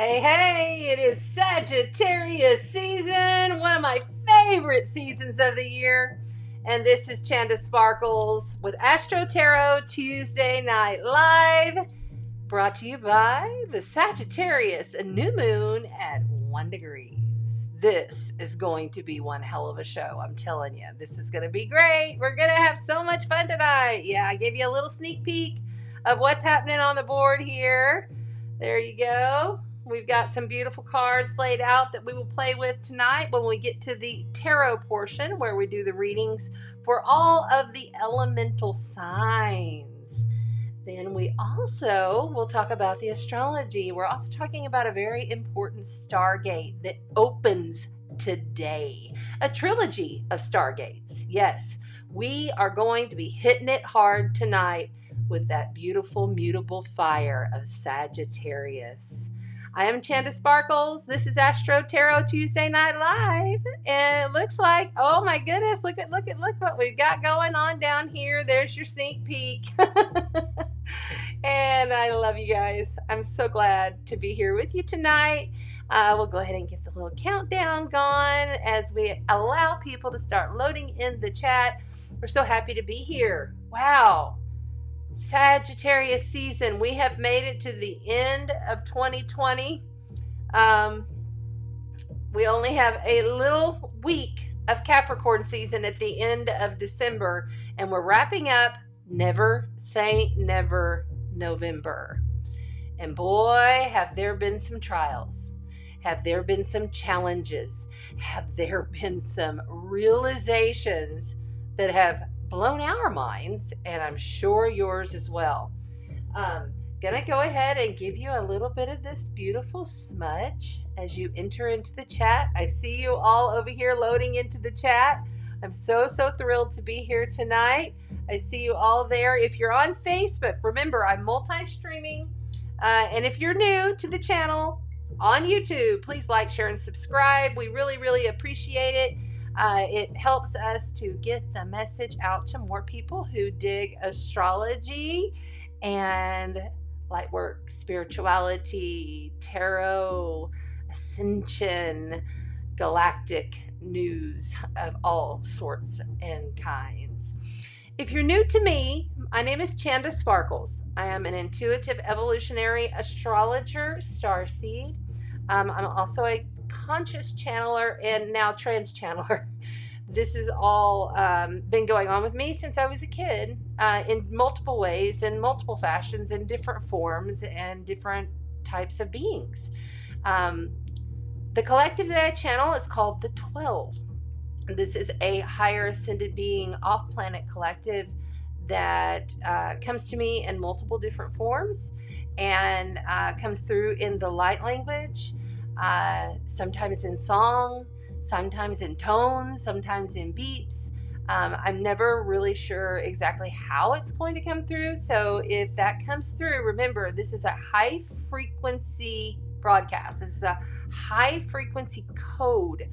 Hey, it is Sagittarius season, one of my favorite seasons of the year. And this is Chanda Sparkles with Astro Tarot Tuesday Night Live, brought to you by the Sagittarius new moon at 1 degrees. This is going to be one hell of a show. I'm telling you, this is going to be great. We're going to have so much fun tonight. Yeah, I gave you a little sneak peek of what's happening on the board here. There you go. We've got some beautiful cards laid out that we will play with tonight when we get to the tarot portion where we do the readings for all of the elemental signs. Then we also will talk about the astrology. We're also talking about a very important stargate that opens today. A trilogy of stargates. Yes, we are going to be hitting it hard tonight with that beautiful mutable fire of Sagittarius. I am Chanda Sparkles. This is Astro Tarot Tuesday Night Live. And it looks like, oh my goodness, look what we've got going on down here. There's your sneak peek. And I love you guys. I'm so glad to be here with you tonight. We'll go ahead and get the little countdown going as we allow people to start loading in the chat. We're so happy to be here. Wow. Sagittarius season. We have made it to the end of 2020. We only have a little week of Capricorn season at the end of December, and we're wrapping up Never Say Never November. And boy, have there been some trials. Have there been some challenges? Have there been some realizations that have blown our minds, and I'm sure yours as well. Gonna go ahead and give you a little bit of this beautiful smudge as you enter into the chat. I see you all over here loading into the chat. I'm so thrilled to be here tonight. I see you all there. If you're on Facebook, remember I'm multi-streaming, and if you're new to the channel on YouTube, please like, share, and subscribe. We really appreciate it. It helps us to get the message out to more people who dig astrology and light work, spirituality, tarot, ascension, galactic news of all sorts and kinds. If you're new to me, my name is Chanda Sparkles. I am an intuitive evolutionary astrologer, starseed. I'm also a conscious channeler and now trans channeler. This has all been going on with me since I was a kid, in multiple ways, in multiple fashions, in different forms and different types of beings. The collective that I channel is called the 12. This is a higher ascended being off-planet collective that comes to me in multiple different forms and comes through in the light language, sometimes in song, sometimes in tones, sometimes in beeps. I'm never really sure exactly how it's going to come through. So if that comes through, remember, this is a high frequency broadcast. This is a high frequency code.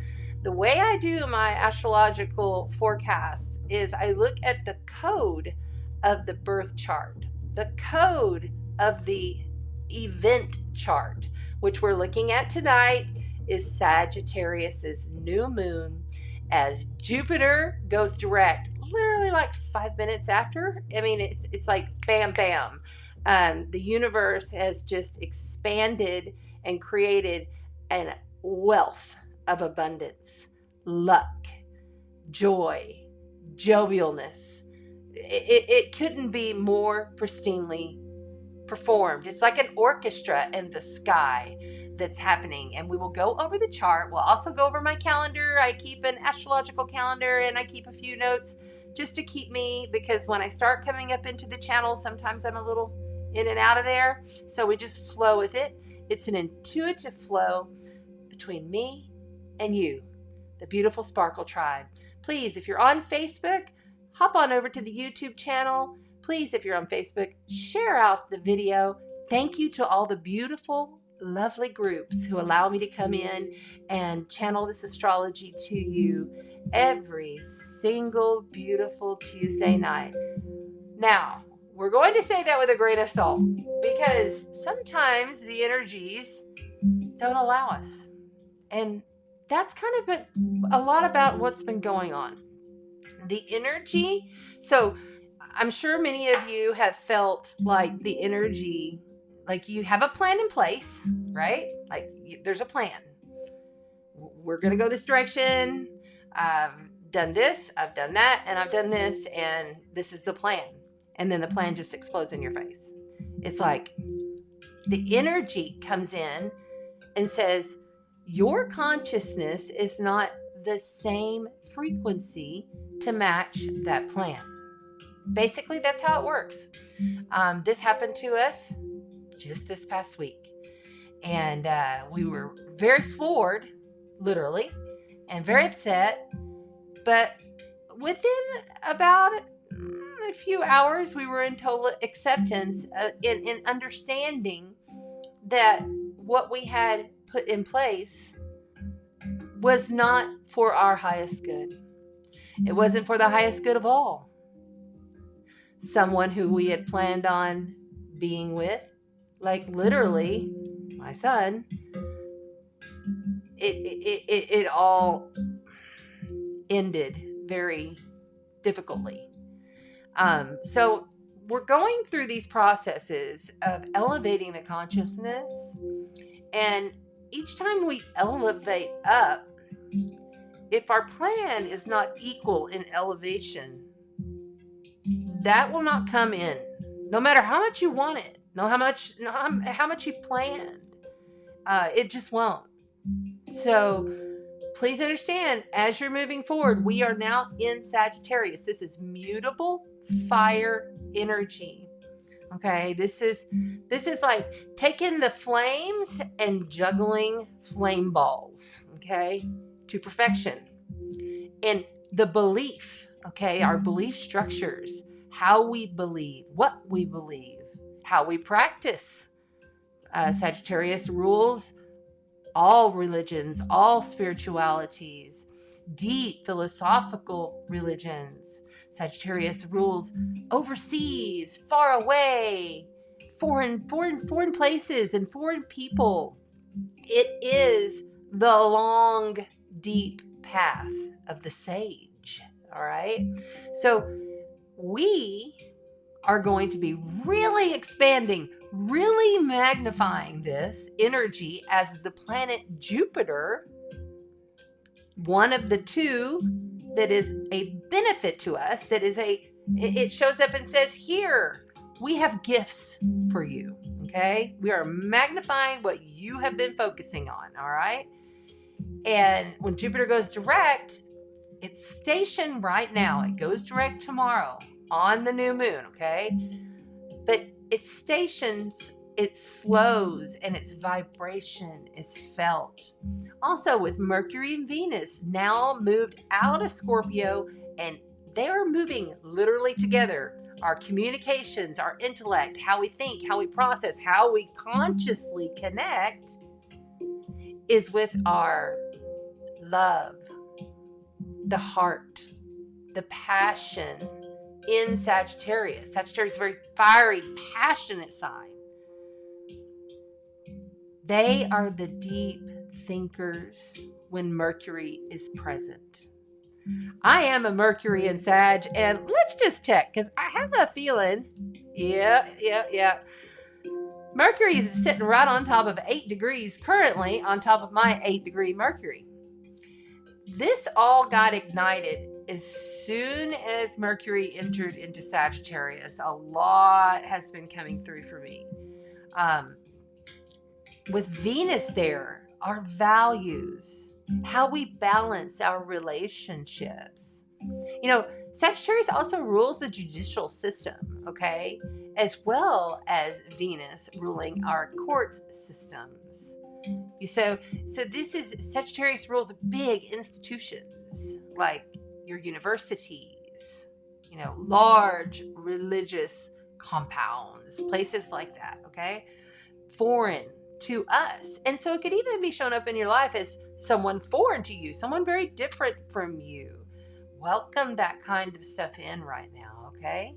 The way I do my astrological forecasts is I look at the code of the birth chart, the code of the event chart, which we're looking at tonight is Sagittarius's new moon as Jupiter goes direct, literally like 5 minutes after. I mean, it's like bam, bam. The universe has just expanded and created a wealth of abundance, luck, joy, jovialness. It couldn't be more pristinely performed. It's like an orchestra in the sky that's happening, and we will go over the chart. We'll also go over my calendar. I keep an astrological calendar and I keep a few notes just to keep me, because when I start coming up into the channel, sometimes I'm a little in and out of there. So we just flow with it. It's an intuitive flow between me and you, the beautiful Sparkle Tribe. Please, if you're on Facebook, hop on over to the YouTube channel. Please, if you're on Facebook, share out the video. Thank you to all the beautiful, lovely groups who allow me to come in and channel this astrology to you every single beautiful Tuesday night. Now, we're going to say that with a grain of salt, because sometimes the energies don't allow us. And that's kind of a lot about what's been going on. The energy. So I'm sure many of you have felt like the energy, like you have a plan in place, right? Like there's a plan. We're going to go this direction. I've done this, I've done that, and I've done this, and this is the plan. And then the plan just explodes in your face. It's like the energy comes in and says, your consciousness is not the same frequency to match that plan. Basically, that's how it works. This happened to us just this past week. And we were very floored, literally, and very upset. But within about a few hours, we were in total acceptance, in understanding that what we had put in place was not for our highest good. It wasn't for the highest good of all. Someone who we had planned on being with, like literally my son, it all ended very difficultly. So we're going through these processes of elevating the consciousness, and each time we elevate up, if our plan is not equal in elevation, that will not come in, no matter how much you want it, how much you planned. It just won't. So please understand, as you're moving forward, we are now in Sagittarius. This is mutable fire energy. Okay, this is like taking the flames and juggling flame balls, okay, to perfection. And the belief, okay, our belief structures, how we believe, what we believe, how we practice. Sagittarius rules all religions, all spiritualities, deep philosophical religions. Sagittarius rules overseas, far away, foreign places and foreign people. It is the long, deep path of the sage. All right. So we are going to be really expanding, really magnifying this energy as the planet Jupiter, one of the two that is a benefit to us, it shows up and says, here, we have gifts for you, okay? We are magnifying what you have been focusing on, all right? And when Jupiter goes direct, it's stationed right now. It goes direct tomorrow on the new moon, okay? But it stations, it slows, and its vibration is felt. Also, with Mercury and Venus now moved out of Scorpio, and they are moving literally together. Our communications, our intellect, how we think, how we process, how we consciously connect is with our love, the heart, the passion in Sagittarius. Sagittarius is a very fiery, passionate sign. They are the deep thinkers when Mercury is present. I am a Mercury in Sag, and let's just check, because I have a feeling, yeah. Mercury is sitting right on top of 8 degrees currently, on top of my 8-degree Mercury. This all got ignited as soon as Mercury entered into Sagittarius. A lot has been coming through for me. With Venus there, our values, how we balance our relationships. You know, Sagittarius also rules the judicial system, okay? As well as Venus ruling our courts systems. So this is, Sagittarius rules big institutions like your universities, you know, large religious compounds, places like that, okay? Foreign to us. And so it could even be shown up in your life as someone foreign to you, someone very different from you. Welcome that kind of stuff in right now, okay?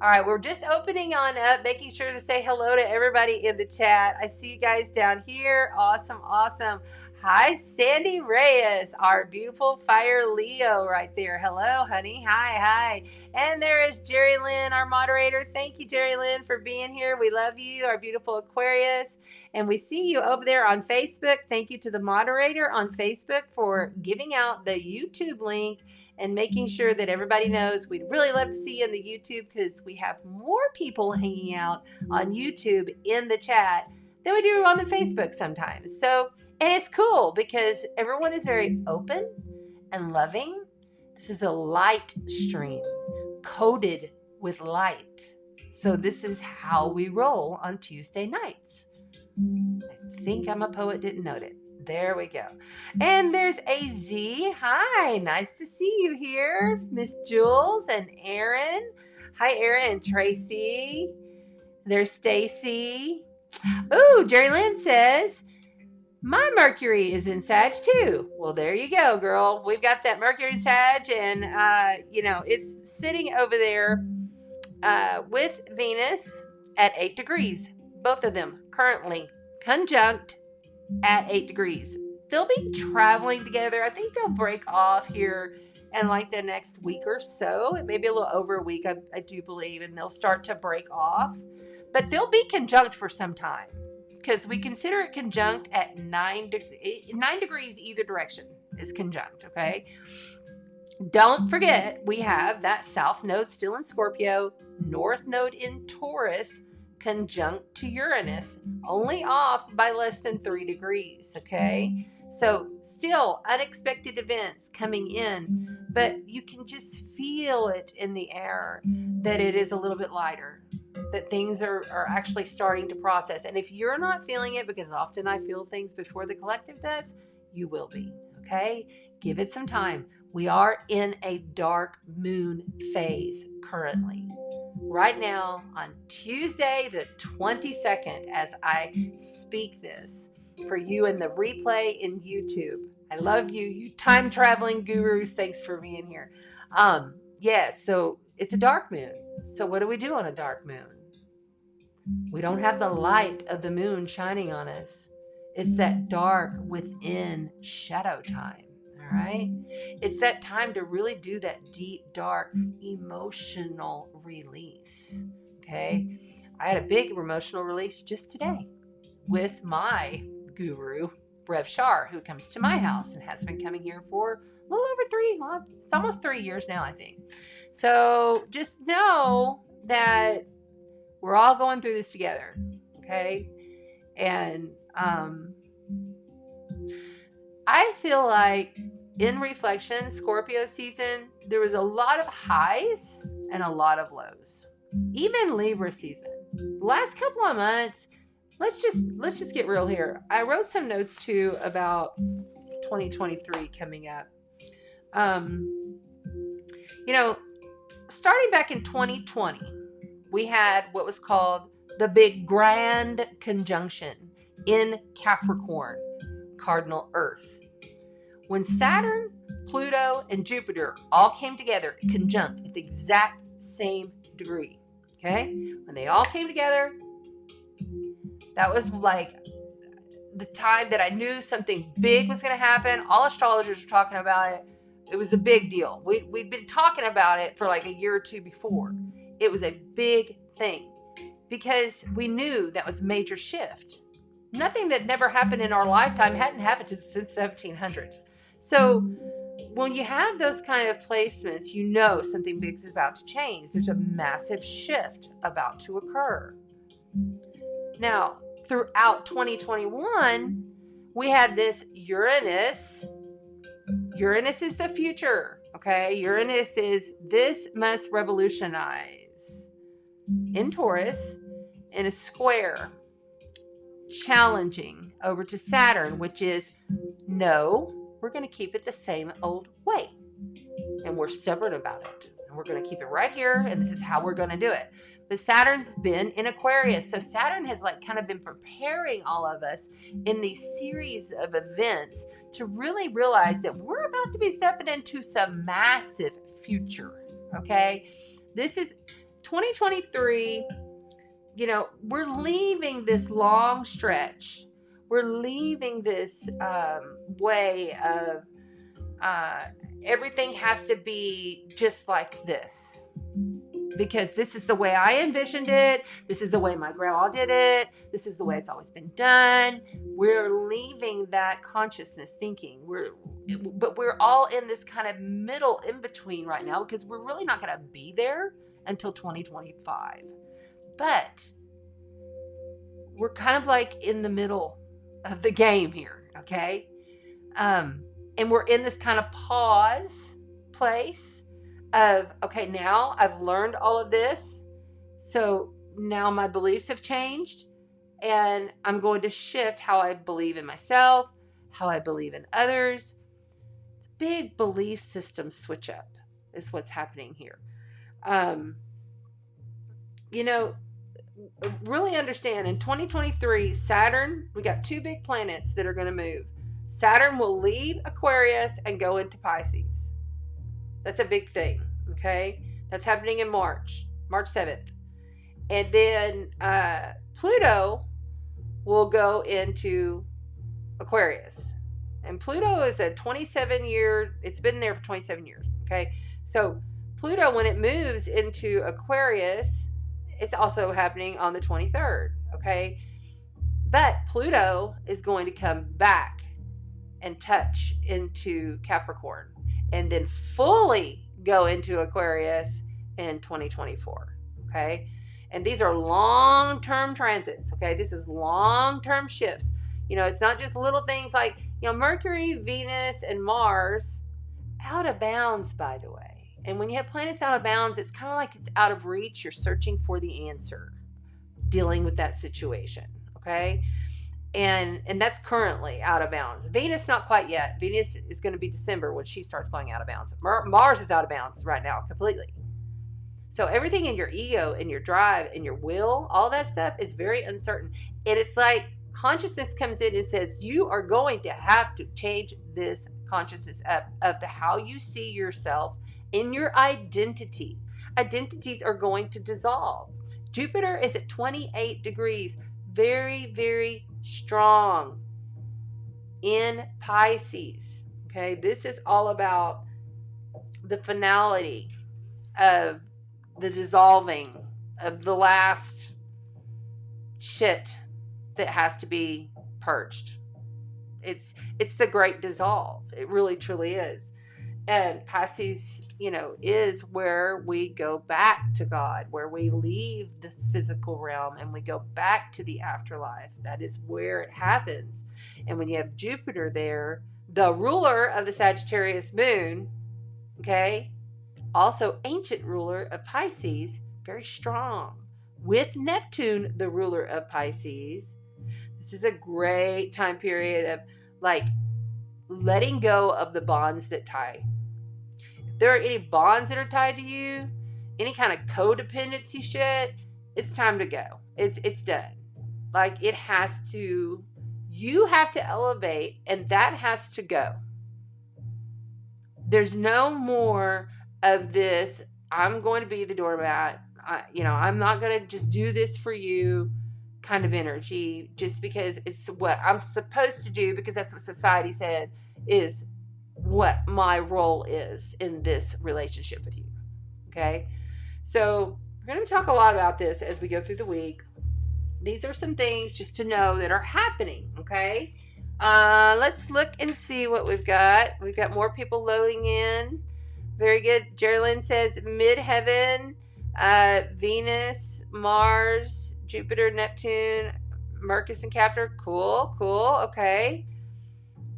All right, we're just opening on up, making sure to say hello to everybody in the chat. I see you guys down here. Awesome, awesome. Hi, Sandy Reyes, our beautiful fire Leo right there. Hello, honey. Hi, hi. And there is Jerry Lynn, our moderator. Thank you, Jerry Lynn, for being here. We love you, our beautiful Aquarius. And we see you over there on Facebook. Thank you to the moderator on Facebook for giving out the YouTube link and making sure that everybody knows. We'd really love to see you in the YouTube because we have more people hanging out on YouTube in the chat than we do on the Facebook sometimes. So, and it's cool because everyone is very open and loving. This is a light stream coated with light. So this is how we roll on Tuesday nights. I think I'm a poet, didn't note it. There we go. And there's AZ. Hi, nice to see you here. Miss Jules and Aaron. Hi, Aaron and Tracy. There's Stacy. Ooh, Jerry Lynn says, my Mercury is in Sag too. Well, there you go, girl. We've got that Mercury in Sag, and it's sitting over there with Venus at 8 degrees. Both of them currently conjunct at 8 degrees. They'll be traveling together. I think they'll break off here in like the next week or so. It may be a little over a week, I do believe, and they'll start to break off. But they'll be conjunct for some time because we consider it conjunct at 9 degrees either direction is conjunct, okay? Don't forget, we have that south node still in Scorpio, north node in Taurus, conjunct to Uranus, only off by less than 3 degrees, okay? So still unexpected events coming in, but you can just feel it in the air that it is a little bit lighter, that things are actually starting to process. And if you're not feeling it, because often I feel things before the collective does, you will be, okay? Give it some time. We are in a dark moon phase currently. Right now on Tuesday the 22nd, as I speak this for you in the replay in YouTube. I love you, you time traveling gurus. Thanks for being here. So it's a dark moon. So what do we do on a dark moon? We don't have the light of the moon shining on us. It's that dark within shadow time. All right. It's that time to really do that deep, dark, emotional release. Okay. I had a big emotional release just today with my guru, Rev Shar, who comes to my house and has been coming here for a little over it's almost 3 years now, I think. So just know that we're all going through this together. Okay. And, I feel like in reflection, Scorpio season, there was a lot of highs and a lot of lows. Even Libra season. Last couple of months, let's just get real here. I wrote some notes too about 2023 coming up. Starting back in 2020, we had what was called the big grand conjunction in Capricorn, cardinal Earth. When Saturn, Pluto, and Jupiter all came together conjunct at the exact same degree, okay? When they all came together, that was like the time that I knew something big was going to happen. All astrologers were talking about it. It was a big deal. We'd been talking about it for like a year or two before. It was a big thing because we knew that was a major shift. Nothing that never happened in our lifetime hadn't happened since 1700s. So when you have those kind of placements, you know something big is about to change. There's a massive shift about to occur. Now, throughout 2021, we had this Uranus. Uranus is the future, okay? Uranus is this must revolutionize in Taurus in a square, challenging over to Saturn, which is no, we're going to keep it the same old way. And we're stubborn about it. And we're going to keep it right here. And this is how we're going to do it. But Saturn's been in Aquarius. So Saturn has kind of been preparing all of us in these series of events to really realize that we're about to be stepping into some massive future. Okay. 2023 2023, you know, we're leaving this long stretch. We're leaving this way of everything has to be just like this. Because this is the way I envisioned it. This is the way my grandma did it. This is the way it's always been done. We're leaving that consciousness thinking. But we're all in this kind of middle in between right now because we're really not going to be there until 2025. But we're kind of like in the middle of the game here, okay? And we're in this kind of pause place of, okay, now I've learned all of this. So now my beliefs have changed and I'm going to shift how I believe in myself, how I believe in others. It's a big belief system switch up is what's happening here. You know, really understand in 2023, Saturn, we got 2 big planets that are going to move. Saturn will leave Aquarius and go into Pisces. That's a big thing, okay? That's happening in March 7th. And then Pluto will go into Aquarius. And Pluto is a 27-year, it's been there for 27 years, okay? So Pluto, when it moves into Aquarius, it's also happening on the 23rd, okay? But Pluto is going to come back and touch into Capricorn and then fully go into Aquarius in 2024, okay? And these are long-term transits, okay? This is long-term shifts. You know, it's not just little things like, you know, Mercury, Venus, and Mars, out of bounds, by the way. And when you have planets out of bounds, it's kind of like it's out of reach. You're searching for the answer, dealing with that situation, okay? And that's currently out of bounds. Venus, not quite yet. Venus is going to be December when she starts going out of bounds. Mars is out of bounds right now, completely. So everything in your ego and your drive and your will, all that stuff is very uncertain. And it's like consciousness comes in and says, you are going to have to change this consciousness up of how you see yourself in your identity. Identities are going to dissolve. Jupiter is at 28 degrees. Very, very strong in Pisces. Okay, this is all about the finality of the dissolving of the last shit that has to be purged. It's the great dissolve. It really truly is. And Pisces, you know, is where we go back to God, where we leave this physical realm and we go back to the afterlife. That is where it happens. And when you have Jupiter there, the ruler of the Sagittarius moon, okay, also ancient ruler of Pisces, very strong, with Neptune, the ruler of Pisces. This is a great time period of like letting go of the bonds that tie. If there are any bonds that are tied to you, any kind of codependency shit, it's time to go. It's done. Like it has to, you have to elevate and that has to go. There's no more of this, I'm going to be the doormat. I'm not going to just do this for you kind of energy just because it's what I'm supposed to do because that's what society said is what my role is in this relationship with you. Okay? So we're going to talk a lot about this as we go through the week. These are some things just to know that are happening. Okay? Let's look and see what we've got. We've got more people loading in. Very good. Geraldine says midheaven, Venus, Mars, Jupiter, Neptune, Mercury, and Capricorn. Cool. Okay.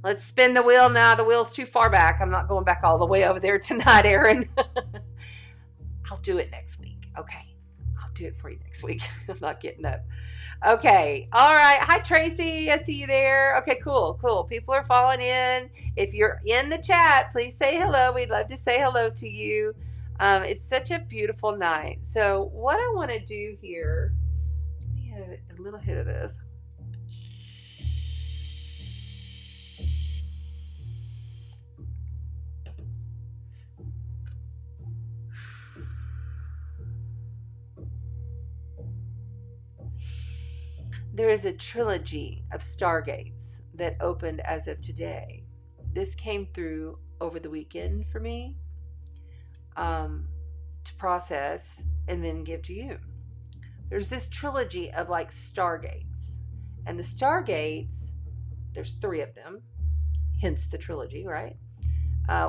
Let's spin the wheel now. The wheel's too far back. I'm not going back all the way over there tonight, Aaron. I'll do it next week. Okay. I'll do it for you next week. I'm not getting up. Okay. All right. Hi, Tracy. I see you there. Okay, cool. People are falling in. If you're in the chat, please say hello. We'd love to say hello to you. It's such a beautiful night. So what I want to do here, let me have a little hit of this. there is a trilogy of stargates that opened as of today. This came through over the weekend for me, to process and then give to you. There's this trilogy of like stargates. And the stargates, there's 3 of them, hence the trilogy, right?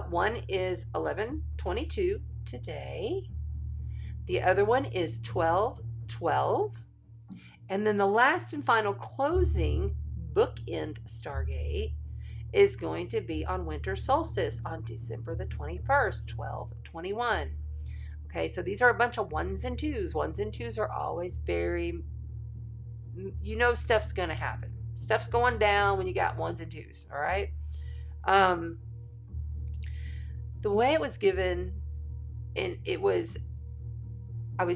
One is 11/22 today. The other one is 12/12. And then the last and final closing bookend stargate is going to be on winter solstice on December the 21st, 12/21. Okay, so these are a bunch of 1s and 2s. 1s and 2s are always very, stuff's going to happen. Stuff's going down when you got 1s and 2s, all right? The way it was given, and I was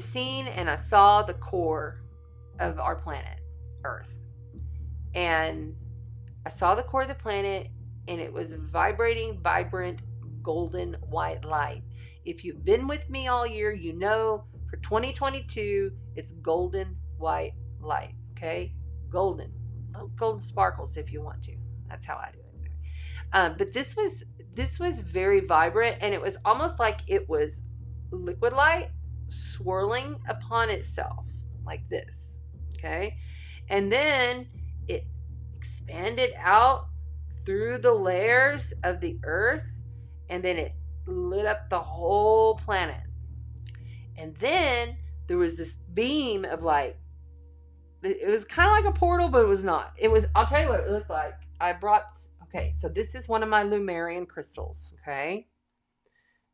seeing and I saw the core of our planet, Earth. And I saw the core of the planet, and it was vibrating, vibrant, golden white light. If you've been with me all year, you know for 2022, it's golden white light, okay? Golden sparkles if you want to. That's how I do it. But this was very vibrant, and it was almost like it was liquid light swirling upon itself like this, okay? And then it expanded out through the layers of the earth, and then it lit up the whole planet. And then there was this beam of light. It was kind of like a portal, but it was not. I'll tell you what it looked like. Okay, so this is one of my Lemurian crystals, okay?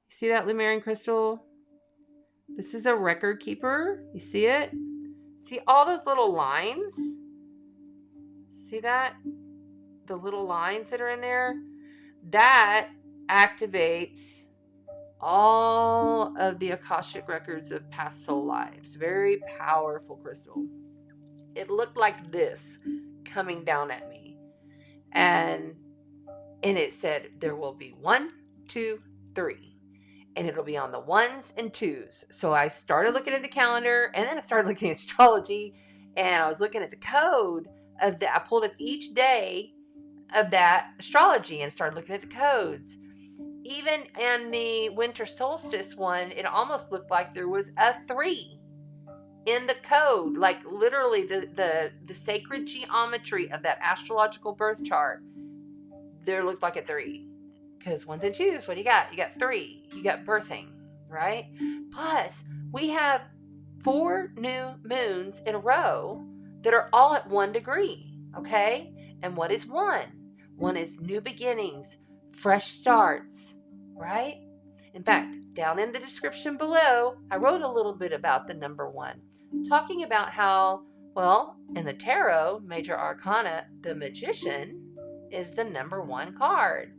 You see that Lemurian crystal? This is a record keeper. You see it? See all those little lines? See that? The little lines that are in there? That activates all of the Akashic records of past soul lives. Very powerful crystal. It looked like this coming down at me. And it said there will be 1, 2, 3. And it'll be on the 1s and 2s. So I started looking at the calendar, and then I started looking at astrology, and I was looking at the code of that. I pulled up each day of that astrology and started looking at the codes. Even in the winter solstice one, it almost looked like there was a 3 in the code. Like literally the sacred geometry of that astrological birth chart, there looked like a 3. Because 1s and 2s, what do you got? You got 3. You got birthing, right? Plus, we have 4 new moons in a row that are all at 1 degree, okay? And what is 1? 1 is new beginnings, fresh starts, right? In fact, down in the description below, I wrote a little bit about the number 1, talking about how, well, in the tarot, major arcana, the magician is the number 1 card.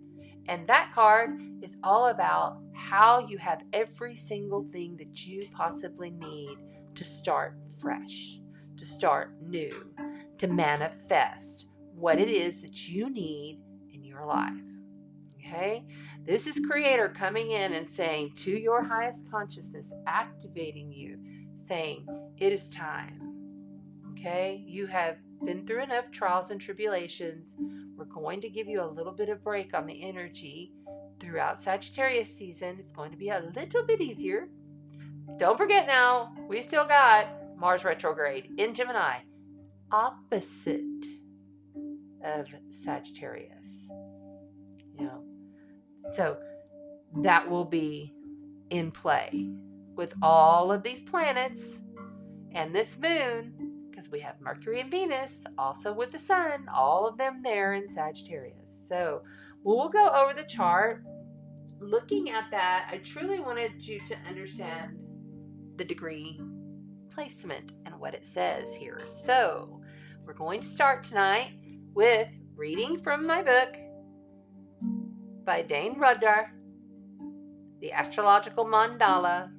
And that card is all about how you have every single thing that you possibly need to start fresh, to start new, to manifest what it is that you need in your life. Okay? This is Creator coming in and saying to your highest consciousness, activating you, saying, it is time. Okay? You have been through enough trials and tribulations. We're going to give you a little bit of break on the energy throughout Sagittarius season. It's going to be a little bit easier. Don't forget now, we still got Mars retrograde in Gemini, opposite of Sagittarius. So that will be in play with all of these planets and this moon, because we have Mercury and Venus, also with the Sun, all of them there in Sagittarius. So we'll go over the chart. Looking at that, I truly wanted you to understand the degree placement and what it says here. So we're going to start tonight with reading from my book by Dane Rudder, The Astrological Mandala,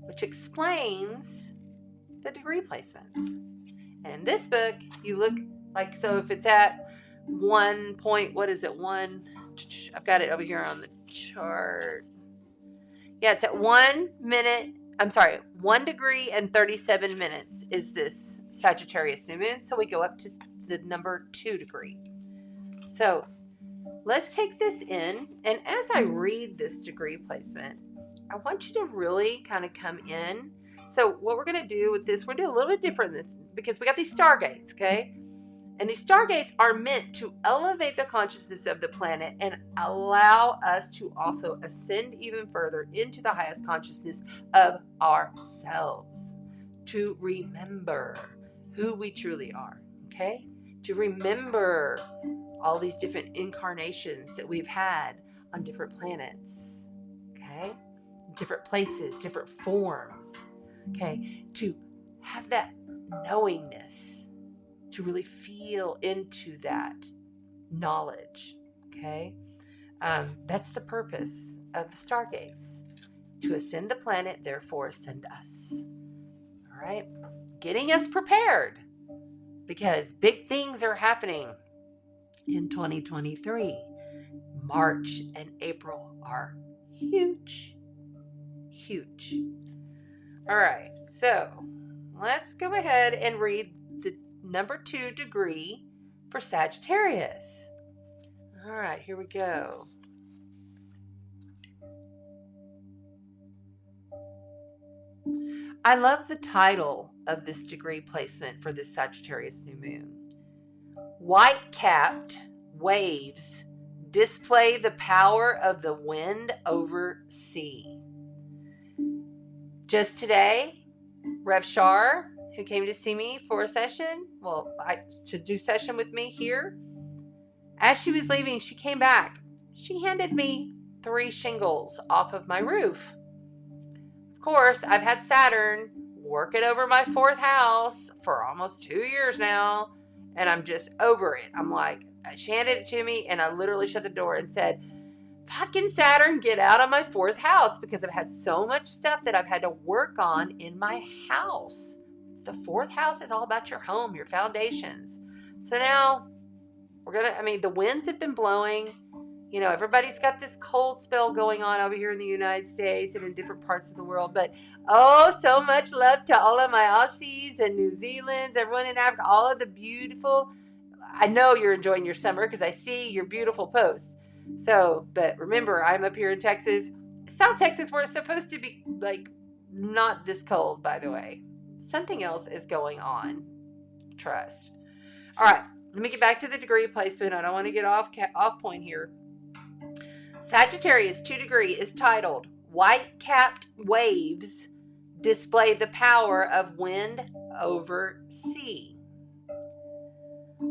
which explains the degree placements. And in this book, you look like, so if it's at 1 point, what is it? I've got it over here on the chart. Yeah, it's at 1 minute I'm sorry, 1 degree and 37 minutes is this Sagittarius new moon. So we go up to the number 2 degree. So let's take this in. And as I read this degree placement, I want you to really kind of come in. So what we're going to do with this, we're doing a little bit different because we got these stargates, okay? And these stargates are meant to elevate the consciousness of the planet and allow us to also ascend even further into the highest consciousness of ourselves. To remember who we truly are, okay? To remember all these different incarnations that we've had on different planets, okay? Different places, different forms, okay? To have that knowingness, to really feel into that knowledge, okay? That's the purpose of the stargates, to ascend the planet, therefore ascend us. All right? Getting us prepared, because big things are happening in 2023. March and April are huge, huge. All right, so let's go ahead and read the number 2 degree for Sagittarius. All right, here we go. I love the title of this degree placement for this Sagittarius new moon. White-capped waves display the power of the wind over sea. Just today, Rev Shar, who came to see me for a session, to do session with me here, as she was leaving, she came back. She handed me 3 shingles off of my roof. Of course, I've had Saturn working over my 4th house for almost 2 years now, and I'm just over it. I'm like, she handed it to me, and I literally shut the door and said, fucking Saturn, get out of my 4th house, because I've had so much stuff that I've had to work on in my house. The 4th house is all about your home, your foundations. So now the winds have been blowing. You know, everybody's got this cold spell going on over here in the United States and in different parts of the world. But, so much love to all of my Aussies and New Zealanders, everyone in Africa, all of the beautiful. I know you're enjoying your summer because I see your beautiful posts. So, but remember, I'm up here in Texas, South Texas, where it's supposed to be, like, not this cold, by the way. Something else is going on. Trust. All right, let me get back to the degree placement. I don't want to get off point here. Sagittarius 2 degree is titled White-Capped Waves Display the Power of Wind over Sea.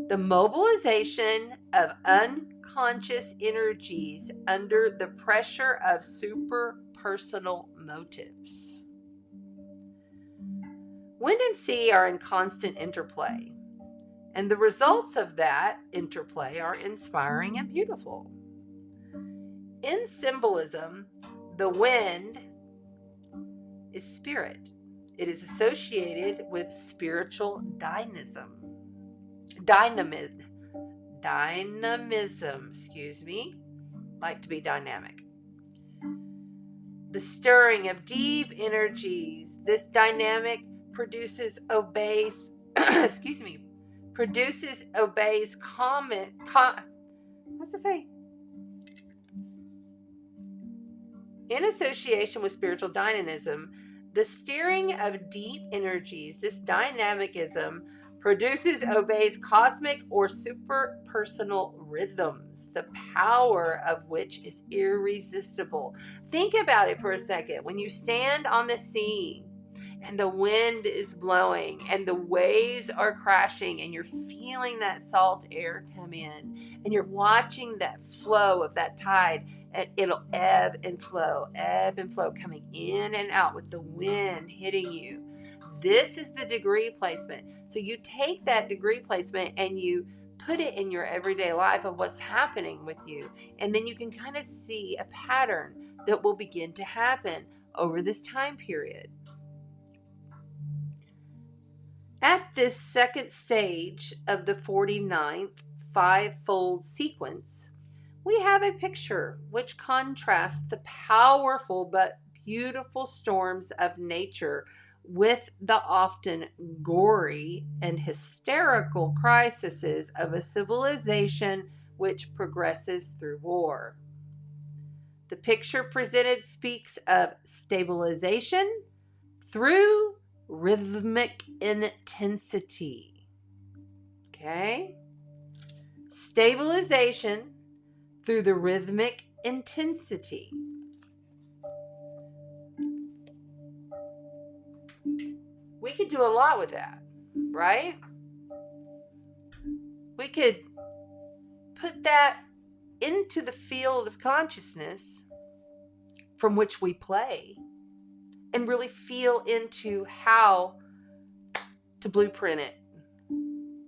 The mobilization of unconscious energies under the pressure of superpersonal motives. Wind and sea are in constant interplay, and the results of that interplay are inspiring and beautiful. In symbolism, the wind is spirit. It is associated with spiritual dynamism, like to be dynamic. The stirring of deep energies. This dynamic produces obeys comment. What's it say? In association with spiritual dynamism, the steering of deep energies, this dynamicism, obeys cosmic or superpersonal rhythms, the power of which is irresistible. Think about it for a second. When you stand on the sea and the wind is blowing and the waves are crashing and you're feeling that salt air come in and you're watching that flow of that tide, and it'll ebb and flow, coming in and out with the wind hitting you. This is the degree placement. So you take that degree placement and you put it in your everyday life of what's happening with you. And then you can kind of see a pattern that will begin to happen over this time period. At this second stage of the 49th five-fold sequence, we have a picture which contrasts the powerful but beautiful storms of nature with the often gory and hysterical crises of a civilization which progresses through war. The picture presented speaks of stabilization through rhythmic intensity. Okay? Stabilization through the rhythmic intensity. We could do a lot with that, right? We could put that into the field of consciousness from which we play and really feel into how to blueprint it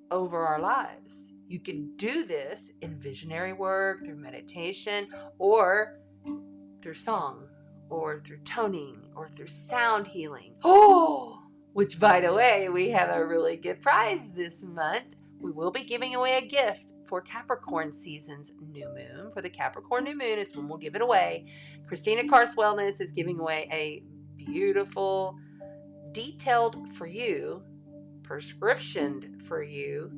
over our lives. You can do this in visionary work, through meditation, or through song, or through toning, or through sound healing. Oh, which, by the way, we have a really good prize this month. We will be giving away a gift for Capricorn season's new moon. For the Capricorn new moon is when we'll give it away. Christina Kars Wellness is giving away a beautiful, detailed for you, prescriptioned for you,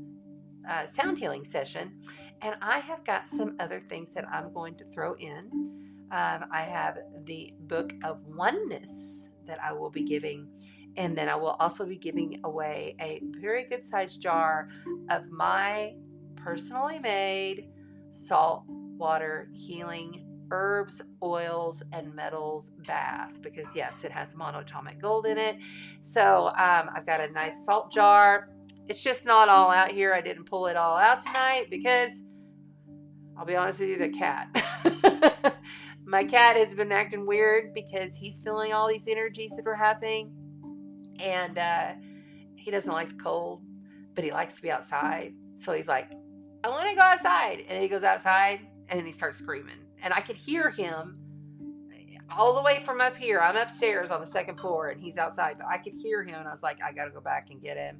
sound healing session. And I have got some other things that I'm going to throw in. I have the Book of Oneness that I will be giving. And then I will also be giving away a very good sized jar of my personally made salt water healing herbs, oils, and metals bath, because yes, it has monatomic gold in it. So I've got a nice salt jar. It's just not all out here. I didn't pull it all out tonight because, I'll be honest with you, the cat. My cat has been acting weird because he's feeling all these energies that are happening. And he doesn't like the cold, but he likes to be outside. So he's like, I want to go outside. And he goes outside and then he starts screaming. And I could hear him all the way from up here. I'm upstairs on the second floor and he's outside, but I could hear him. And I was like, I got to go back and get him.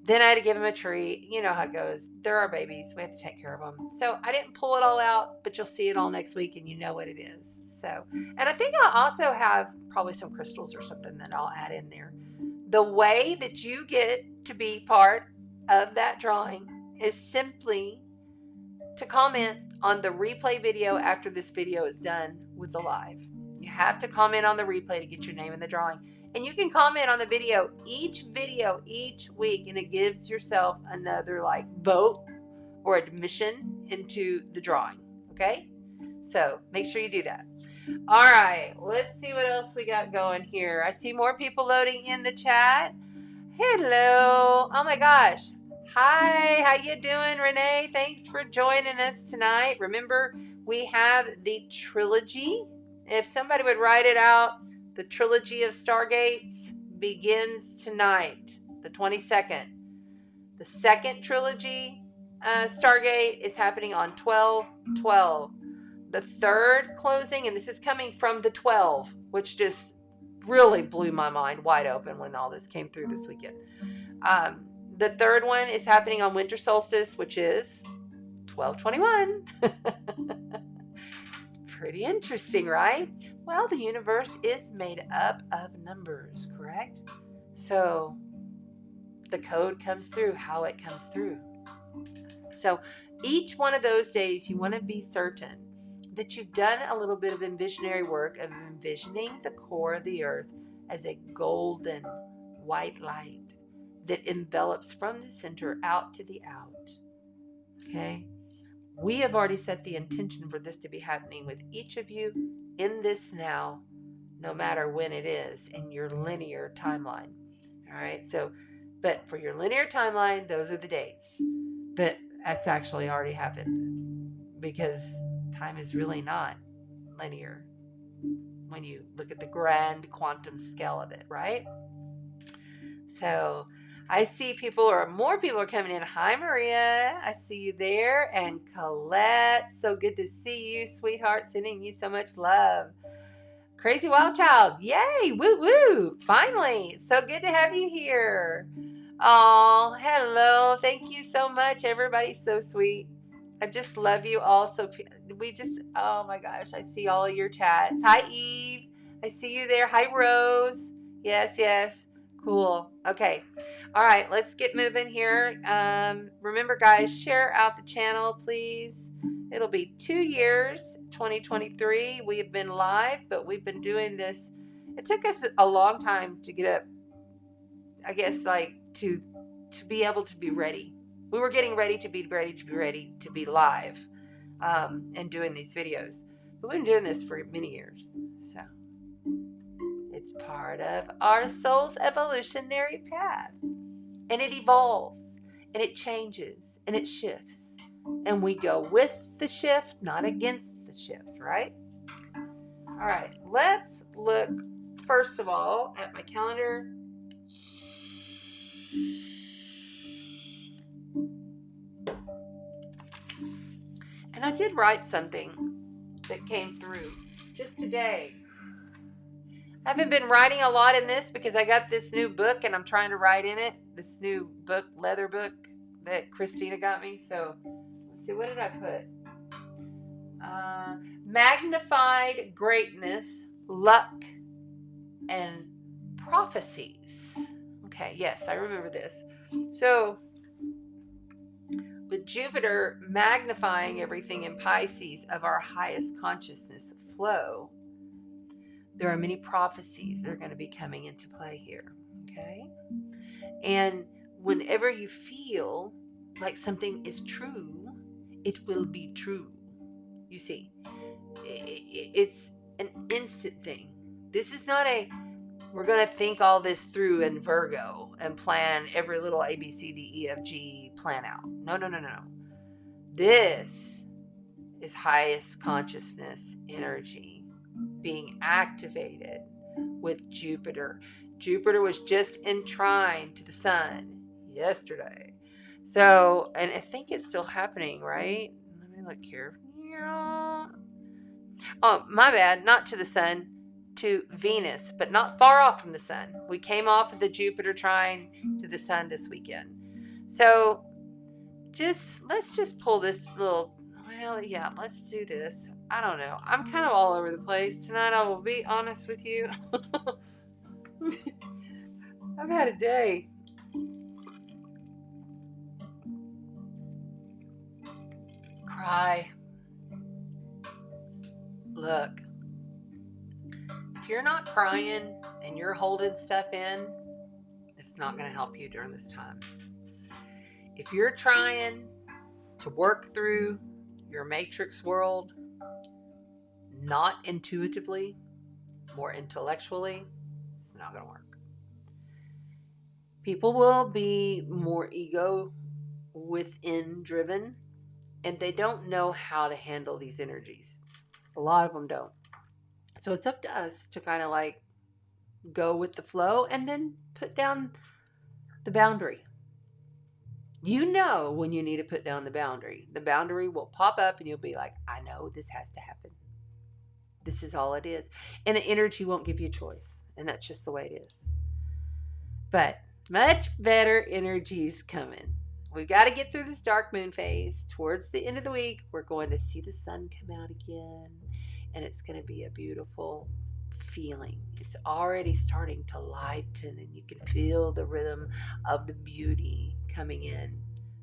Then I had to give him a treat. You know how it goes. They're our babies. We have to take care of them. So I didn't pull it all out, but you'll see it all next week and you know what it is. So, and I think I'll also have probably some crystals or something that I'll add in there. The way that you get to be part of that drawing is simply to comment on the replay video after this video is done with the live. You have to comment on the replay to get your name in the drawing. And you can comment on the video each week, and it gives yourself another vote or admission into the drawing. Okay? So make sure you do that. All right, let's see what else we got going here. I see more people loading in the chat. Hello. Oh my gosh. Hi, how you doing, Renee? Thanks for joining us tonight. Remember, we have the trilogy. If somebody would write it out, the trilogy of Stargates begins tonight, the 22nd. The second trilogy, Stargate, is happening on 12/12. The third closing, and this is coming from the 12, which just really blew my mind wide open when all this came through this weekend. The third one is happening on winter solstice, which is 12/21. It's pretty interesting, right? Well, the universe is made up of numbers, correct? So the code comes through how it comes through. So each one of those days, you want to be certain that you've done a little bit of envisionary work of envisioning the core of the earth as a golden white light that envelops from the center out to the out. Okay? We have already set the intention for this to be happening with each of you in this now, no matter when it is in your linear timeline. All right? So, but for your linear timeline, those are the dates. But that's actually already happened because time is really not linear when you look at the grand quantum scale of it, right? So I see more people are coming in. Hi, Maria. I see you there. And Colette, so good to see you, sweetheart. Sending you so much love. Crazy Wild Child. Yay. Woo woo. Finally. So good to have you here. Oh, hello. Thank you so much. Everybody's so sweet. I just love you all. So oh my gosh, I see all of your chats. Hi, Eve. I see you there. Hi, Rose. Yes, yes. Cool. Okay. All right, let's get moving here. Remember, guys, share out the channel, please. It'll be 2 years, 2023. We have been live, but we've been doing this. It took us a long time to get up, I guess, like to be able to be ready. We were getting ready to be live, and doing these videos. But we've been doing this for many years. So it's part of our soul's evolutionary path. And it evolves, and it changes, and it shifts. And we go with the shift, not against the shift, right? All right, let's look first of all at my calendar. And I did write something that came through just today. I haven't been writing a lot in this because I got this new book and I'm trying to write in it. This new book, leather book that Christina got me. So let's see, what did I put? Magnified greatness, luck, and prophecies. Okay, yes, I remember this. So with Jupiter magnifying everything in Pisces of our highest consciousness flow, there are many prophecies that are going to be coming into play here, okay? And whenever you feel like something is true, it will be true. You see, it's an instant thing. This is not we're going to think all this through in Virgo and plan every little A, B, C, D, E, F, G plan out. No. This is highest consciousness energy being activated with Jupiter. Jupiter was just in trine to the sun yesterday. So, and I think it's still happening, right? Let me look here. Oh, my bad. Not to the sun, to Venus, but not far off from the sun. We came off of the Jupiter trine to the sun this weekend. So, let's just pull this little, well, yeah, let's do this. I don't know. I'm kind of all over the place tonight. I will be honest with you. I've had a day. Cry. Look, if you're not crying and you're holding stuff in, it's not going to help you during this time. If you're trying to work through your matrix world, not intuitively, more intellectually, it's not going to work. People will be more ego within driven, and they don't know how to handle these energies. A lot of them don't. So it's up to us to kind of like go with the flow and then put down the boundary. You know when you need to put down the boundary. The boundary will pop up and you'll be like, I know this has to happen. This is all it is. And the energy won't give you a choice. And that's just the way it is. But much better energies coming. We've got to get through this dark moon phase. Towards the end of the week, we're going to see the sun come out again. And it's going to be a beautiful feeling. It's already starting to lighten and you can feel the rhythm of the beauty coming in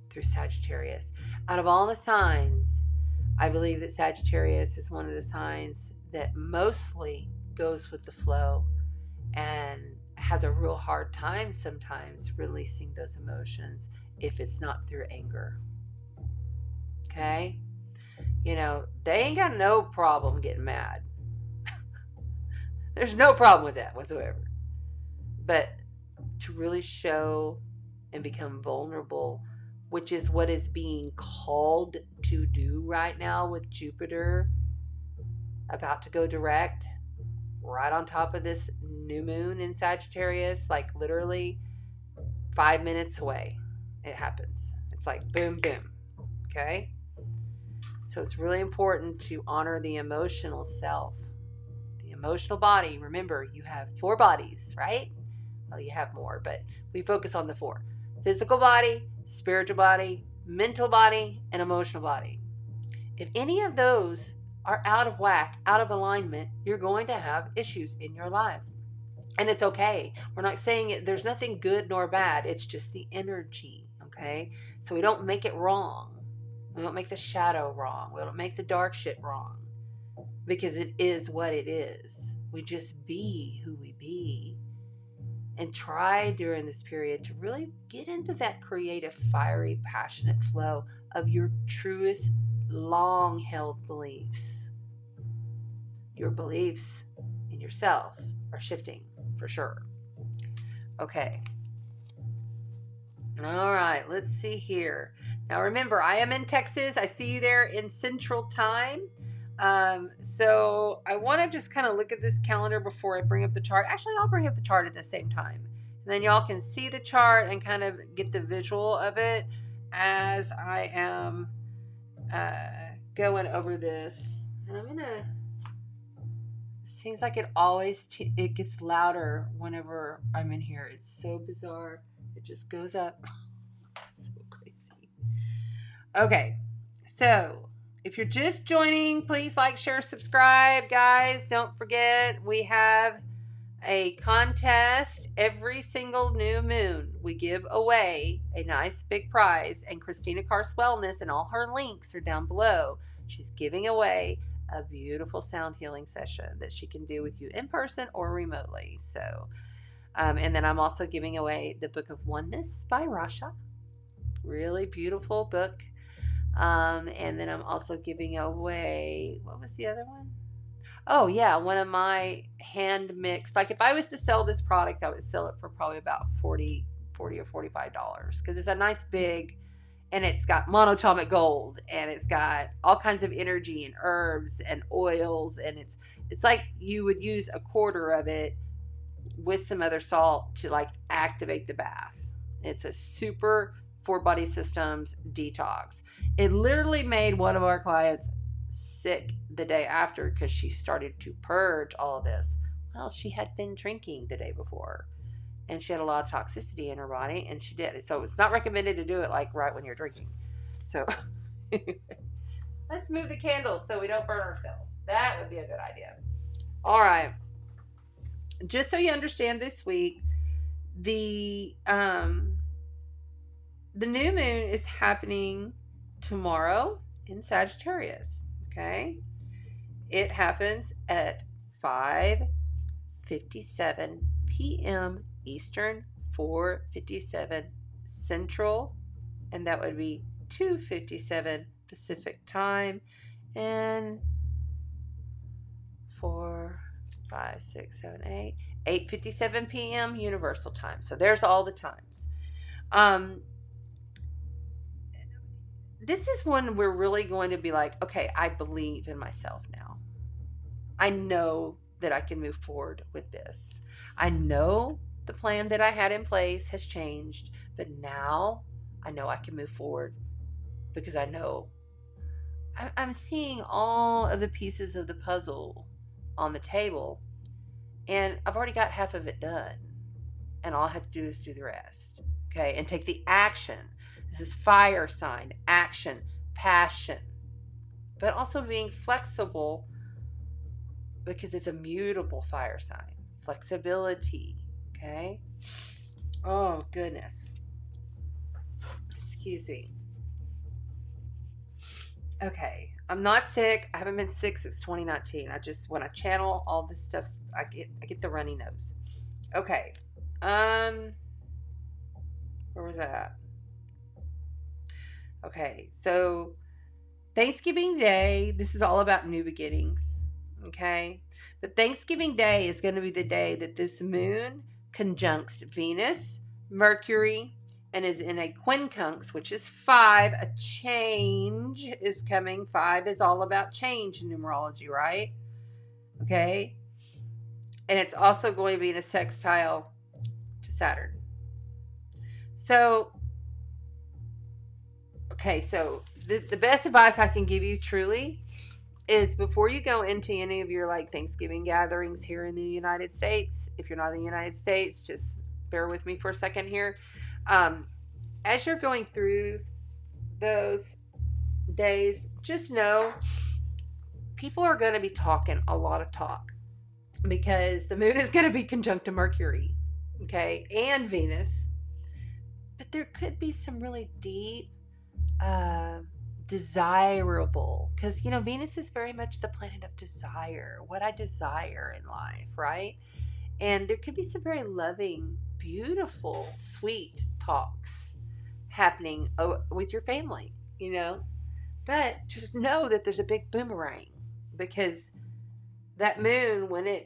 through Sagittarius. Out of all the signs, I believe that Sagittarius is one of the signs that mostly goes with the flow and has a real hard time sometimes releasing those emotions if it's not through anger. Okay? You know, they ain't got no problem getting mad. There's no problem with that whatsoever. But to really show and become vulnerable, which is what is being called to do right now with Jupiter about to go direct right on top of this new moon in Sagittarius, like literally 5 minutes away. It happens. It's like boom, boom. Okay? So it's really important to honor the emotional self. The emotional body. Remember, you have 4 bodies, right? Well, you have more, but we focus on the 4. Physical body, spiritual body, mental body, and emotional body. If any of those are out of whack, out of alignment, you're going to have issues in your life. And it's okay. We're not saying it, there's nothing good nor bad. It's just the energy, okay? So we don't make it wrong. We don't make the shadow wrong. We don't make the dark shit wrong. Because it is what it is. We just be who we be. And try during this period to really get into that creative, fiery, passionate flow of your truest, long held beliefs. Your beliefs in yourself are shifting for sure. Okay. All right, let's see here. Now remember, I am in Texas. I see you there in Central Time. So I want to just kind of look at this calendar before I bring up the chart. Actually, I'll bring up the chart at the same time. And then y'all can see the chart and kind of get the visual of it as I am going over this. And I'm going to... Seems like it always it gets louder whenever I'm in here. It's so bizarre. It just goes up. So crazy. Okay, so if you're just joining, please like, share, subscribe, guys. Don't forget we have a contest every single new moon. We give away a nice big prize, and Christina Carr's Wellness and all her links are down below. She's giving away a beautiful sound healing session that she can do with you in person or remotely. So, and then I'm also giving away the Book of Oneness by Rasha. Really beautiful book. And then I'm also giving away, what was the other one? Oh yeah, one of my hand mixed, like if I was to sell this product, I would sell it for probably about $40 or $45 because it's a nice big, and it's got monatomic gold, and it's got all kinds of energy and herbs and oils, and it's like you would use a quarter of it with some other salt to like activate the bath. It's a super for body systems detox. It literally made one of our clients sick the day after because she started to purge all of this. Well, she had been drinking the day before, and she had a lot of toxicity in her body, and she did. So it's not recommended to do it like right when you're drinking. So let's move the candles so we don't burn ourselves. That would be a good idea. All right. Just so you understand, this week, the new moon is happening tomorrow in Sagittarius. Okay. It happens at 5:57 p.m. Eastern, 4:57 Central, and that would be 2:57 Pacific time, and 4, 5, 6, 7, 8, 8:57 p.m. Universal time. So there's all the times. This is when we're really going to be like, okay, I believe in myself now. I know that I can move forward with this. I know the plan that I had in place has changed, but now I know I can move forward because I know I'm seeing all of the pieces of the puzzle on the table, and I've already got half of it done, and all I have to do is do the rest. Okay, and take the action. This is fire sign, action, passion, but also being flexible because it's a mutable fire sign. Flexibility, okay? Oh, goodness. Excuse me. Okay, I'm not sick. I haven't been sick since 2019. When I channel all this stuff, I get the runny nose. Okay. Where was that at? Okay, so Thanksgiving Day, this is all about new beginnings, okay? But Thanksgiving Day is going to be the day that this moon conjuncts Venus, Mercury, and is in a quincunx, which is 5. A change is coming. 5 is all about change in numerology, right? Okay? And it's also going to be in a sextile to Saturn. So, okay, so the best advice I can give you truly is before you go into any of your like Thanksgiving gatherings here in the United States, if you're not in the United States, just bear with me for a second here. As you're going through those days, just know people are going to be talking a lot of talk because the moon is going to be conjunct to Mercury, okay, and Venus. But there could be some really deep, uh, desirable, because, Venus is very much the planet of desire, what I desire in life, right? And there could be some very loving, beautiful, sweet talks happening with your family, But just know that there's a big boomerang because that moon, when and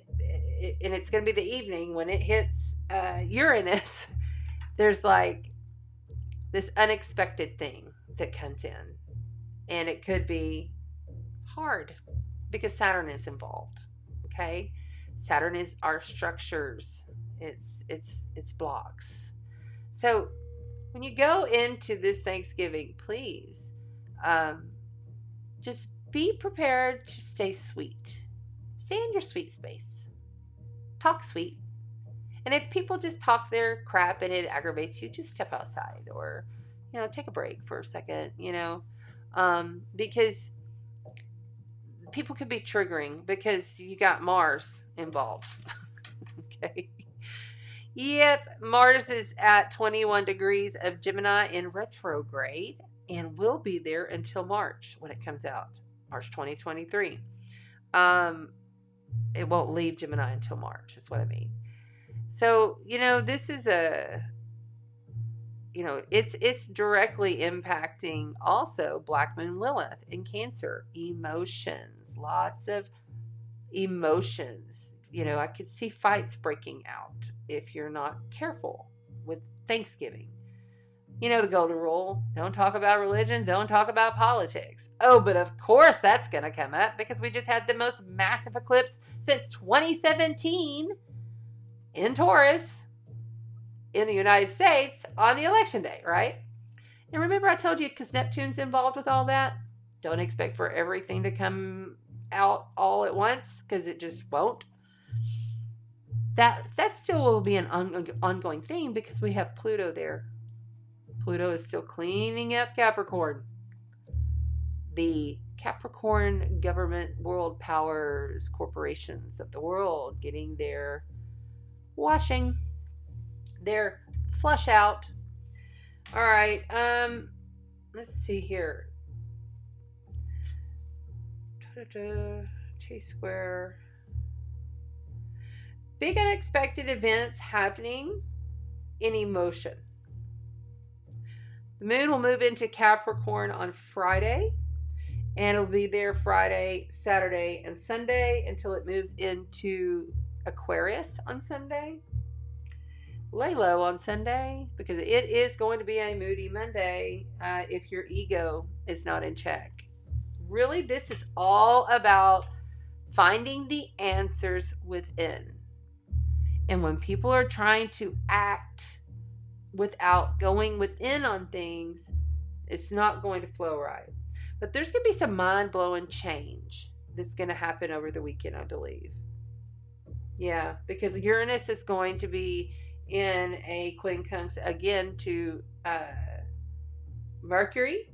it's going to be the evening, when it hits Uranus, there's like this unexpected thing that comes in. And it could be hard because Saturn is involved. Okay? Saturn is our structures. It's blocks. So when you go into this Thanksgiving, please just be prepared to stay sweet. Stay in your sweet space. Talk sweet. And if people just talk their crap and it aggravates you, just step outside or, take a break for a second, because people could be triggering because you got Mars involved. Okay. Yep. Mars is at 21 degrees of Gemini in retrograde and will be there until March when it comes out, March 2023. It won't leave Gemini until March, is what I mean. So, this is it's directly impacting also Black Moon Lilith in Cancer. Emotions, lots of emotions. I could see fights breaking out if you're not careful with Thanksgiving. The golden rule, don't talk about religion, don't talk about politics. Oh, but of course that's going to come up because we just had the most massive eclipse since 2017 in Taurus in the United States on the election day, right? And remember I told you because Neptune's involved with all that, don't expect for everything to come out all at once because it just won't. That still will be an ongoing thing because we have Pluto there. Pluto is still cleaning up Capricorn. The Capricorn government, world powers, corporations of the world getting their washing, their flush out. All right. Let's see here. T-square. Big unexpected events happening in emotion. The moon will move into Capricorn on Friday, and it'll be there Friday, Saturday, and Sunday until it moves into Aquarius on Sunday. Lay low on Sunday because it is going to be a moody Monday if your ego is not in check. Really, this is all about finding the answers within. And when people are trying to act without going within on things, it's not going to flow right. But there's going to be some mind-blowing change that's going to happen over the weekend, I believe. Yeah, because Uranus is going to be in a quincunx again to Mercury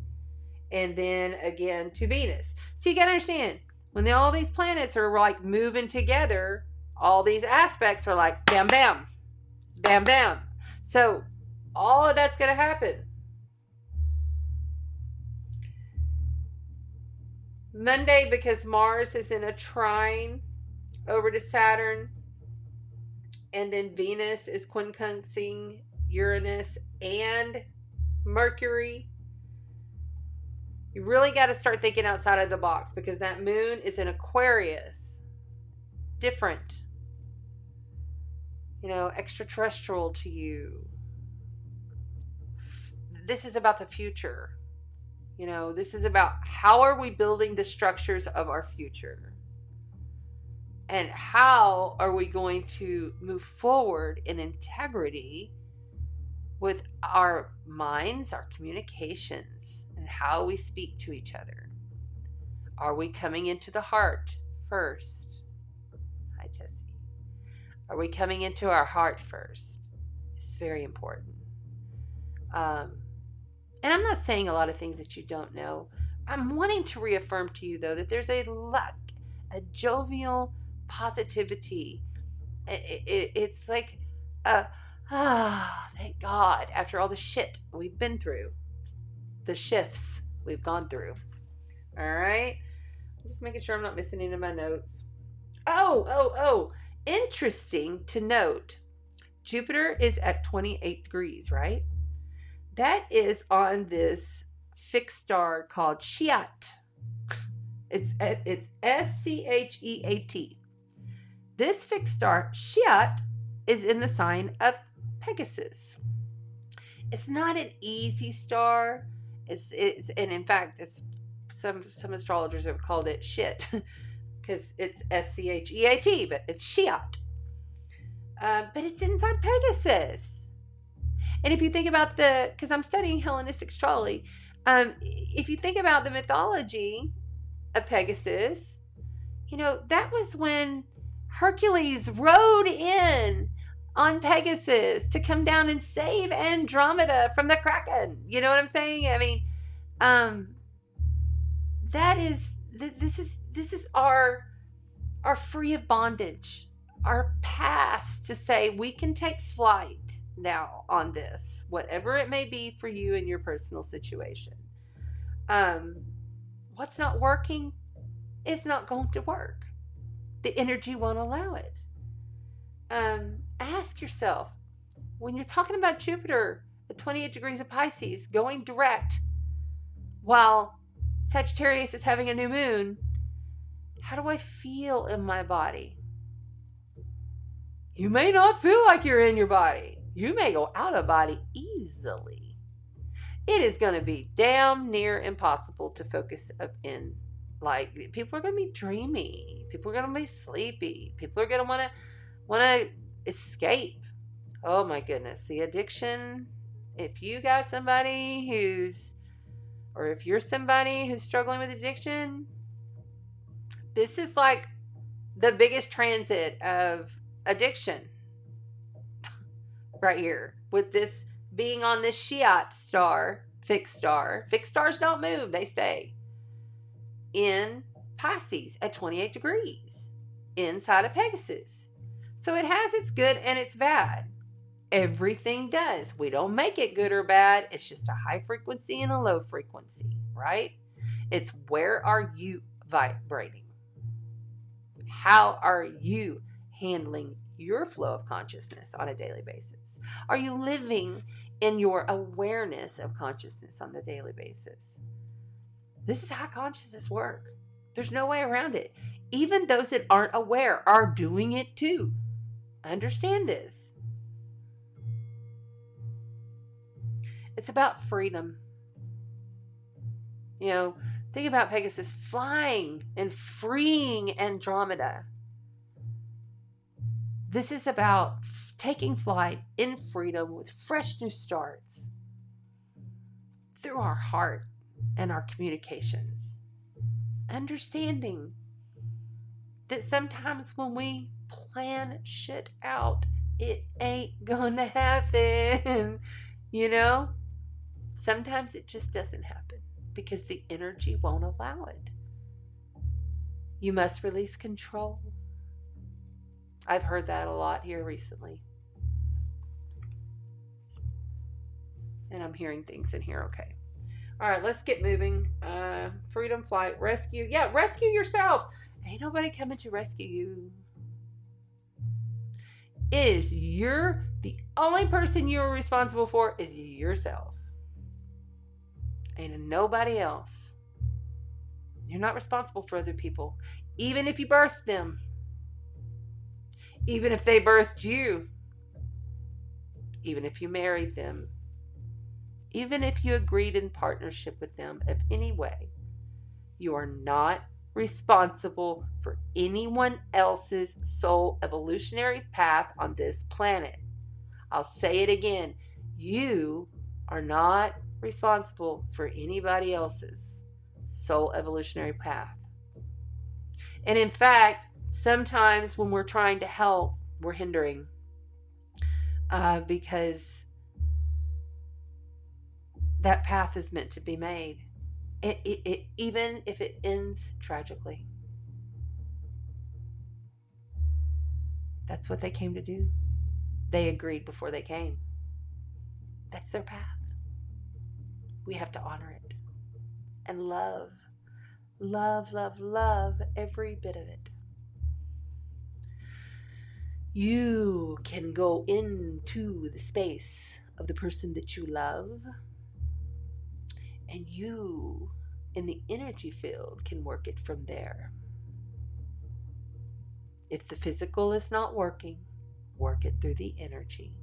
and then again to Venus. So you got to understand, when all these planets are like moving together, all these aspects are like bam, bam, bam, bam. So all of that's going to happen. Monday, because Mars is in a trine over to Saturn, and then Venus is quincunxing Uranus and Mercury. You really got to start thinking outside of the box because that moon is in Aquarius. Different. Extraterrestrial to you. This is about the future. This is about how are we building the structures of our future? And how are we going to move forward in integrity with our minds, our communications, and how we speak to each other? Are we coming into the heart first? Hi, Jesse. Are we coming into our heart first? It's very important. And I'm not saying a lot of things that you don't know. I'm wanting to reaffirm to you, though, that there's a lot a jovial positivity. It's like, thank God, after all the shit we've been through, the shifts we've gone through. All right. I'm just making sure I'm not missing any of my notes. Oh. Interesting to note, Jupiter is at 28 degrees, right? That is on this fixed star called Shiat. It's Scheat. This fixed star, Shiat, is in the sign of Pegasus. It's not an easy star. It's and in fact, it's some astrologers have called it shit because it's Scheat, but it's Shiat. But it's inside Pegasus. And if you think about because I'm studying Hellenistic astrology, if you think about the mythology of Pegasus, that was when Hercules rode in on Pegasus to come down and save Andromeda from the Kraken. You know what I'm saying? I mean, this is our free of bondage, our past, to say we can take flight now on this, whatever it may be for you in your personal situation. What's not working is not going to work. The energy won't allow it. Ask yourself, when you're talking about Jupiter at 28 degrees of Pisces going direct while Sagittarius is having a new moon, how do I feel in my body? You may not feel like you're in your body. You may go out of body easily. It is going to be damn near impossible to focus up in. Like, people are going to be dreamy. People are going to be sleepy. People are going to want to escape. Oh my goodness. The addiction. If you got somebody if you're somebody who's struggling with addiction, this is like the biggest transit of addiction right here, with this being on this Shiat star, fixed star. Fixed stars don't move, they stay in Pisces at 28 degrees inside of Pegasus. So it has its good and its bad. Everything does. We don't make it good or bad. It's just a high frequency and a low frequency, right? It's, where are you vibrating? How are you handling your flow of consciousness on a daily basis? Are you living in your awareness of consciousness on the daily basis? This is how consciousness works. There's no way around it. Even those that aren't aware are doing it too. Understand this. It's about freedom. Think about Pegasus flying and freeing Andromeda. This is about taking flight in freedom with fresh new starts through our heart and our communications. Understanding that sometimes when we plan shit out, it ain't gonna happen. Sometimes it just doesn't happen because the energy won't allow it. You must release control. I've heard that a lot here recently. And I'm hearing things in here. Okay. All right, let's get moving. Freedom flight, rescue. Yeah, rescue yourself. Ain't nobody coming to rescue you. The only person you're responsible for is yourself. Ain't nobody else. You're not responsible for other people. Even if you birthed them. Even if they birthed you. Even if you married them. Even if you agreed in partnership with them of any way. You are not responsible for anyone else's soul evolutionary path on this planet. I'll say it again. You are not responsible for anybody else's soul evolutionary path. And in fact, sometimes when we're trying to help, we're hindering because that path is meant to be made. It even if it ends tragically. That's what they came to do. They agreed before they came. That's their path. We have to honor it and love, love, love, love every bit of it. You can go into the space of the person that you love, and you, in the energy field, can work it from there. If the physical is not working, work it through the energy.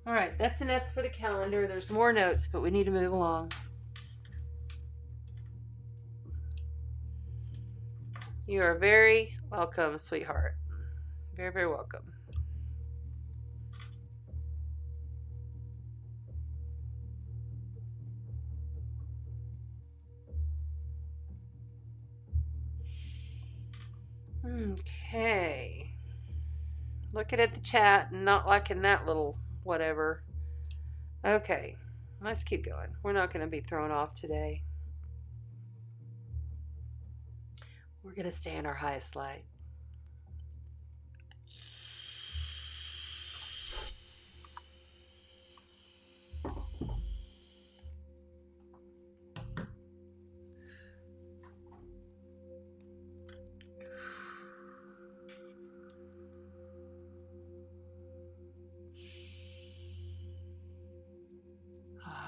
All right, that's enough for the calendar. There's more notes, but we need to move along. You are very welcome, sweetheart. Very, very welcome. Okay. Looking at the chat and not liking that little whatever. Okay, let's keep going. We're not going to be thrown off today. We're going to stay in our highest light.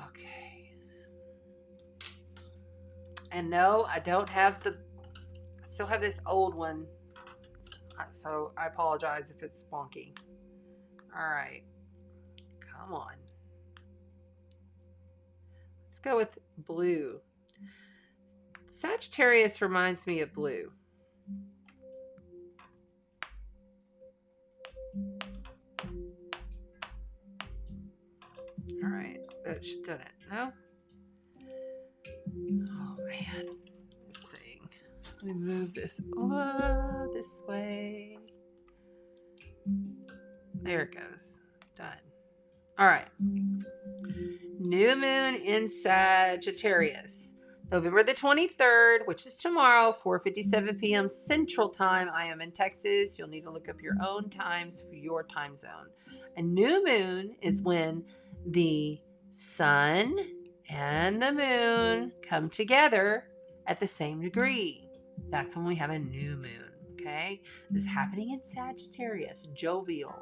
Okay. And no, I don't have I still have this old one. So I apologize if it's wonky. All right. Come on. Let's go with blue. Sagittarius reminds me of blue. All right. That should have done it. No? Oh, man. This thing. Let me move this this way. There it goes. Done. All right. New moon in Sagittarius. November the 23rd, which is tomorrow, 4:57 p.m. Central Time. I am in Texas. You'll need to look up your own times for your time zone. A new moon is when the sun and the moon come together at the same degree. That's when we have a new moon, okay? This is happening in Sagittarius. Jovial,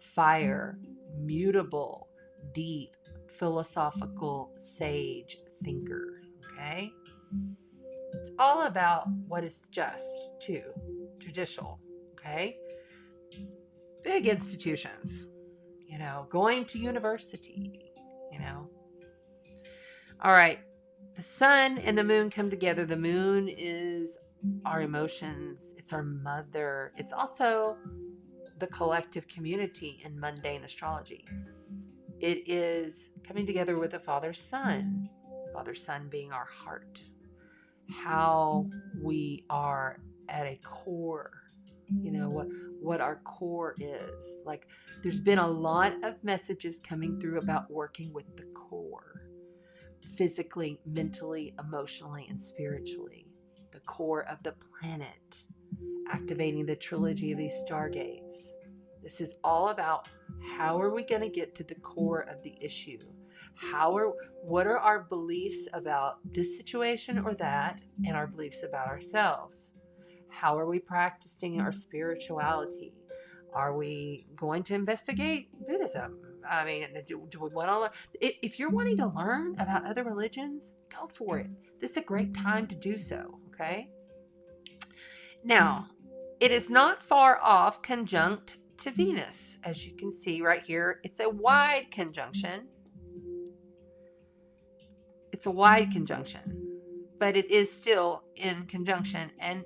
fire, mutable, deep, philosophical, sage thinker, okay? It's all about what is just, too, judicial, okay? Big institutions, going to university, All right, the sun and the moon come together. The moon is our emotions. It's our mother. It's also the collective community in mundane astrology. It is coming together with the father-son being our heart, how we are at a core, what our core is. Like, there's been a lot of messages coming through about working with the core, physically, mentally, emotionally, and spiritually. The core of the planet, activating the trilogy of these stargates. This is all about how are we going to get to the core of the issue? What are our beliefs about this situation or that, and our beliefs about ourselves? How are we practicing our spirituality? Are we going to investigate Buddhism? I mean, do we want to learn? If you're wanting to learn about other religions, go for it. This is a great time to do so, okay? Now, it is not far off conjunct to Venus. As you can see right here, it's a wide conjunction. It's a wide conjunction, but it is still in conjunction and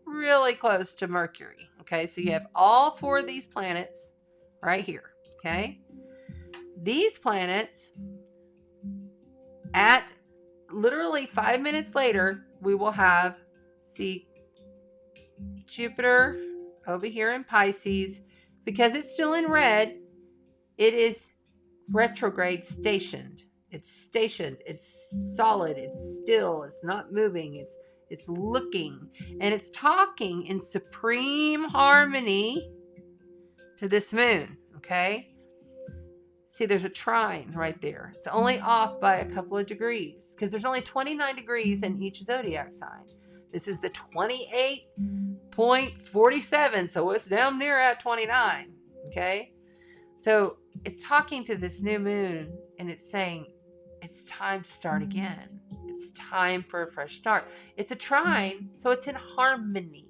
really close to Mercury. Okay, so you have all four of these planets right here. Okay, these planets, at literally 5 minutes later, we will have, see, Jupiter over here in Pisces. Because it's still in red, it is retrograde stationed. It's stationed. It's solid. It's still. It's not moving. It's looking, and it's talking in supreme harmony to this moon, okay? See, there's a trine right there. It's only off by a couple of degrees because there's only 29 degrees in each zodiac sign. This is the 28.47, so it's down near at 29, okay? So it's talking to this new moon, and it's saying, it's time to start again. It's time for a fresh start. It's a trine, so it's in harmony.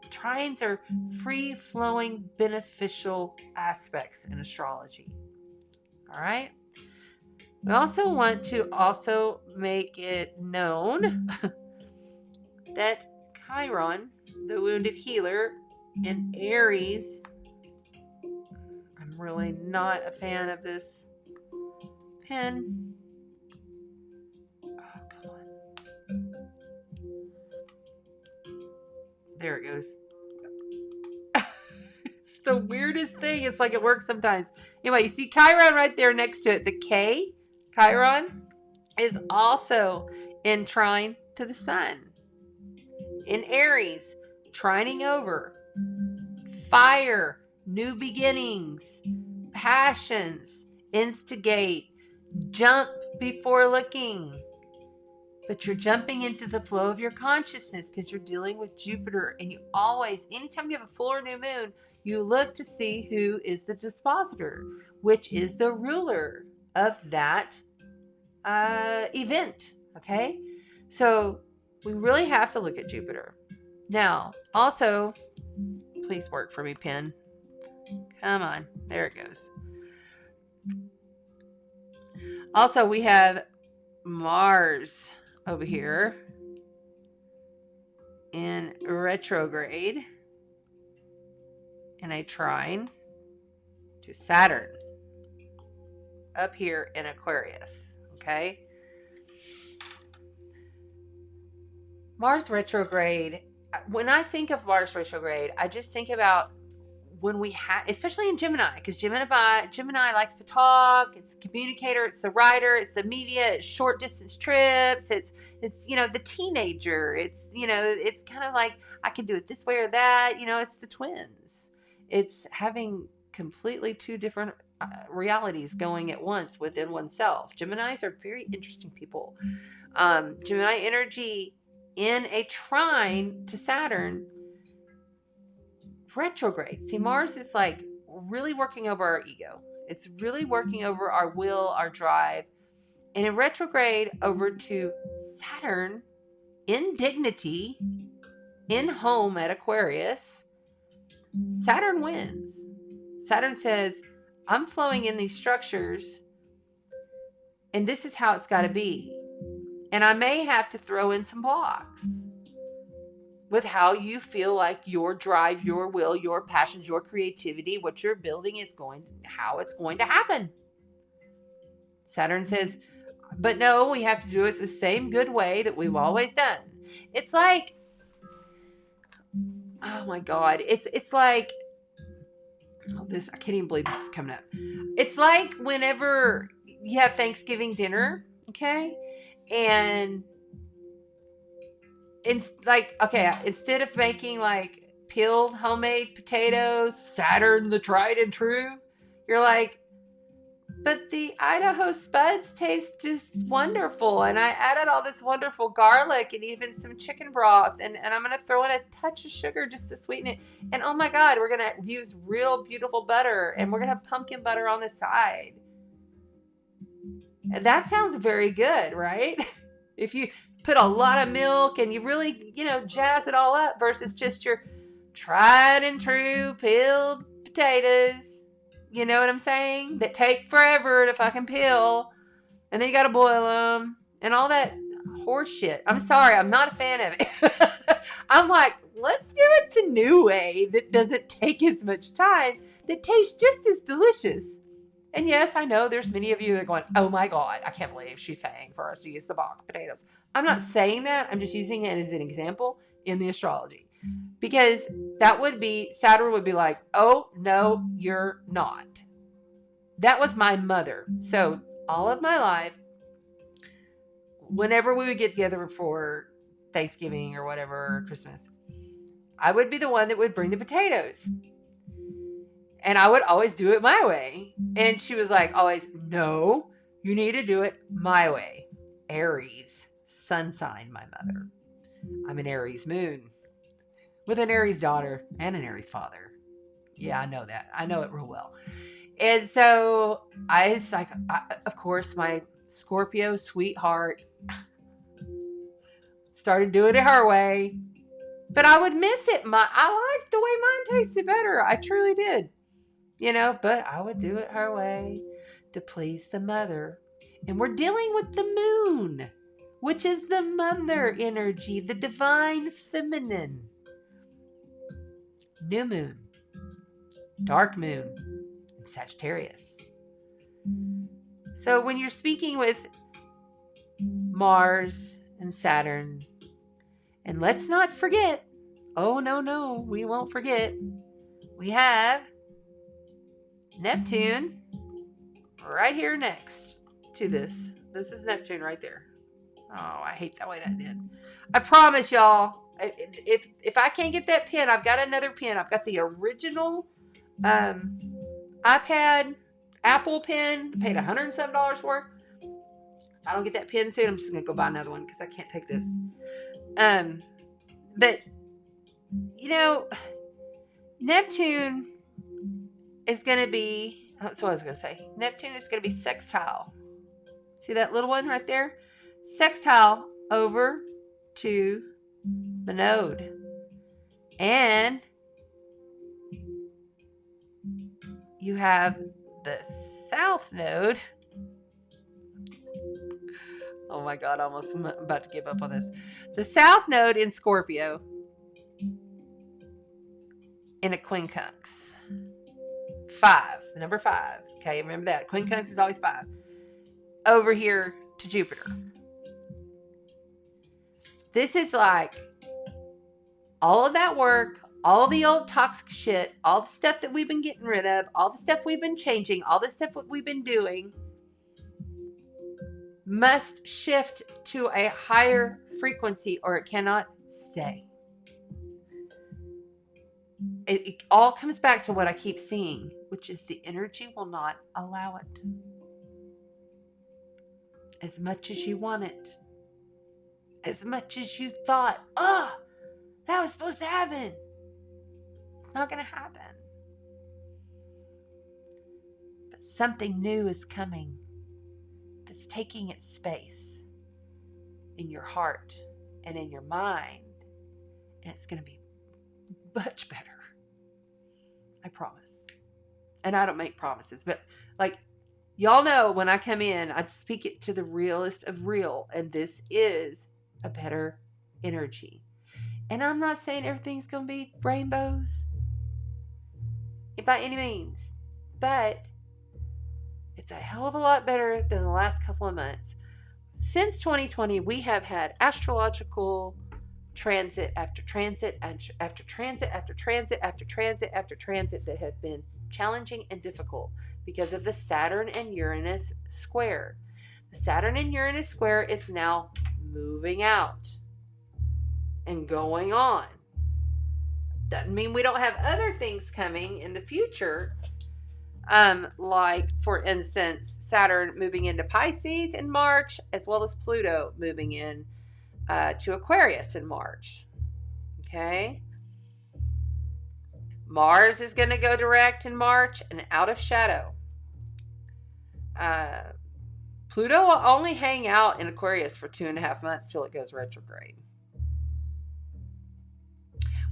Trines are free-flowing, beneficial aspects in astrology. All right? We also want to also make it known that Chiron, the wounded healer in Aries, I'm really not a fan of this pen. Oh, come on. There it goes. It's the weirdest thing. It's like it works sometimes. Anyway, you see Chiron right there next to it. The K, Chiron, is also in trine to the sun. In Aries, trining over. Fire, new beginnings, passions, instigate, jump before looking. But you're jumping into the flow of your consciousness because you're dealing with Jupiter. And you always, anytime you have a full or new moon, you look to see who is the dispositor, which is the ruler of that event. Okay? So we really have to look at Jupiter. Now, also, please work for me, pen. Come on. There it goes. Also, we have Mars over here in retrograde in a trine to Saturn up here in Aquarius. Okay? Mars retrograde, when I think of Mars retrograde, I just think about when we have, especially in Gemini, because Gemini likes to talk. It's the communicator. It's the writer. It's the media. It's short distance trips. It's the teenager. It's kind of like I can do it this way or that. It's the twins. It's having completely two different realities going at once within oneself. Geminis are very interesting people. Gemini energy in a trine to Saturn. Retrograde. See, Mars is like really working over our ego. It's really working over our will, our drive. And in retrograde over to Saturn in dignity, in home at Aquarius, Saturn wins. Saturn says, I'm flowing in these structures, and this is how it's got to be. And I may have to throw in some blocks with how you feel like your drive, your will, your passions, your creativity, what you're building is how it's going to happen. Saturn says, but no, we have to do it the same good way that we've always done. It's like, oh my God, it's like, I can't even believe this is coming up. It's like whenever you have Thanksgiving dinner, okay? And it's like, okay, instead of making like peeled homemade potatoes, Saturn, the tried and true, you're like, but the Idaho spuds taste just wonderful. And I added all this wonderful garlic and even some chicken broth. And I'm going to throw in a touch of sugar just to sweeten it. And oh my God, we're going to use real beautiful butter. And we're going to have pumpkin butter on the side. And that sounds very good, right? If you put a lot of milk and you really, jazz it all up versus just your tried and true peeled potatoes. You know what I'm saying? That take forever to fucking peel. And then you got to boil them and all that horse shit. I'm sorry. I'm not a fan of it. I'm like, let's do it the new way that doesn't take as much time, that tastes just as delicious. And yes, I know there's many of you that are going, oh my God, I can't believe she's saying for us to use the box potatoes. I'm not saying that. I'm just using it as an example in the astrology. Because that would be, Saturn would be like, oh, no, you're not. That was my mother. So all of my life, whenever we would get together for Thanksgiving or whatever, or Christmas, I would be the one that would bring the potatoes. And I would always do it my way. And she was like, always, no, you need to do it my way. Aries, sun sign, my mother. I'm an Aries moon with an Aries daughter and an Aries father. Yeah, I know that. I know it real well. And so of course, my Scorpio sweetheart started doing it her way. But I would miss it. I liked the way mine tasted better. I truly did. But I would do it her way to please the mother. And we're dealing with the moon, which is the mother energy, the divine feminine. New moon, dark moon, and Sagittarius. So when you're speaking with Mars and Saturn, and let's not forget, oh no, we won't forget, we have Neptune right here next to this. This is Neptune right there. Oh, I hate that way that did. I promise y'all, if I can't get that pen, I've got another pen. I've got the original iPad Apple pen. Paid $107 for. If I don't get that pen soon, I'm just gonna go buy another one because I can't take this. But Neptune is going to be, that's what I was going to say. Neptune is going to be sextile. See that little one right there? Sextile over to the node. And you have the south node. Oh my God, I'm about to give up on this. The south node in Scorpio in a quincunx. 5, the number 5. Okay, remember that. Quincunx is always 5. Over here to Jupiter. This is like all of that work, all of the old toxic shit, all the stuff that we've been getting rid of, all the stuff we've been changing, all the stuff that we've been doing must shift to a higher frequency or it cannot stay. It all comes back to what I keep seeing, which is the energy will not allow it. As much as you want it, as much as you thought, that was supposed to happen, it's not going to happen. But something new is coming that's taking its space in your heart and in your mind, and it's going to be much better. I promise. And I don't make promises, but y'all know when I come in, I speak it to the realest of real, and this is a better energy. And I'm not saying everything's going to be rainbows by any means, but it's a hell of a lot better than the last couple of months. Since 2020, we have had astrological transit after transit after transit after transit after transit after transit that have been challenging and difficult because of the Saturn and Uranus square. The Saturn and Uranus square is now moving out and going on. Doesn't mean we don't have other things coming in the future. Like, for instance, Saturn moving into Pisces in March, as well as Pluto moving in to Aquarius in March. Okay? Mars is going to go direct in March and out of shadow. Pluto will only hang out in Aquarius for 2.5 months till it goes retrograde.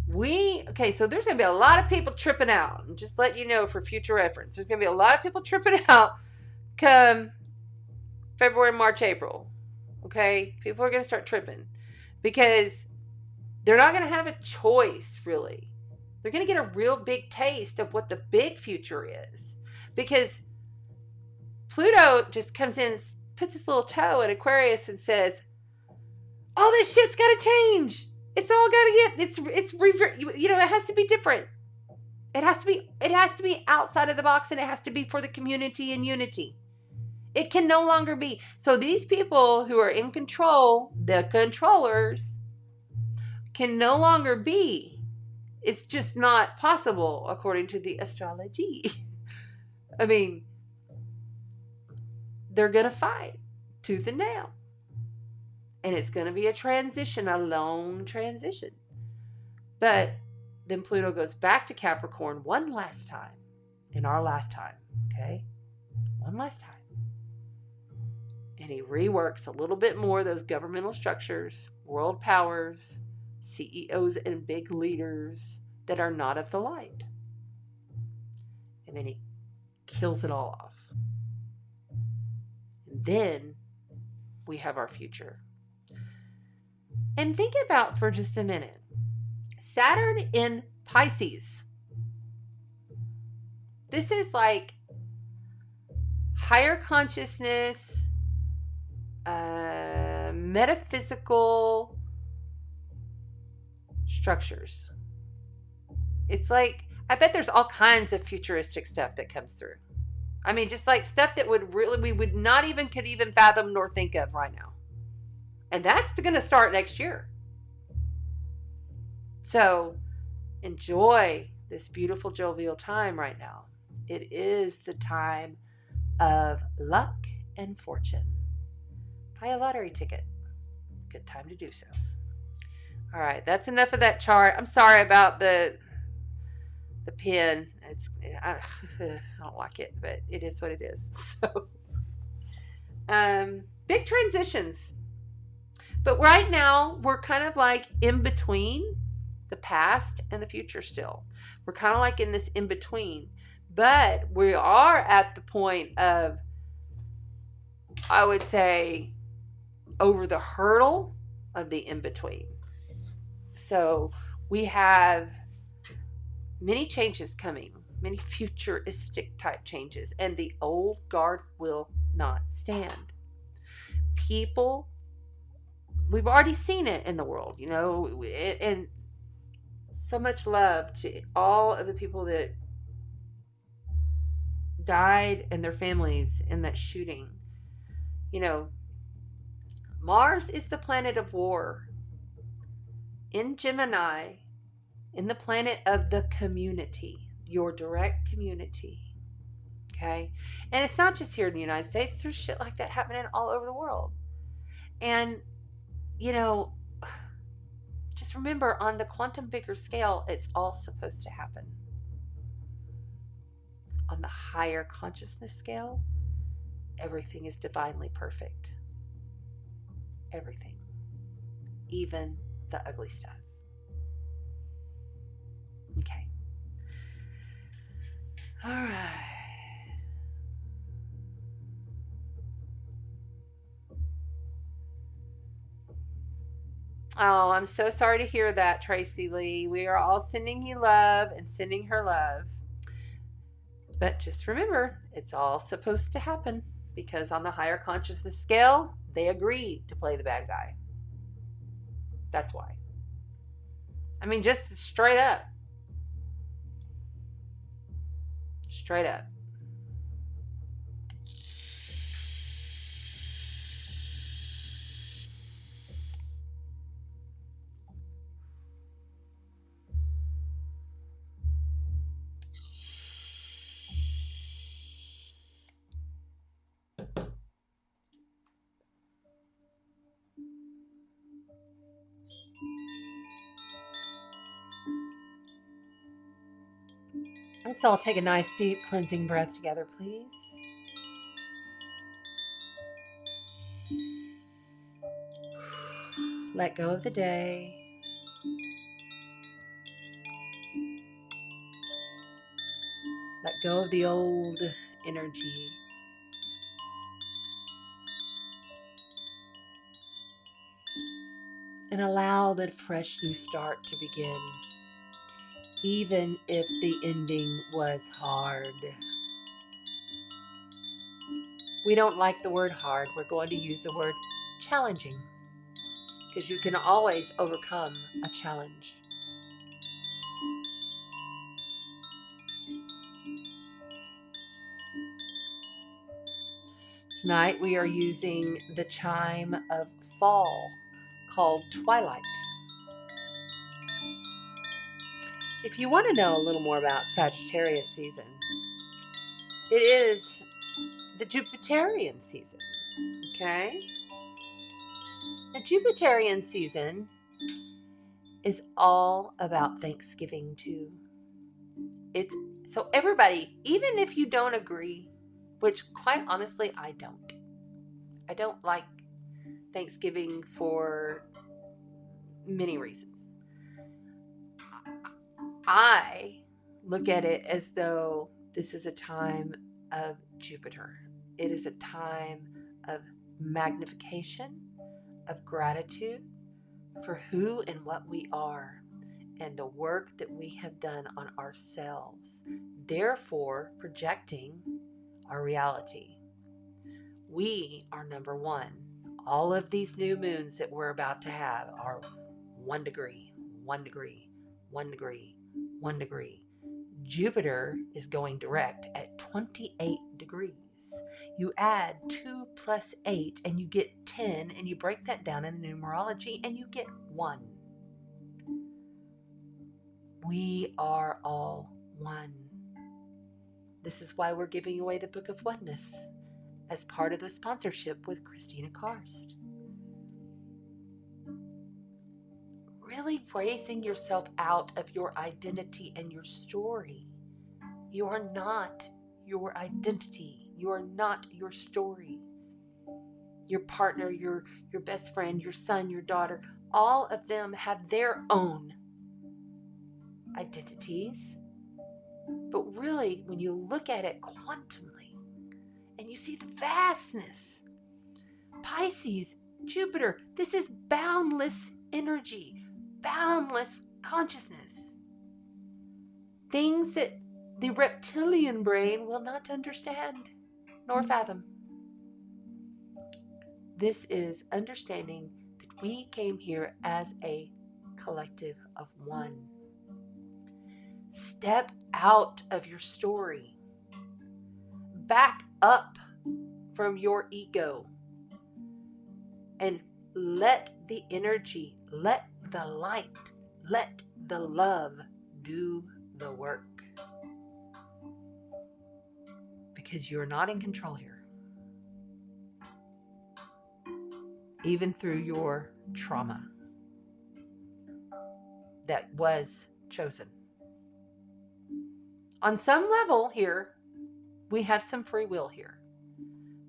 So there's going to be a lot of people tripping out. And just let you know for future reference. There's going to be a lot of people tripping out come February, March, April. Okay? People are going to start tripping. Because they're not going to have a choice, really. They're going to get a real big taste of what the big future is. Because Pluto just comes in, puts his little toe in Aquarius and says, all this shit's got to change. It's all got to it has to be different. It has to be outside of the box, and it has to be for the community and unity. It can no longer be. So these people who are in control, the controllers, can no longer be. It's just not possible according to the astrology. I mean, they're going to fight tooth and nail. And it's going to be a transition, a long transition. But then Pluto goes back to Capricorn one last time in our lifetime. Okay? One last time. And he reworks a little bit more those governmental structures, world powers, CEOs, and big leaders that are not of the light. And then he kills it all off. And then we have our future. And think about for just a minute. Saturn in Pisces. This is like higher consciousness, metaphysical structures. It's like, I bet there's all kinds of futuristic stuff that comes through. I mean, just like stuff that we would not even could even fathom nor think of right now. And that's going to start next year. So enjoy this beautiful jovial time right now. It is the time of luck and fortune. Buy a lottery ticket. Good time to do so. All right, that's enough of that chart. I'm sorry about the pen. I don't like it, but it is what it is. So, big transitions. But right now, we're kind of like in between the past and the future still. We're kind of like in this in between. But we are at the point of, I would say, over the hurdle of the in between. So we have many changes coming, many futuristic type changes, and the old guard will not stand. People, we've already seen it in the world, you know, and so much love to all of the people that died and their families in that shooting. You know, Mars is the planet of war. In Gemini, in the planet of the community, your direct community. Okay? And it's not just here in the United States. There's shit like that happening all over the world. And, you know, just remember, on the quantum bigger scale, it's all supposed to happen. On the higher consciousness scale, everything is divinely perfect. Everything. Even the ugly stuff. Okay. All right. Oh, I'm so sorry to hear that, Tracy Lee. We are all sending you love and sending her love. But just remember, it's all supposed to happen, because on the higher consciousness scale, they agreed to play the bad guy. That's why. I mean, just straight up. Straight up. Let's all take a nice deep cleansing breath together, please. Let go of the day. Let go of the old energy. And allow the fresh new start to begin, even if the ending was hard. We don't like the word hard. We're going to use the word challenging, because you can always overcome a challenge. Tonight we are using the chime of fall called Twilight. If you want to know a little more about Sagittarius season, it is the Jupiterian season. Okay? The Jupiterian season is all about Thanksgiving too. It's so everybody, even if you don't agree, which quite honestly I don't. I don't like Thanksgiving for many reasons. I look at it as though this is a time of Jupiter. It is a time of magnification, of gratitude for who and what we are, and the work that we have done on ourselves, therefore projecting our reality. We are number one. All of these new moons that we're about to have are 1 degree, 1 degree, 1 degree, 1 degree. Jupiter is going direct at 28 degrees. You add 2 plus 8 and you get 10, and you break that down in numerology and you get 1. We are all one. This is why we're giving away the Book of Oneness as part of the sponsorship with Christina Karst. Really raising yourself out of your identity and your story. You are not your identity. You are not your story. Your partner, your best friend, your son, your daughter, all of them have their own identities. But really, when you look at it quantumly and you see the vastness, Pisces, Jupiter, this is boundless energy, boundless consciousness. Things that the reptilian brain will not understand nor fathom. This is understanding that we came here as a collective of one. Step out of your story. Back up from your ego. And let the energy, let the light, let the love do the work. Because you're not in control here. Even through your trauma that was chosen. On some level here, we have some free will here,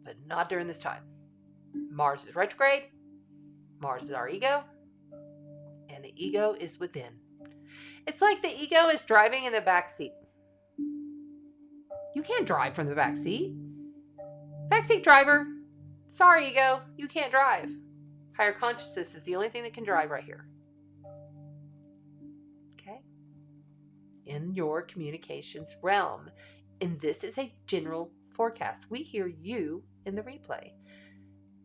but not during this time. Mars is retrograde, Mars is our ego, and the ego is within. It's like the ego is driving in the back seat. You can't drive from the back seat. Backseat driver, sorry ego, you can't drive. Higher consciousness is the only thing that can drive right here. Okay? In your communications realm. And this is a general forecast. We hear you in the replay.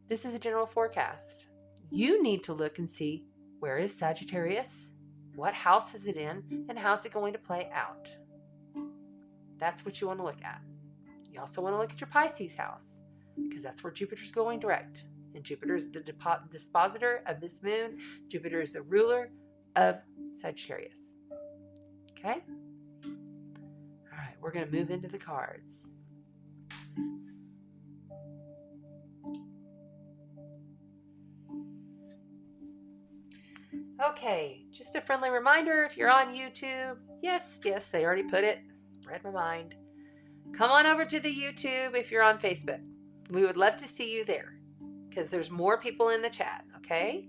This is a general forecast. You need to look and see, where is Sagittarius? What house is it in? And how's it going to play out? That's what you want to look at. You also want to look at your Pisces house, because that's where Jupiter's going direct. And Jupiter is the dispositor of this moon. Jupiter is the ruler of Sagittarius. Okay? All right, we're going to move into the cards. Okay, just a friendly reminder, if you're on YouTube, yes, they already put it. Read my mind. Come on over to the YouTube if you're on Facebook. We would love to see you there, because there's more people in the chat, okay?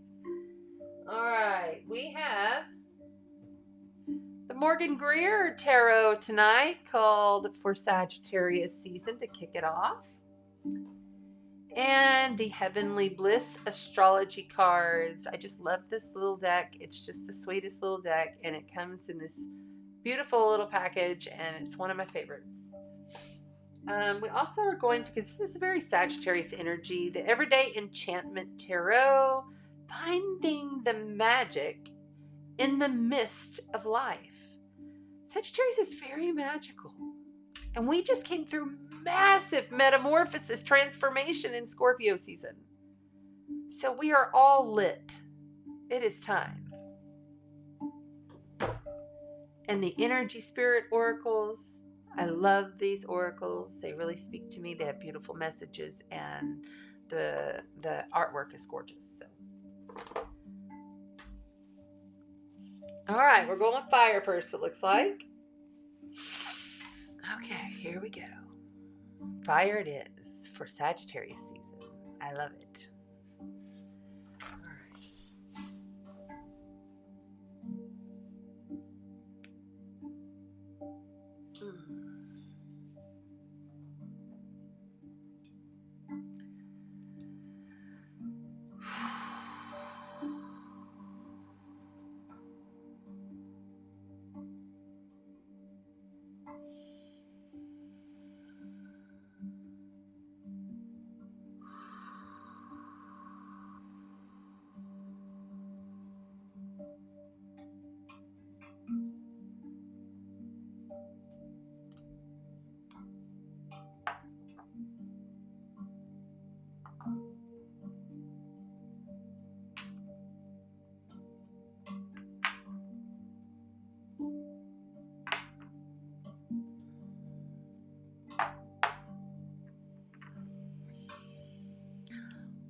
All right, we have the Morgan Greer Tarot tonight, called for Sagittarius season to kick it off. And the Heavenly Bliss Astrology cards. I just love this little deck. It's just the sweetest little deck, and it comes in this beautiful little package, and it's one of my favorites. We also are going to, because this is very Sagittarius energy, the Everyday Enchantment Tarot, finding the magic in the mist of life. Sagittarius is very magical. And we just came through massive metamorphosis, transformation in Scorpio season. So we are all lit. It is time. And the energy spirit oracles. I love these oracles. They really speak to me. They have beautiful messages, and the artwork is gorgeous. So, all right, we're going fire first. It looks like. Okay, here we go. Fire it is for Sagittarius season. I love it. All right.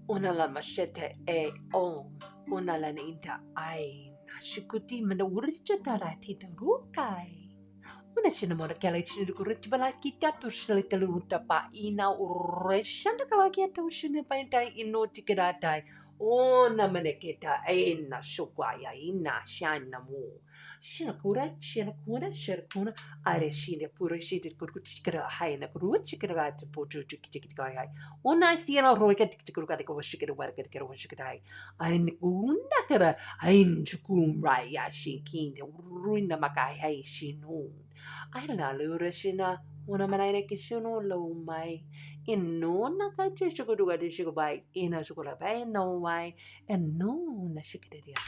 Una la machete e om, una la ninta ain, shikuti mana urja tarati tarukai. Una sinamora kala chinukurut balakita to slitaluta pa ina ureshanda kalakia to shinipantai ino tikiratai. Ona maneketa ena shukwaya ina shanamu. Shinakura, Shirakuna, Areshina, Purishit, Kurkutikara, Haina, Kuruchikara, Pochukikai. Una siena roika tikuratika was shikara work at Kerawashikatai. Ain Undakara, Ain Chukum Raya, Shinkin, Ruina Makai, Shinun. I don't know, Lurashina, una manai kishuno low my in no nakachi sugar to sugar by in a sugar by no why and no nashikadia.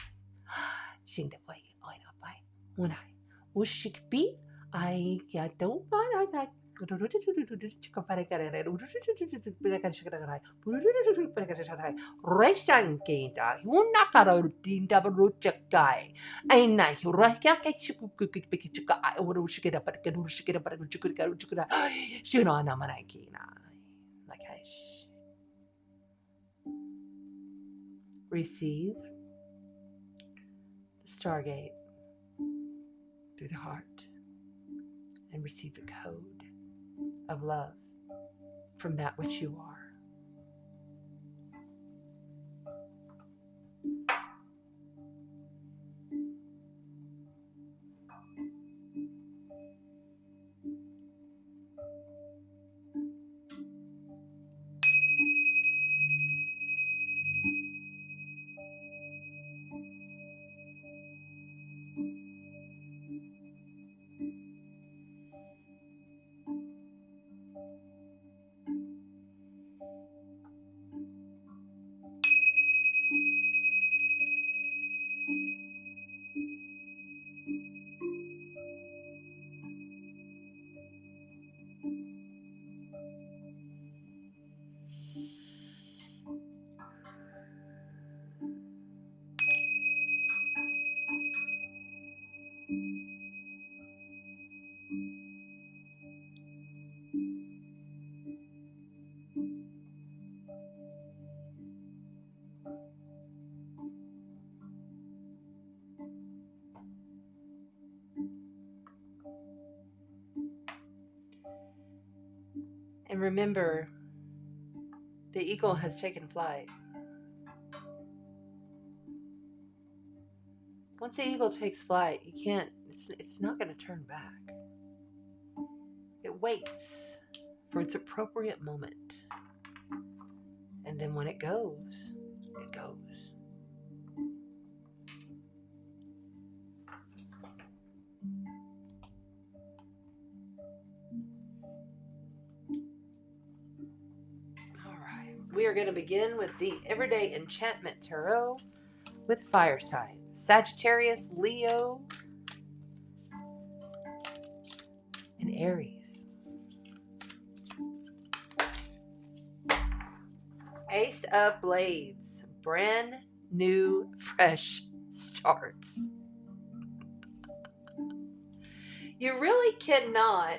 Sing the way I know by one eye. Ushikpi, I get the one. Restankinta, Unakara Dinda Baruchakai. I know you right. I would shake it up at Kadushika, but Chukura, Shirana Manakina. Like I receive the Stargate through the heart and receive the code of love from that which you are. And remember, the eagle has taken flight. Once the eagle takes flight, you can't, it's not going to turn back. It waits for its appropriate moment. And then when it goes, it goes. All right. We are going to begin with the Everyday Enchantment Tarot with fire signs. Sagittarius, Leo, and Aries. Ace of Blades. Brand new, fresh starts. You really cannot,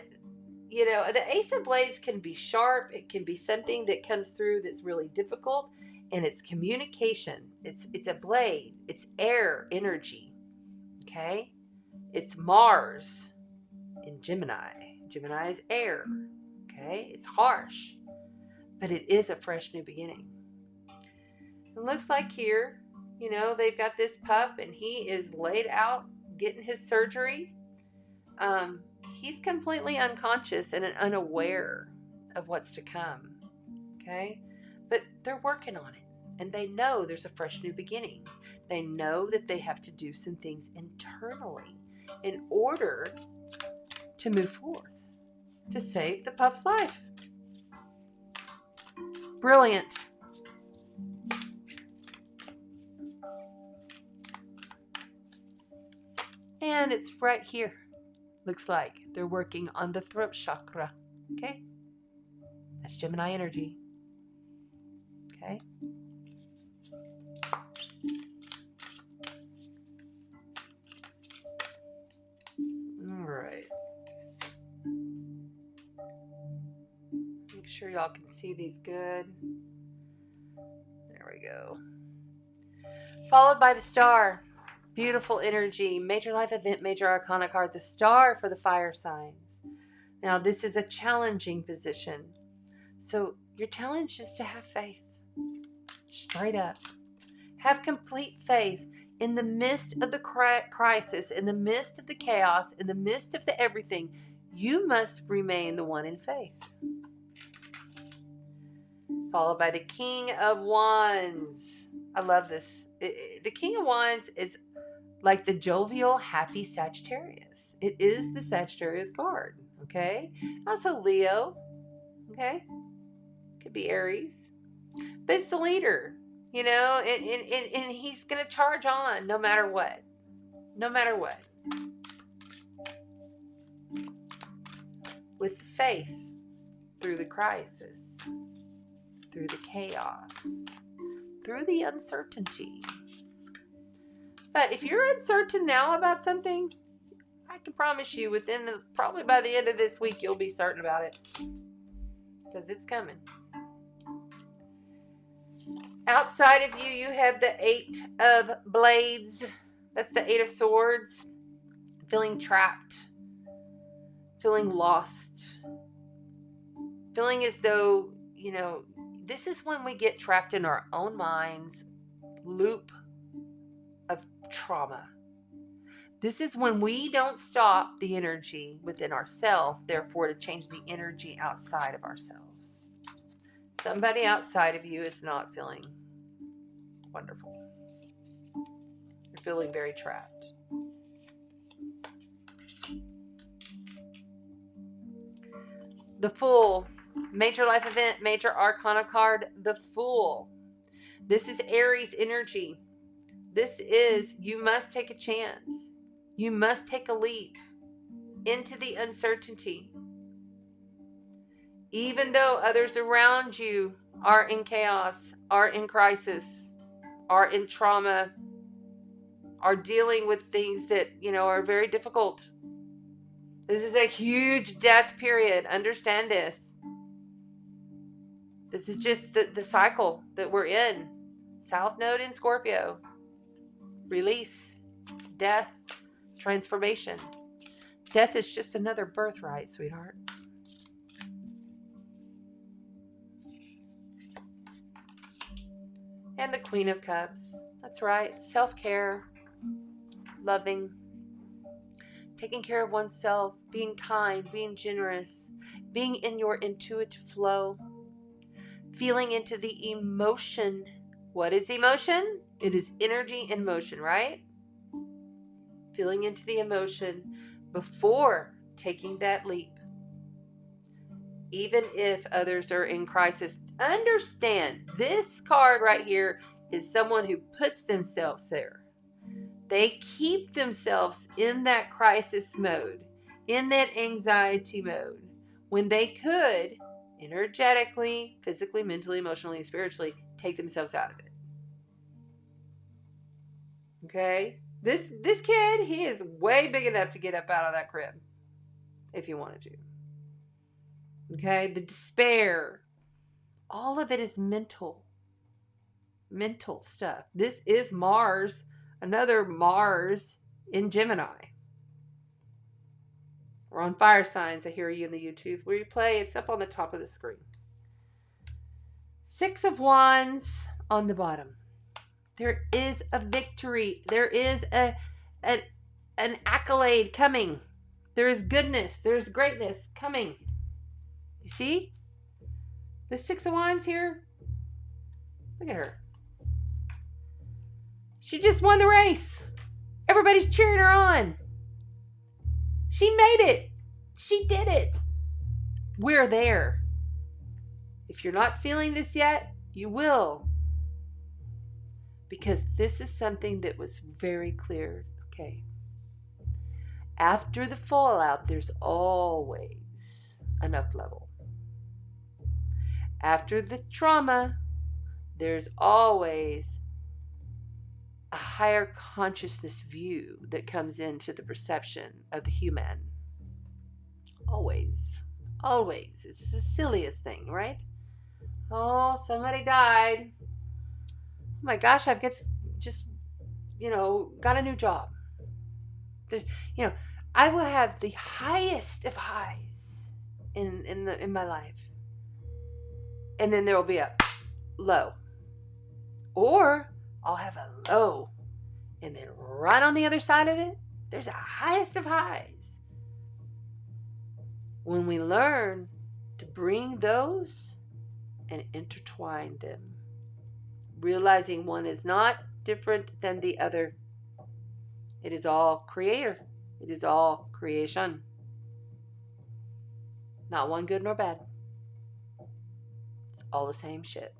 the Ace of Blades can be sharp. It can be something that comes through that's really difficult, and it's communication. It's a blade. It's air energy. Okay? It's Mars in Gemini. Gemini is air. Okay? It's harsh, but it is a fresh new beginning. It looks like here, they've got this pup and he is laid out getting his surgery. He's completely unconscious and unaware of what's to come. Okay? But they're working on it. And they know there's a fresh new beginning. They know that they have to do some things internally in order to move forth, to save the pup's life. Brilliant. And it's right here. Looks like they're working on the throat chakra. Okay? That's Gemini energy. Okay? All right. Make sure y'all can see these good. There we go. Followed by the star. Beautiful energy. Major life event, major arcana card. The star for the fire signs. Now, this is a challenging position. So, your challenge is to have faith. Straight up. Have complete faith in the midst of the crisis, in the midst of the chaos, in the midst of the everything. You must remain the one in faith. Followed by the King of Wands. I love this. The King of Wands is like the jovial, happy Sagittarius. It is the Sagittarius card. Okay? Also Leo. Okay? Could be Aries. But it's the leader. And he's going to charge on no matter what. No matter what. With faith through the crisis, through the chaos, through the uncertainty. But if you're uncertain now about something, I can promise you probably by the end of this week, you'll be certain about it. Because it's coming. Outside of you, you have the Eight of Blades. That's the Eight of Swords. Feeling trapped. Feeling lost. Feeling as though, this is when we get trapped in our own minds loop of trauma. This is when we don't stop the energy within ourselves, therefore to change the energy outside of ourselves. Somebody outside of you is not feeling wonderful. You're feeling very trapped. The Fool. Major life event, major arcana card, the Fool. This is Aries energy. This is, you must take a chance. You must take a leap into the uncertainty. Even though others around you are in chaos, are in crisis, are in trauma, are dealing with things that, are very difficult. This is a huge death period. Understand this. This is just the cycle that we're in. South Node in Scorpio. Release. Death. Transformation. Death is just another birthright, sweetheart. And the Queen of Cups. That's right. Self-care. Loving. Taking care of oneself. Being kind. Being generous. Being in your intuitive flow. Feeling into the emotion. What is emotion? It is energy in motion, right? Feeling into the emotion before taking that leap. Even if others are in crisis, understand this card right here is someone who puts themselves there. They keep themselves in that crisis mode, in that anxiety mode, when they could energetically, physically, mentally, emotionally, spiritually take themselves out of it. Okay? This kid, he is way big enough to get up out of that crib. if you wanted to. Okay? The despair. All of it is mental stuff. This is Mars, another Mars in Gemini. We're on fire signs. I hear you in the YouTube replay. It's up on the top of the screen. 6 of Wands on the bottom. There is a victory. There is an accolade coming. There is goodness. There's greatness coming. You see? The 6 of Wands here. Look at her. She just won the race. Everybody's cheering her on. She made it. She did it. We're there. If you're not feeling this yet, you will. Because this is something that was very clear. Okay. After the fallout, there's always an up level. After the trauma, there's always a higher consciousness view that comes into the perception of the human. Always. Always. It's the silliest thing, right? Oh, somebody died. Oh my gosh, I've just got a new job. There's, I will have the highest of highs in my life. And then there will be a low. Or I'll have a low, and then right on the other side of it, there's a highest of highs. When we learn to bring those and intertwine them, realizing one is not different than the other. It is all creator. It is all creation. Not one good nor bad. It's all the same shit.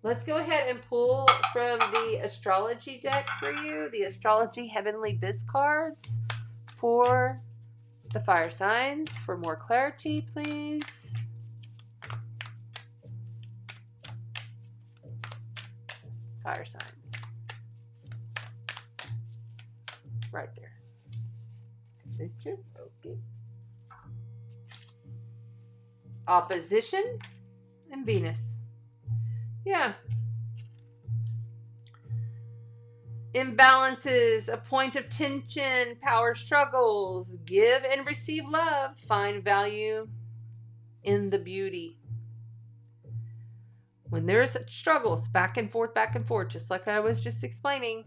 Let's go ahead and pull from the astrology deck for you, the astrology heavenly biz cards for the fire signs. For more clarity, please. Fire signs. Right there. These two? Okay. Opposition and Venus. Yeah. Imbalances, a point of tension, power struggles, give and receive love, find value in the beauty. When there's struggles back and forth, just like I was just explaining,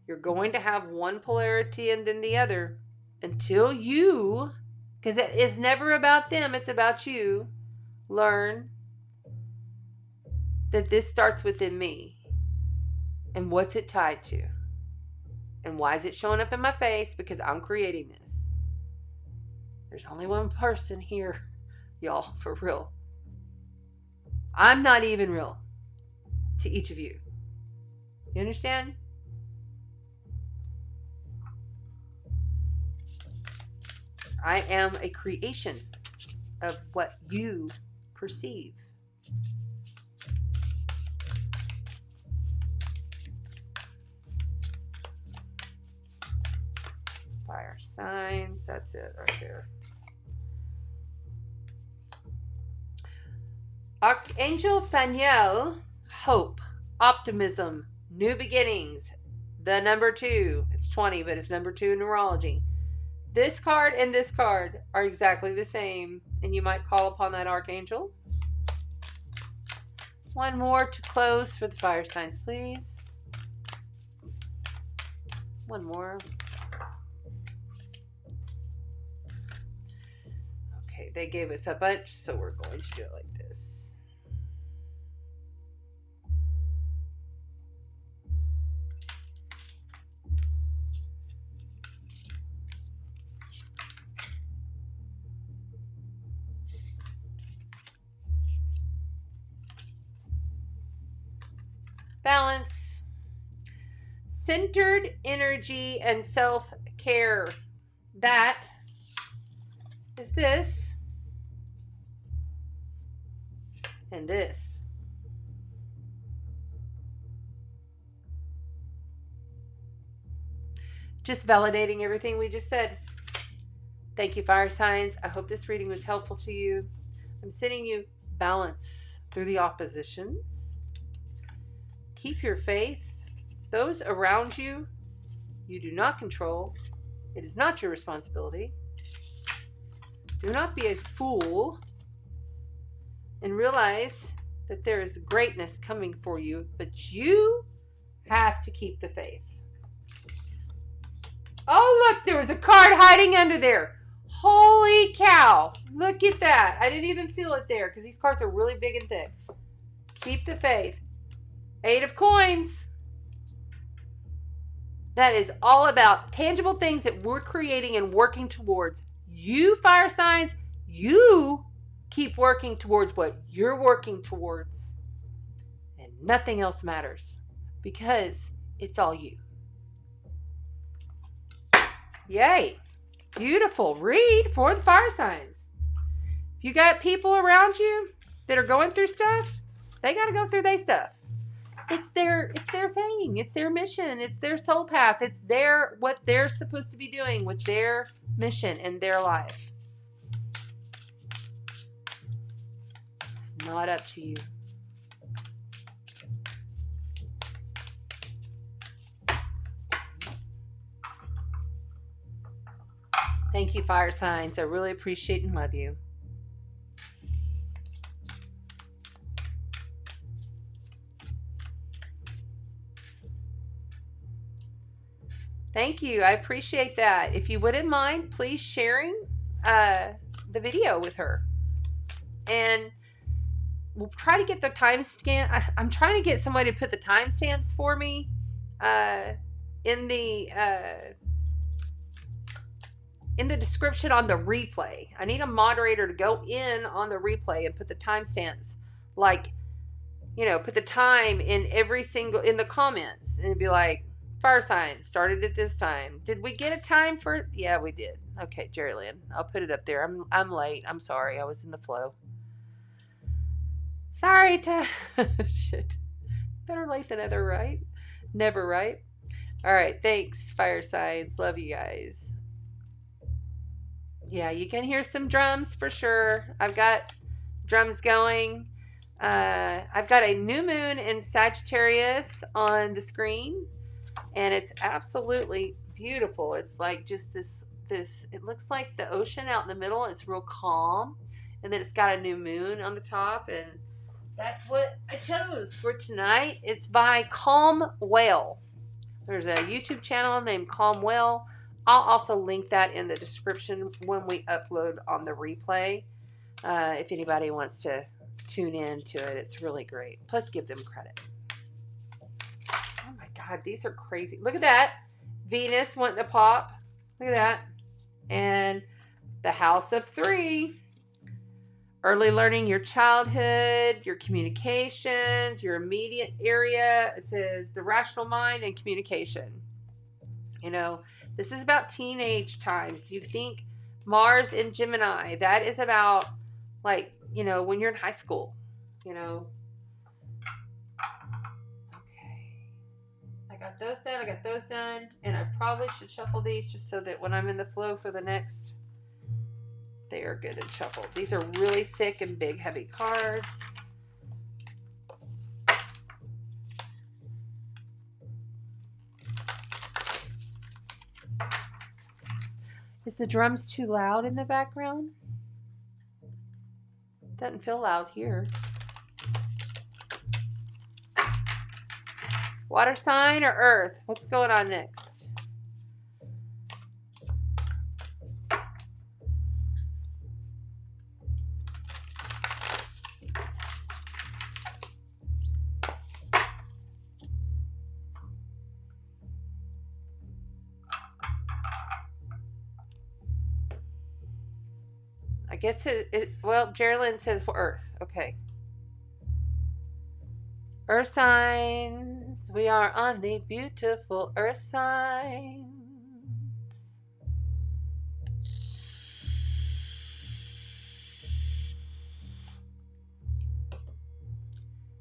you're going to have one polarity and then the other until you, because it is never about them, it's about you, learn that this starts within me. And what's it tied to? And why is it showing up in my face? Because I'm creating this. There's only one person here, y'all, for real. I'm not even real to each of you. You understand? I am a creation of what you perceive. Fire signs, that's it right there. Archangel Faniel, hope, optimism, new beginnings, the number 2. It's 20, but it's number 2 in numerology. This card and this card are exactly the same, and you might call upon that archangel. One more to close for the fire signs, please. One more. Okay, they gave us a bunch, so we're going to do it like this. Balance, centered energy, and self-care. That is this and this. Just validating everything we just said. Thank you, fire signs. I hope this reading was helpful to you. I'm sending you balance through the oppositions. Keep your faith. Those around you, you do not control. It is not your responsibility. Do not be a fool and realize that there is greatness coming for you, but you have to keep the faith. Oh, look, there was a card hiding under there. Holy cow. Look at that. I didn't even feel it there because these cards are really big and thick. Keep the faith. 8 of coins. That is all about tangible things that we're creating and working towards. You, fire signs, you keep working towards what you're working towards. And nothing else matters because it's all you. Yay. Beautiful read for the fire signs. If you got people around you that are going through stuff, they got to go through their stuff. It's their thing. It's their mission. It's their soul path. It's what they're supposed to be doing with their mission in their life. It's not up to you. Thank you, fire signs. I really appreciate and love you. Thank you. I appreciate that. If you wouldn't mind, please sharing the video with her. And we'll try to get the timestamp. I'm trying to get somebody to put the timestamps for me in the description on the replay. I need a moderator to go in on the replay and put the timestamps, like, put the time in in the comments, and it'd be like, fire sign started at this time. Did we get a time for? Yeah, we did. Okay, Jerry Lynn, I'll put it up there. I'm late. I'm sorry. I was in the flow. Sorry to shit. Better late than ever, right? Never, right? All right. Thanks, fire signs. Love you guys. Yeah, you can hear some drums for sure. I've got drums going. I've got a new moon in Sagittarius on the screen, and it's absolutely beautiful. It's like just this. It looks like the ocean out in the middle. It's real calm, and then it's got a new moon on the top, and that's what I chose for tonight. It's by Calm Whale. There's a YouTube channel named Calm Whale. I'll also link that in the description when we upload on the replay. If anybody wants to tune in to it, it's really great. Plus, give them credit. Oh my God, these are crazy. Look at that. Venus wanting to pop. Look at that. And the House of 3. Early learning, your childhood, your communications, your immediate area. It says the rational mind and communication. This is about teenage times. You think Mars in Gemini, that is about, when you're in high school, Okay. I got those done. And I probably should shuffle these just so that when I'm in the flow for the next, they are good and shuffled. These are really thick and big, heavy cards. Is the drums too loud in the background? Doesn't feel loud here. Water sign or earth? What's going on next? I guess Geraldine says earth. Okay. Earth signs. We are on the beautiful earth signs.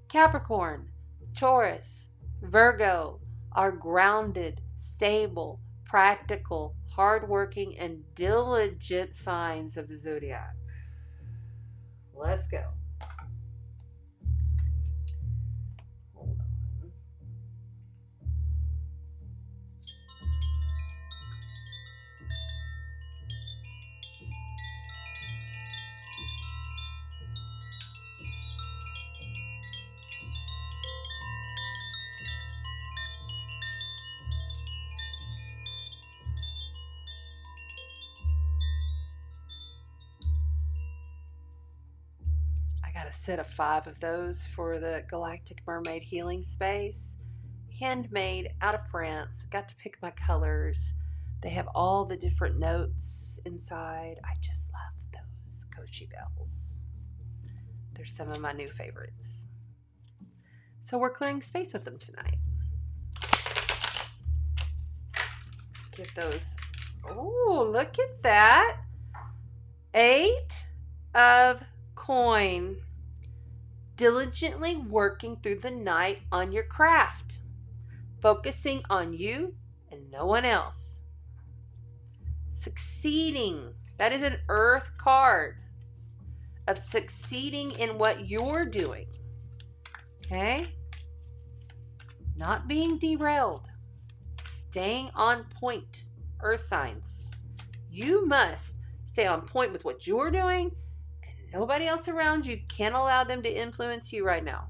Capricorn, Taurus, Virgo are grounded, stable, practical, hardworking, and diligent signs of the zodiac. Let's go. Hold on. I got a set of 5 of those for the Galactic Mermaid Healing Space. Handmade out of France. Got to pick my colors. They have all the different notes inside. I just love those Koshi bells. They're some of my new favorites. So we're clearing space with them tonight. Get those. Oh, look at that. 8 of coin. Diligently working through the night on your craft. Focusing on you and no one else. Succeeding. That is an earth card of succeeding in what you're doing. Okay? Not being derailed. Staying on point. Earth signs. You must stay on point with what you're doing, and nobody else around you can allow them to influence you right now.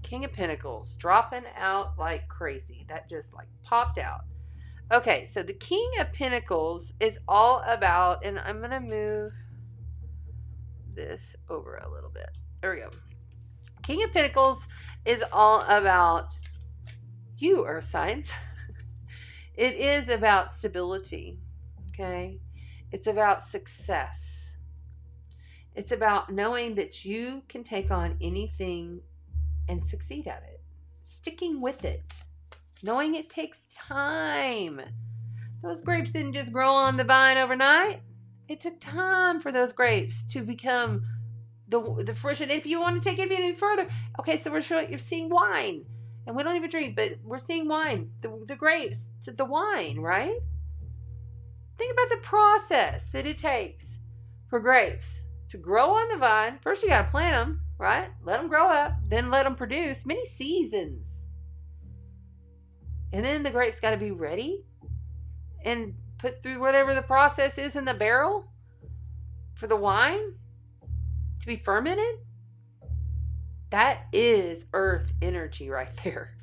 King of Pentacles dropping out like crazy. That just like popped out. Okay, so the King of Pentacles is all about, and I'm going to move this over a little bit. There we go. King of Pentacles is all about you, earth signs. It is about stability, okay? It's about success. It's about knowing that you can take on anything and succeed at it. Sticking with it. Knowing it takes time. Those grapes didn't just grow on the vine overnight. It took time for those grapes to become the fruition. If you want to take it even further, okay, so you're seeing wine. And we don't even drink, but we're seeing wine. The grapes to the wine, right? Think about the process that it takes for grapes to grow on the vine. First, you got to plant them, right? Let them grow up, then let them produce many seasons. And then the grapes got to be ready and put through whatever the process is in the barrel for the wine to be fermented. That is earth energy right there.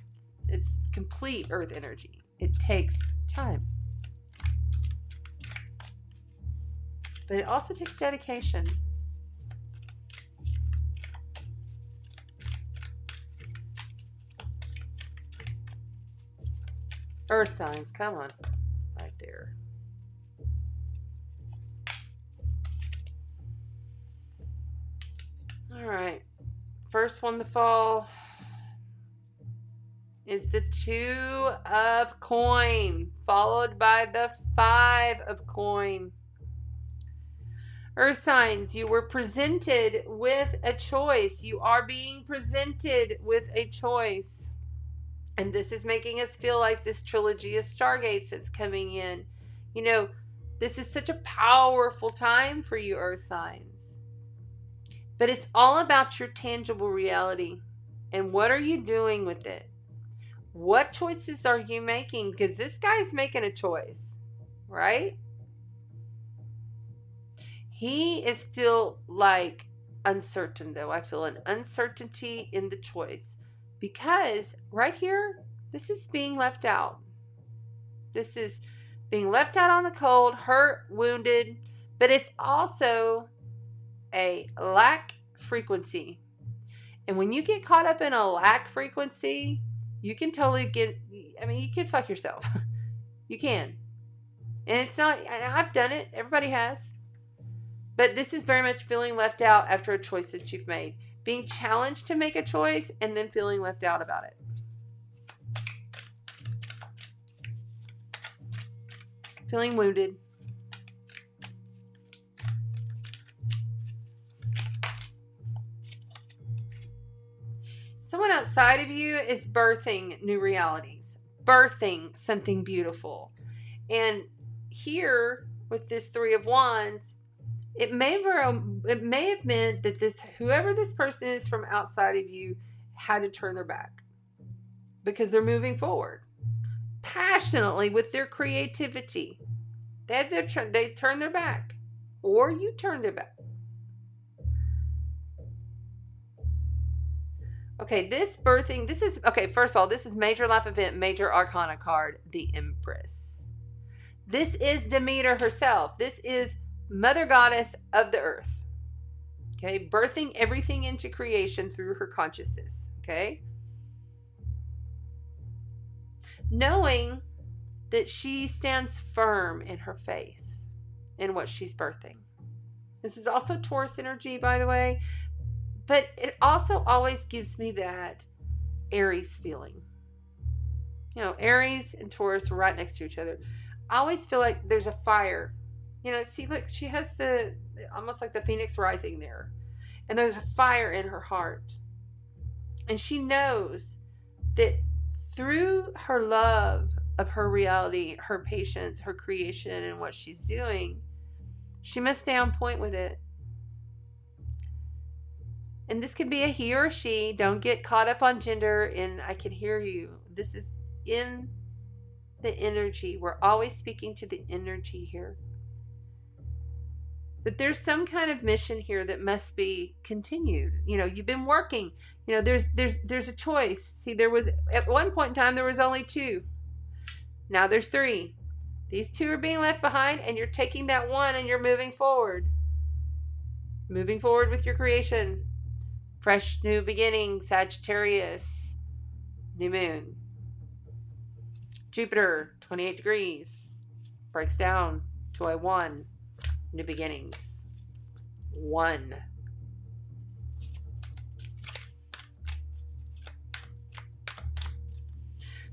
It's complete earth energy. It takes time. But it also takes dedication. Earth signs, come on. Right there. All right. First one to fall is the 2 of coin, followed by the 5 of coin. Earth signs, you were presented with a choice. You are being presented with a choice. And this is making us feel like this trilogy of stargates that's coming in. You know, this is such a powerful time for you, earth signs. But it's all about your tangible reality. And what are you doing with it? What choices are you making? Because this guy's making a choice, right? He is still like uncertain, though. I feel an uncertainty in the choice. Because right here, this is being left out. This is being left out on the cold, hurt, wounded. But it's also a lack frequency. And when you get caught up in a lack frequency, you can totally you can fuck yourself. You can. And it's not, I've done it. Everybody has. But this is very much feeling left out after a choice that you've made. Being challenged to make a choice and then feeling left out about it. Feeling wounded. Someone outside of you is birthing new realities. birthing something beautiful. And here with this Three of Wands, it may have meant that whoever this person is from outside of you had to turn their back because they're moving forward passionately with their creativity. They turn their back, or you turn their back. Okay, this is first of all, this is major life event, major arcana card, the Empress. This is Demeter herself. This is Mother Goddess of the earth. Okay, birthing everything into creation through her consciousness. Okay, knowing that she stands firm in her faith in what she's birthing. This is also Taurus energy, by the way, but it also always gives me that Aries feeling. You know, Aries and Taurus are right next to each other. I always feel like there's a fire. You know, see, look, she has almost like the phoenix rising there. And there's a fire in her heart. And she knows that through her love of her reality, her patience, her creation, and what she's doing, she must stay on point with it. And this could be a he or a she. Don't get caught up on gender in I can hear you. This is in the energy. We're always speaking to the energy here. But there's some kind of mission here that must be continued. You know, you've been working. You know, there's a choice. See, there was at one point in time there was only 2. Now there's 3. These 2 are being left behind, and you're taking that 1 and you're moving forward. Moving forward with your creation. Fresh new beginning, Sagittarius, new moon. Jupiter, 28 degrees, breaks down to a 1, new beginnings. 1.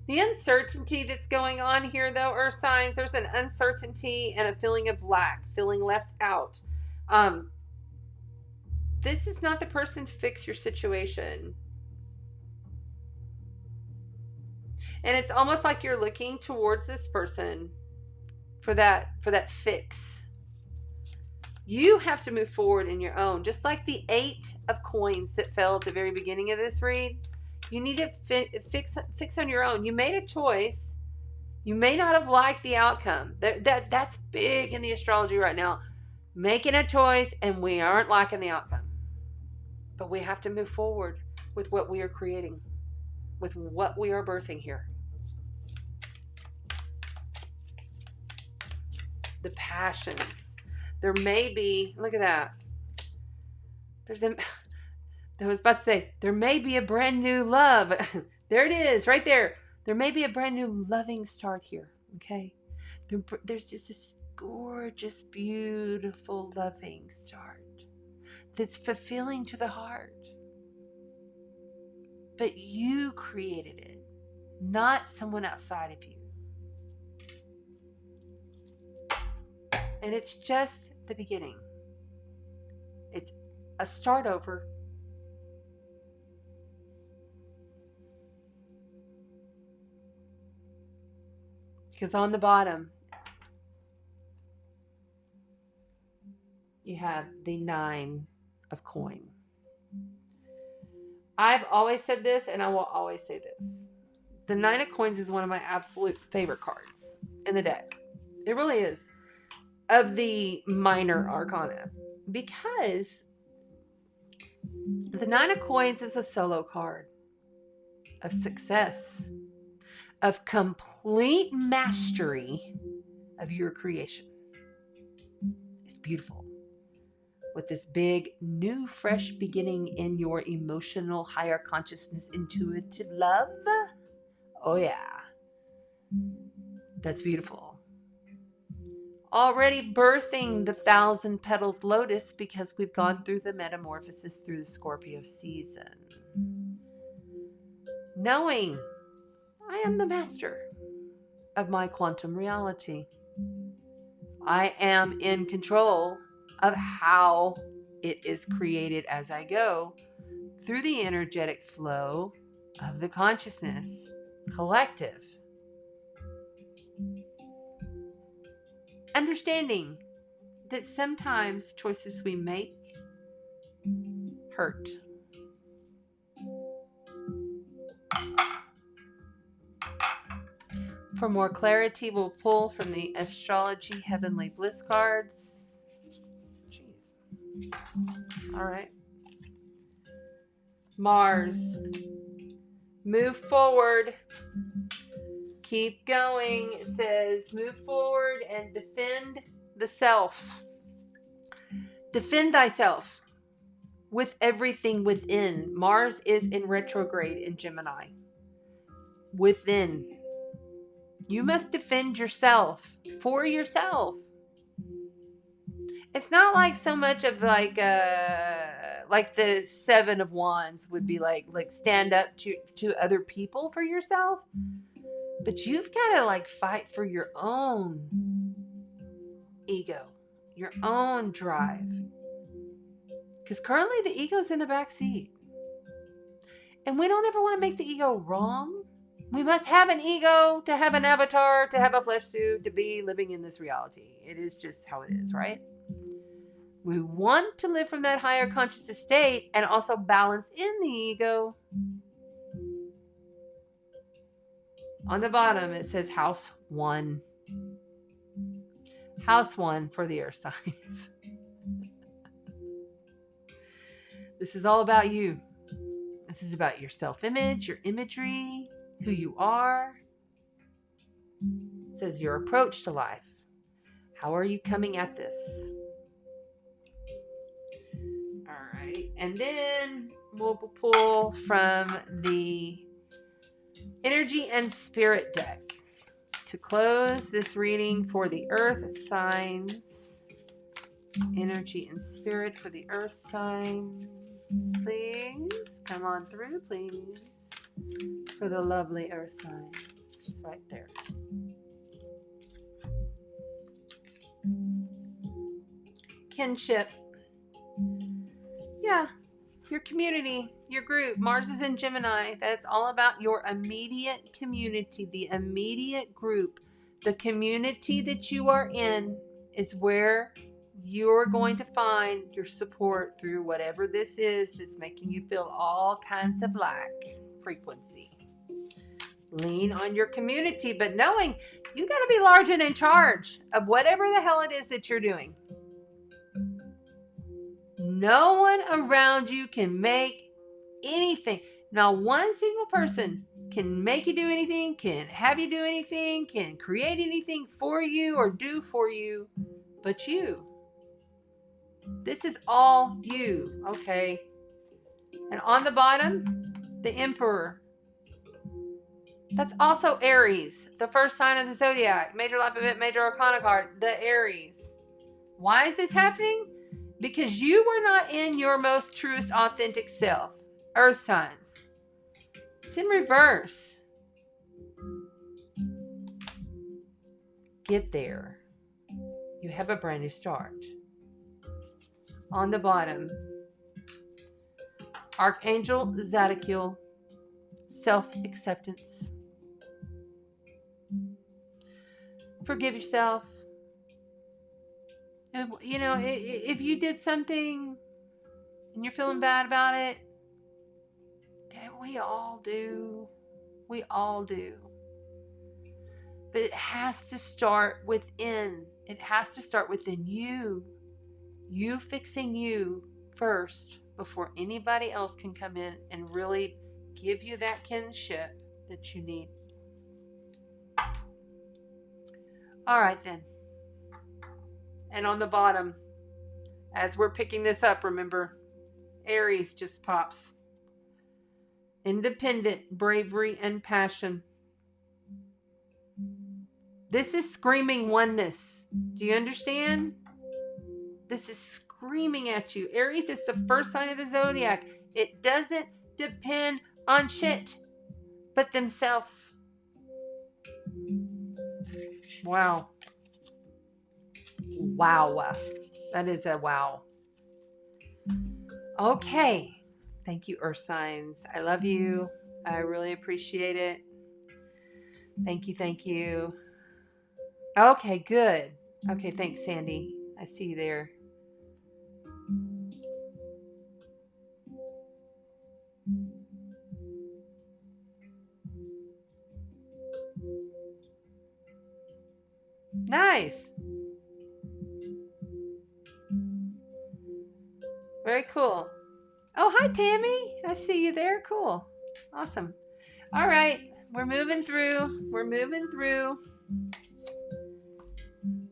The uncertainty that's going on here, though, Earth signs, there's an uncertainty and a feeling of lack, feeling left out. This is not the person to fix your situation. And it's almost like you're looking towards this person for that fix. You have to move forward in your own. Just like the 8 of coins that fell at the very beginning of this read, you need to fix on your own. You made a choice. You may not have liked the outcome. That's big in the astrology right now. Making a choice and we aren't liking the outcome. But we have to move forward with what we are creating, with what we are birthing here. The passions. There may be, look at that. I was about to say, there may be a brand new love. There it is, right there. There may be a brand new loving start here, okay? There's just this gorgeous, beautiful loving start that's fulfilling to the heart. But you created it, not someone outside of you. And it's just the beginning. It's a start over. Because on the bottom, you have the 9 of coin. I've always said this, and I will always say this. The 9 of coins is one of my absolute favorite cards in the deck. It really is. Of the minor arcana. Because the 9 of coins is a solo card of success, of complete mastery of your creation. It's beautiful. With this big, new, fresh beginning in your emotional, higher consciousness, intuitive love. Oh, yeah. That's beautiful. Already birthing the 1,000-petaled lotus because we've gone through the metamorphosis through the Scorpio season. Knowing I am the master of my quantum reality. I am in control of how it is created as I go through the energetic flow of the consciousness collective. understanding that sometimes choices we make hurt. For more clarity, we'll pull from the Astrology Heavenly Bliss cards. Jeez. All right. Mars. Move forward. Keep going. It says move forward and defend the self. Defend thyself with everything within. Mars is in retrograde in Gemini. Within. You must defend yourself for yourself. It's not like so much of like the Seven of Wands would be like stand up to other people for yourself. But you've got to like fight for your own ego, your own drive. Because currently the ego's in the back seat. And we don't ever want to make the ego wrong. We must have an ego to have an avatar, to have a flesh suit, to be living in this reality. It is just how it is, right? We want to live from that higher conscious state and also balance in the ego. On the bottom, it says house 1. House 1 for the earth signs. This is all about you. This is about your self-image, your imagery, who you are. It says your approach to life. How are you coming at this? All right. And then we'll pull from the Energy and Spirit deck to close this reading for the earth signs. Energy and Spirit for the earth signs. Please come on through, please. For the lovely earth signs. Right there. Kinship. Yeah. Your community, your group. Mars is in Gemini. That's all about your immediate community, the immediate group. The community that you are in is where you're going to find your support through whatever this is that's making you feel all kinds of lack frequency. Lean on your community, but knowing you got to be large and in charge of whatever the hell it is that you're doing. No one around you can make anything. Not one single person can make you do anything, can have you do anything, can create anything for you or do for you, but you. This is all you, okay? And on the bottom, the Emperor. That's also Aries, the first sign of the zodiac. Major life event, major arcana card, the Aries. Why is this happening? Because you were not in your most truest, authentic self. Earth signs. It's in reverse. Get there. You have a brand new start. On the bottom, Archangel Zadkiel, self-acceptance. Forgive yourself. You know, if you did something and you're feeling bad about it, we all do. We all do. But it has to start within. It has to start within you. You fixing you first before anybody else can come in and really give you that kinship that you need. All right, then. And on the bottom, as we're picking this up, remember, Aries just pops. Independent, bravery, and passion. This is screaming oneness. Do you understand? This is screaming at you. Aries is the first sign of the zodiac. It doesn't depend on shit but themselves. Wow. Wow. That is a wow. Okay. Thank you, Earth signs. I love you. I really appreciate it. Thank you. Okay, good. Okay, thanks, Sandy. I see you there. Nice. Very cool. Oh, hi, Tammy. I see you there. Cool. Awesome. All right. We're moving through. We're moving through.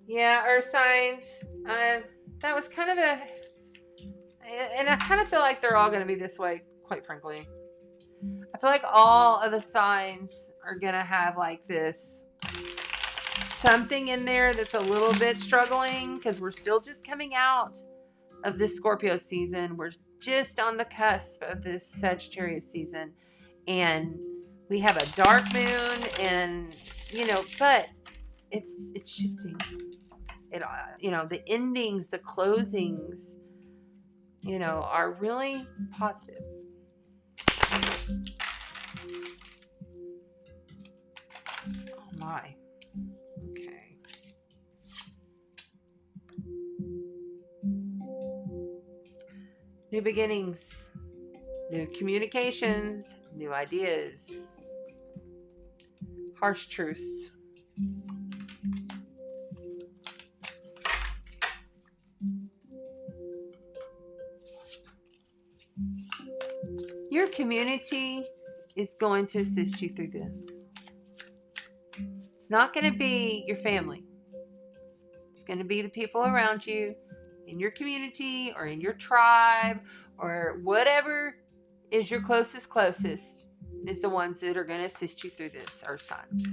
Yeah, earth signs. That was kind of a, and I kind of feel like they're all going to be this way, quite frankly. I feel like all of the signs are going to have like this something in there that's a little bit struggling because we're still just coming out of this Scorpio season. We're just on the cusp of this Sagittarius season. And we have a dark moon and, but it's shifting. It, the endings, the closings, are really positive. Oh my. Okay. New beginnings, new communications, new ideas, harsh truths. Your community is going to assist you through this. It's not going to be your family. It's going to be the people around you in your community or in your tribe or whatever is your closest is the ones that are going to assist you through this, earth signs.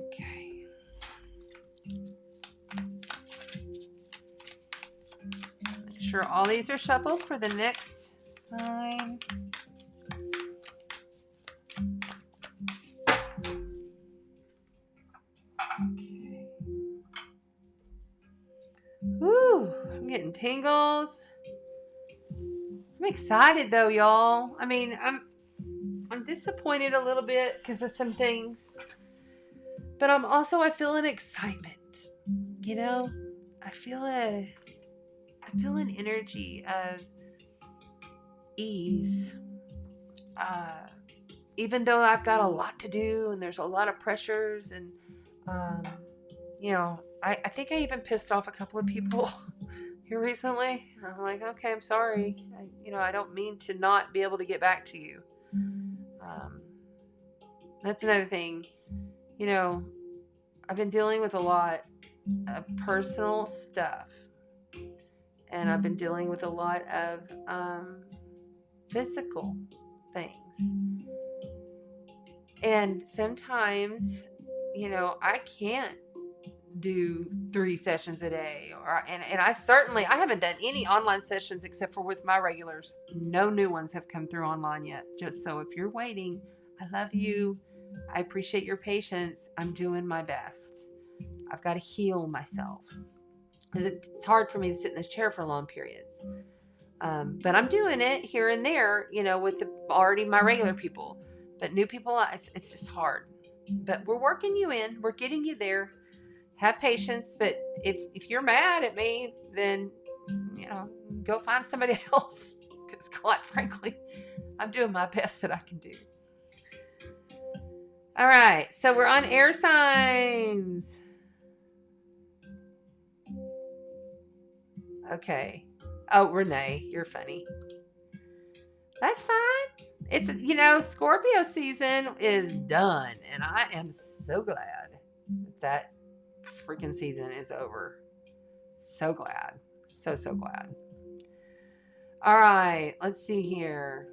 Okay. Make sure all these are shuffled for the next sign. Okay. Woo, I'm getting tingles. I'm excited though, y'all. I mean, I'm disappointed a little bit because of some things, but I feel an excitement. I feel an energy of ease. Even though I've got a lot to do and there's a lot of pressures and I think I even pissed off a couple of people here recently. I'm like, okay, I'm sorry. I don't mean to not be able to get back to you. That's another thing. I've been dealing with a lot of personal stuff. And I've been dealing with a lot of physical things. And sometimes, I can't do 3 sessions a day and I haven't done any online sessions except for with my regulars. No new ones have come through online yet. Just so if you're waiting, I love you. I appreciate your patience. I'm doing my best. I've got to heal myself because it's hard for me to sit in this chair for long periods. But I'm doing it here and there, with already my regular people. But new people, it's just hard. But we're working you in. We're getting you there. Have patience. But if you're mad at me, then, go find somebody else. Because quite frankly, I'm doing my best that I can do. All right. So we're on air signs. Okay. Oh, Renee, you're funny. That's fine. It's, Scorpio season is done. And I am so glad that freaking season is over. So glad. So glad. All right. Let's see here.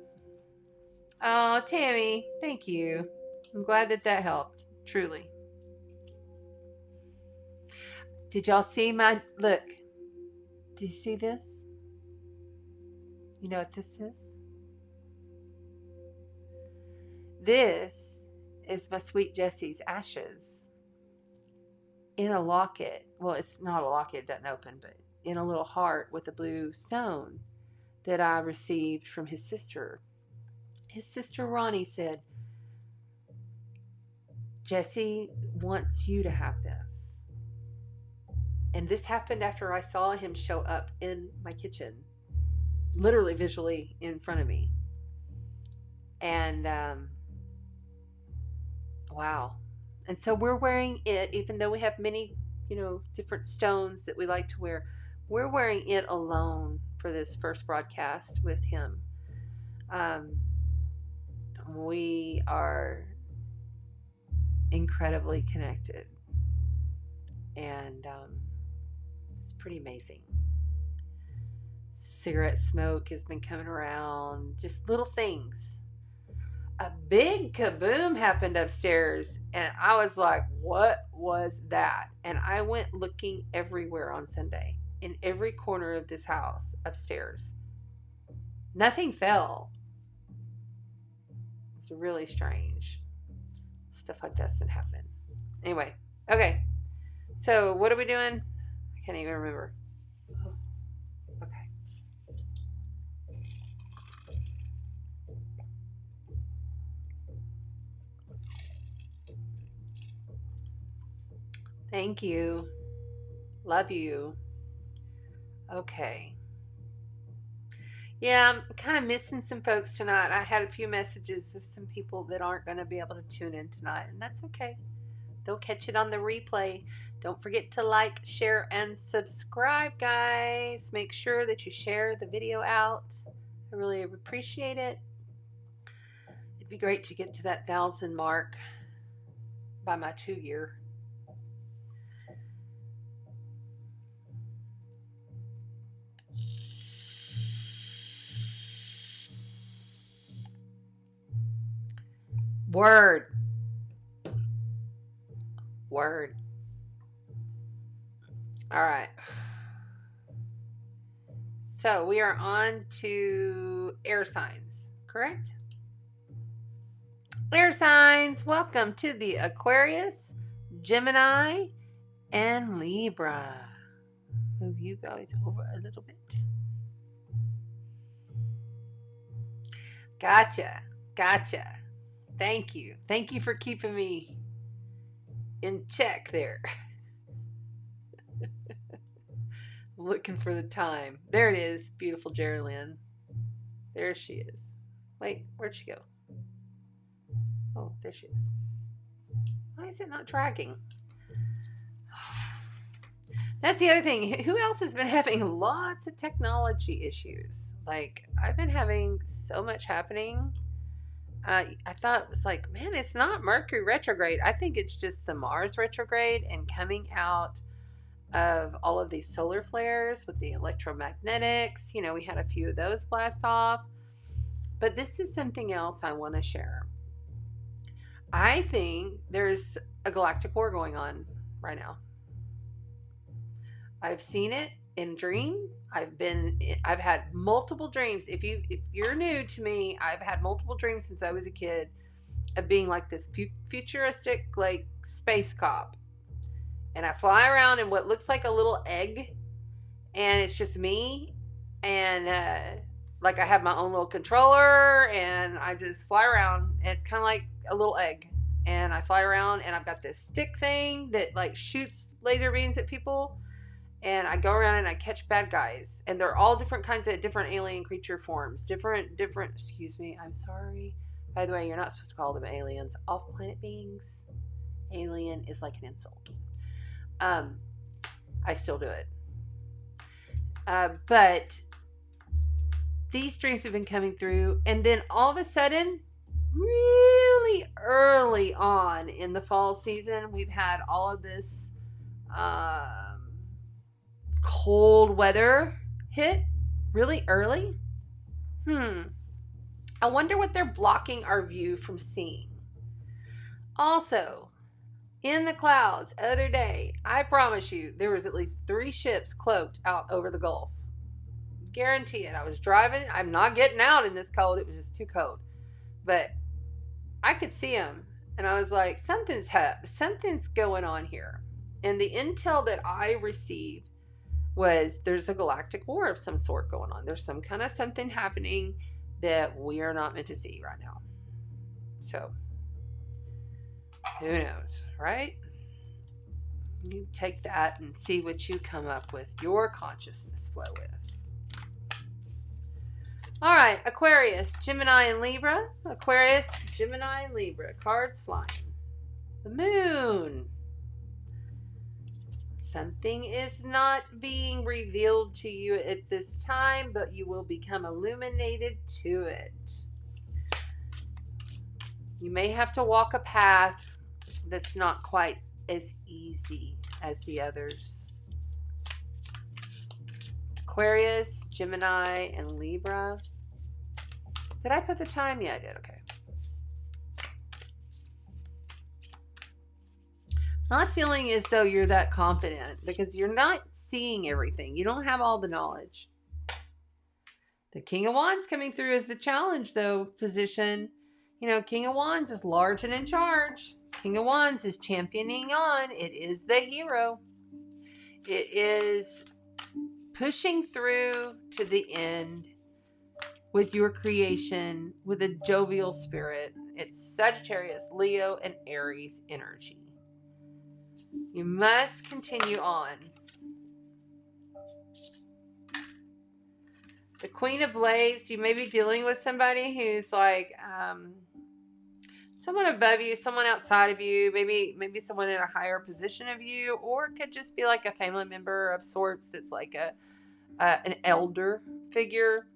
Oh, Tammy, thank you. I'm glad that helped. Truly. Did y'all see my look? Do you see this? You know what this is? This is my sweet Jessie's ashes in a locket. Well, it's not a locket, it doesn't open, but in a little heart with a blue stone that I received from his sister. His sister Ronnie said, Jesse wants you to have this. And this happened after I saw him show up in my kitchen, literally visually in front of me. And wow. And so we're wearing it, even though we have many, different stones that we like to wear. We're wearing it alone for this first broadcast with him. We are incredibly connected. And it's pretty amazing. Cigarette smoke has been coming around, just little things. A big kaboom happened upstairs, and I was like, what was that? And I went looking everywhere on Sunday, in every corner of this house upstairs. Nothing fell. It's really strange. Stuff like that's been happening. Anyway, okay. So what are we doing? I can't even remember. Okay. Thank you. Love you. Okay. Yeah, I'm kind of missing some folks tonight. I had a few messages of some people that aren't going to be able to tune in tonight, and that's okay. They'll catch it on the replay. Don't forget to like, share, and subscribe, guys. Make sure that you share the video out. I really appreciate it. It'd be great to get to that 1,000 mark by my 2-year. Word. All right. So we are on to air signs, correct? Air signs, welcome to the Aquarius, Gemini, and Libra. Move you guys over a little bit. Gotcha. Thank you for keeping me in check there. Looking for the time. There it is. Beautiful Geraldine. There she is. Wait, where'd she go? Oh, there she is. Why is it not tracking? That's the other thing. Who else has been having lots of technology issues? Like, I've been having so much happening. I thought it was like, man, it's not Mercury retrograde. I think it's just the Mars retrograde and coming out of all of these solar flares with the electromagnetics. We had a few of those blast off. But this is something else I want to share. I think there's a galactic war going on right now. I've seen it in dream. I've had multiple dreams. If you're new to me, I've had multiple dreams since I was a kid of being like this futuristic like space cop. And I fly around in what looks like a little egg, and it's just me, and like I have my own little controller, and I just fly around, and it's kind of like a little egg, and I fly around, and I've got this stick thing that like shoots laser beams at people, and I go around and I catch bad guys, and they're all different kinds of different alien creature forms, different, excuse me, I'm sorry, by the way, you're not supposed to call them aliens, off-planet beings. Alien is like an insult. I still do it. But these dreams have been coming through, and then all of a sudden, really early on in the fall season, we've had all of this cold weather hit really early. I wonder what they're blocking our view from seeing. Also, in the clouds, other day, I promise you, there was at least 3 ships cloaked out over the Gulf. Guarantee it. I was driving. I'm not getting out in this cold. It was just too cold. But I could see them. And I was like, something's going on here. And the intel that I received was there's a galactic war of some sort going on. There's some kind of something happening that we are not meant to see right now. So, who knows, right? You take that and see what you come up with, your consciousness flow with. All right, Aquarius, Gemini, and Libra. Aquarius, Gemini, and Libra. Cards flying. The moon. Something is not being revealed to you at this time, but you will become illuminated to it. You may have to walk a path that's not quite as easy as the others. Aquarius, Gemini, and Libra. Did I put the time? Yeah, I did. Okay. Not feeling as though you're that confident because you're not seeing everything. You don't have all the knowledge. The King of Wands coming through as the challenge, though, position. You know, King of Wands is large and in charge. King of Wands is championing on. It is the hero. It is pushing through to the end with your creation with a jovial spirit. It's Sagittarius, Leo, and Aries energy. You must continue on. The Queen of Blades, you may be dealing with somebody who's like someone above you, someone outside of you, maybe someone in a higher position of you, or it could just be like a family member of sorts that's like an elder figure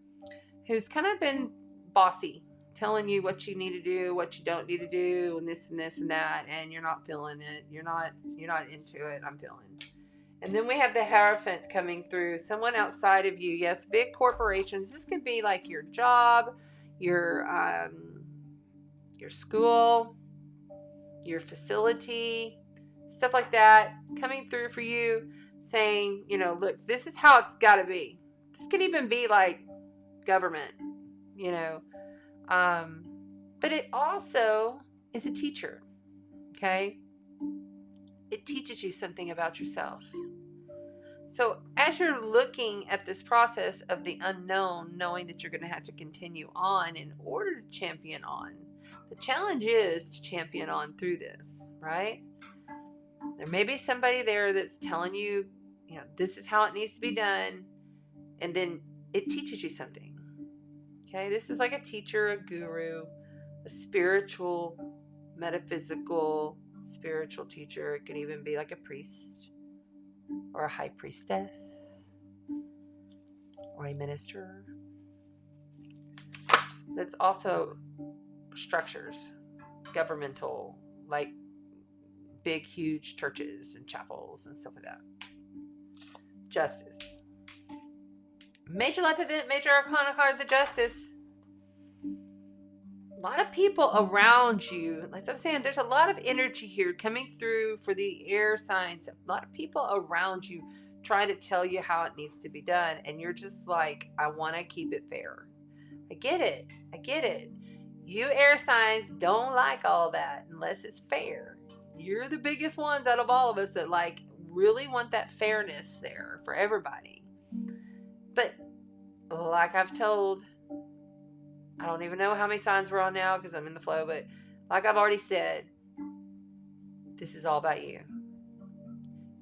who's kind of been bossy, telling you what you need to do, what you don't need to do, and this and that, and you're not feeling it. You're not into it. I'm feeling. And then we have the Hierophant coming through, someone outside of you. Yes, big corporations. This could be like your job, your school, your facility, stuff like that, coming through for you, saying, you know, look, this is how it's got to be. This could even be like government, you know. But it also is a teacher, okay? It teaches you something about yourself. So as you're looking at this process of the unknown, knowing that you're going to have to continue on in order to champion on, the challenge is to champion on through this, right? There may be somebody there that's telling you, you know, this is how it needs to be done, and then it teaches you something. Okay, this is like a teacher, a guru, a spiritual, metaphysical, spiritual teacher. It could even be like a priest or a high priestess or a minister. That's also structures, governmental, like big, huge churches and chapels and stuff like that. Justice. Major life event, major arcana card, the Justice. A lot of people around you, like I'm saying, there's a lot of energy here coming through for the air signs. A lot of people around you trying to tell you how it needs to be done. And you're just like, I want to keep it fair. I get it. You air signs don't like all that unless it's fair. You're the biggest ones out of all of us that like really want that fairness there for everybody. But like I've told, I don't even know how many signs we're on now because I'm in the flow, but like I've already said, this is all about you.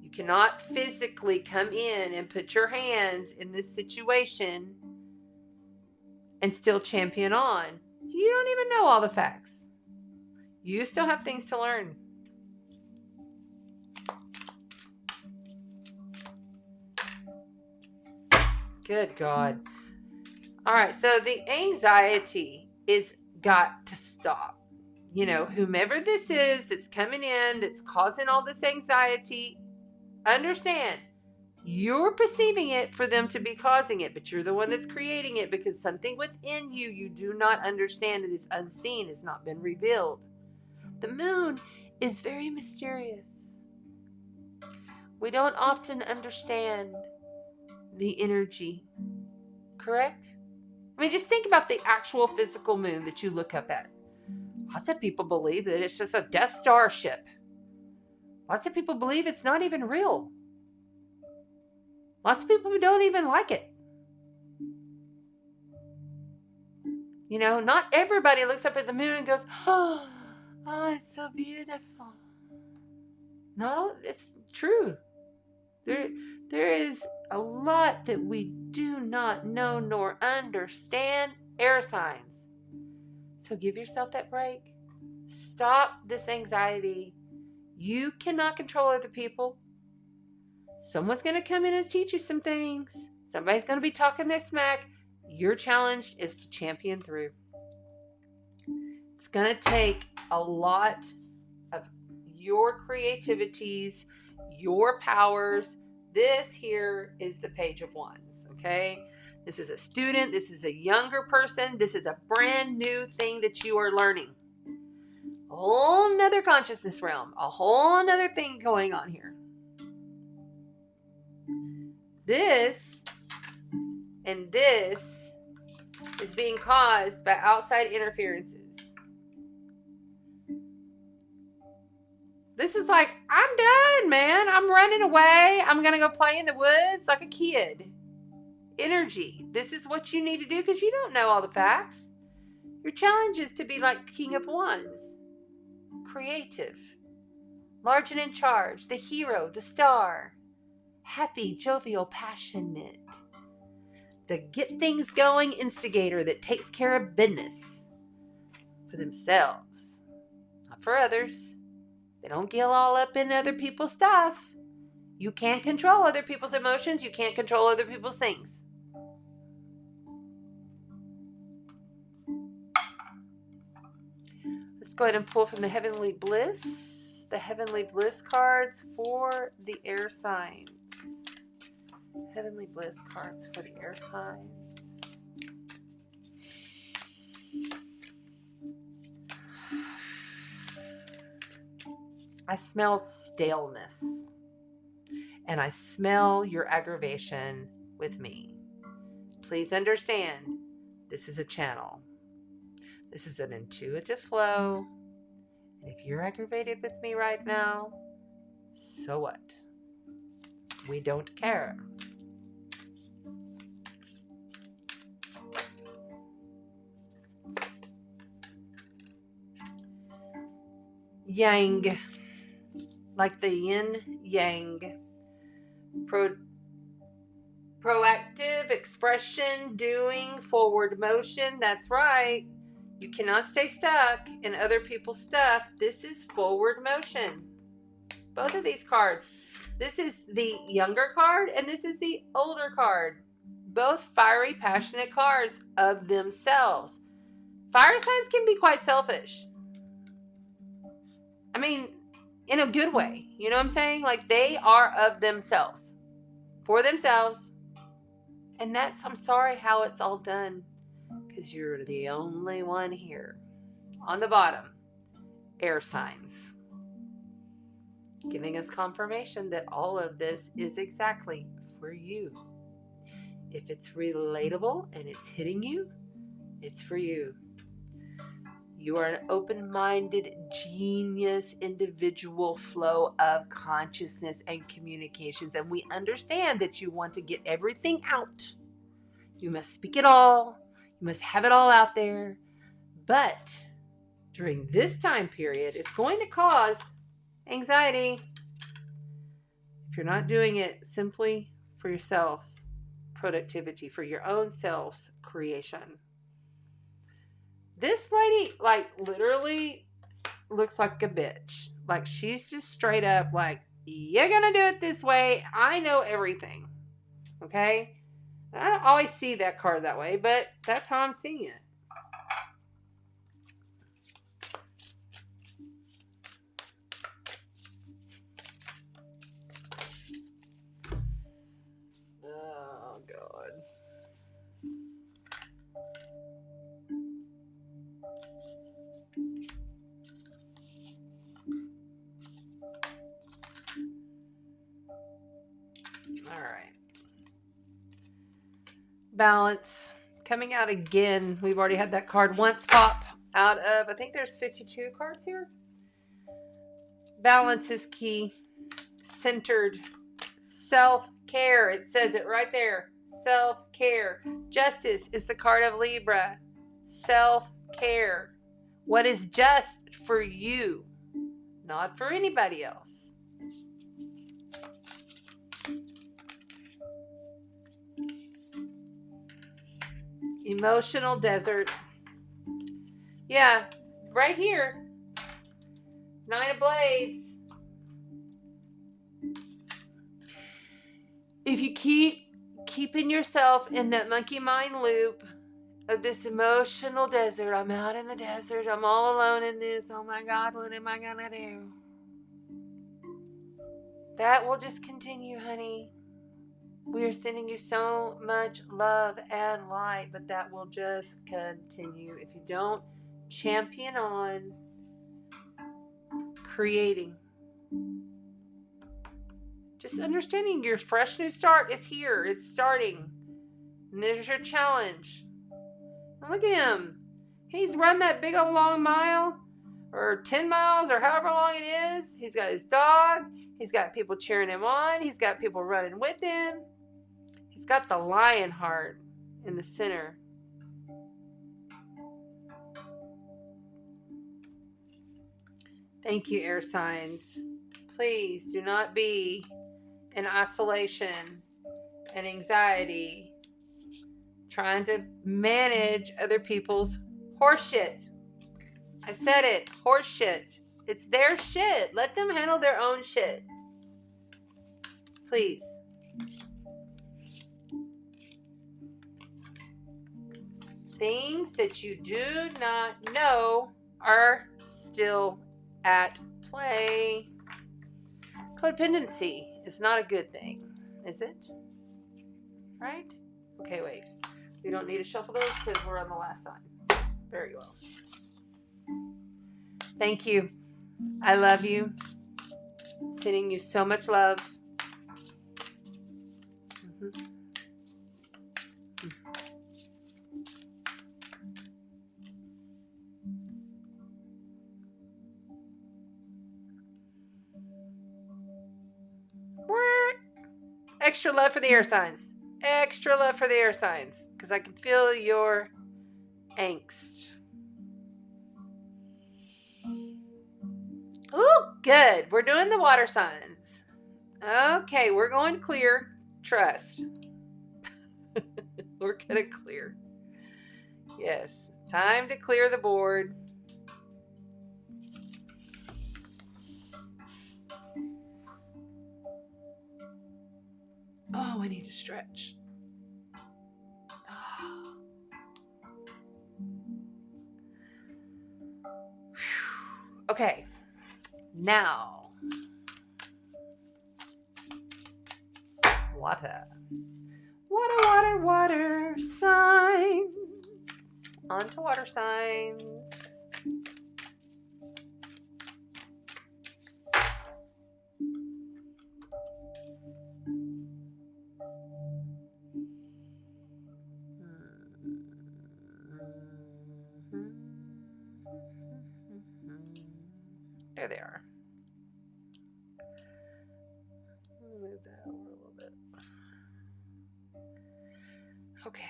You cannot physically come in and put your hands in this situation and still champion on. You don't even know all the facts. You still have things to learn. Good God. All right, so the anxiety is got to stop. You know, whomever this is that's coming in, that's causing all this anxiety, understand, you're perceiving it for them to be causing it, but you're the one that's creating it because something within you you do not understand that is unseen, has not been revealed. The moon is very mysterious. We don't often understand the energy, correct? I mean, just think about the actual physical moon that you look up at. Lots of people believe that it's just a Death Star ship. Lots of people believe it's not even real. Lots of people don't even like it. You know, not everybody looks up at the moon and goes, oh, it's so beautiful. No, it's true. There is a lot that we do not know nor understand. Air signs. So give yourself that break. Stop this anxiety. You cannot control other people. Someone's going to come in and teach you some things. Somebody's going to be talking their smack. Your challenge is to champion through. It's going to take a lot of your creativities, your powers. This here is the Page of Wands, okay? This is a student. This is a younger person. This is a brand new thing that you are learning. A whole nother consciousness realm. A whole nother thing going on here. This and this is being caused by outside interferences. This is like, I'm done, man. I'm running away. I'm going to go play in the woods like a kid. Energy. This is what you need to do because you don't know all the facts. Your challenge is to be like King of Wands. Creative. Large and in charge. The hero. The star. Happy, jovial, passionate. The get things going instigator that takes care of business for themselves, not for others. They don't get all up in other people's stuff. You can't control other people's emotions. You can't control other people's things. Let's go ahead and pull from the Heavenly Bliss. The Heavenly Bliss cards for the air signs. Heavenly Bliss cards for the air signs. I smell staleness. And I smell your aggravation with me. Please understand, this is a channel. This is an intuitive flow. And if you're aggravated with me right now, so what? We don't care. Yang, like the yin yang, proactive expression, doing, forward motion. That's right. You cannot stay stuck in other people's stuff. This is forward motion. Both of these cards. This is the younger card and this is the older card. Both fiery, passionate cards of themselves. Fire signs can be quite selfish. I mean, in a good way. You know what I'm saying? Like, they are of themselves. For themselves. And that's, I'm sorry how it's all done. Because you're the only one here. On the bottom, air signs. Giving us confirmation that all of this is exactly for you. If it's relatable and it's hitting you, it's for you. You are an open-minded, genius, individual flow of consciousness and communications. And we understand that you want to get everything out. You must speak it all. You must have it all out there. But during this time period, it's going to cause anxiety. If you're not doing it simply for yourself, productivity, for your own self's creation. This lady, like, literally looks like a bitch. Like, she's just straight up like, you're gonna do it this way. I know everything. Okay? And I don't always see that card that way, but that's how I'm seeing it. Oh, God. All right. Balance. Coming out again. We've already had that card once pop out of, I think there's 52 cards here. Balance is key. Centered. Self Self-care. It says it right there. Self-care. Justice is the card of Libra. Self-care. What is just for you, not for anybody else. Emotional desert. Yeah, right here. Nine of Blades. If you keeping yourself in that monkey mind loop of this emotional desert, I'm out in the desert, I'm all alone in this, oh my God, what am I gonna do? That will just continue, honey. We are sending you so much love and light, but that will just continue if you don't champion on creating. Just understanding your fresh new start is here. It's starting. And there's your challenge. And look at him. He's run that big old long mile, or 10 miles, or however long it is. He's got his dog. He's got people cheering him on. He's got people running with him. He's got the lion heart in the center. Thank you, air signs. Please do not be in isolation and anxiety trying to manage other people's horseshit. I said it, horseshit. It's their shit. Let them handle their own shit. Please. Things that you do not know are still at play. Codependency is not a good thing, is it? Right? Okay, wait. We don't need to shuffle those because we're on the last sign. Very well. Thank you. I love you. Sending you so much love. Extra love for the air signs. Extra love for the air signs. Because I can feel your angst. Oh, good. We're doing the water signs. Okay, we're going clear. Trust. We're going to clear. Yes, time to clear the board. Oh, I need to stretch. Oh. Okay, now water. Water signs. On to water signs. There they are. Move that over a little bit. Okay.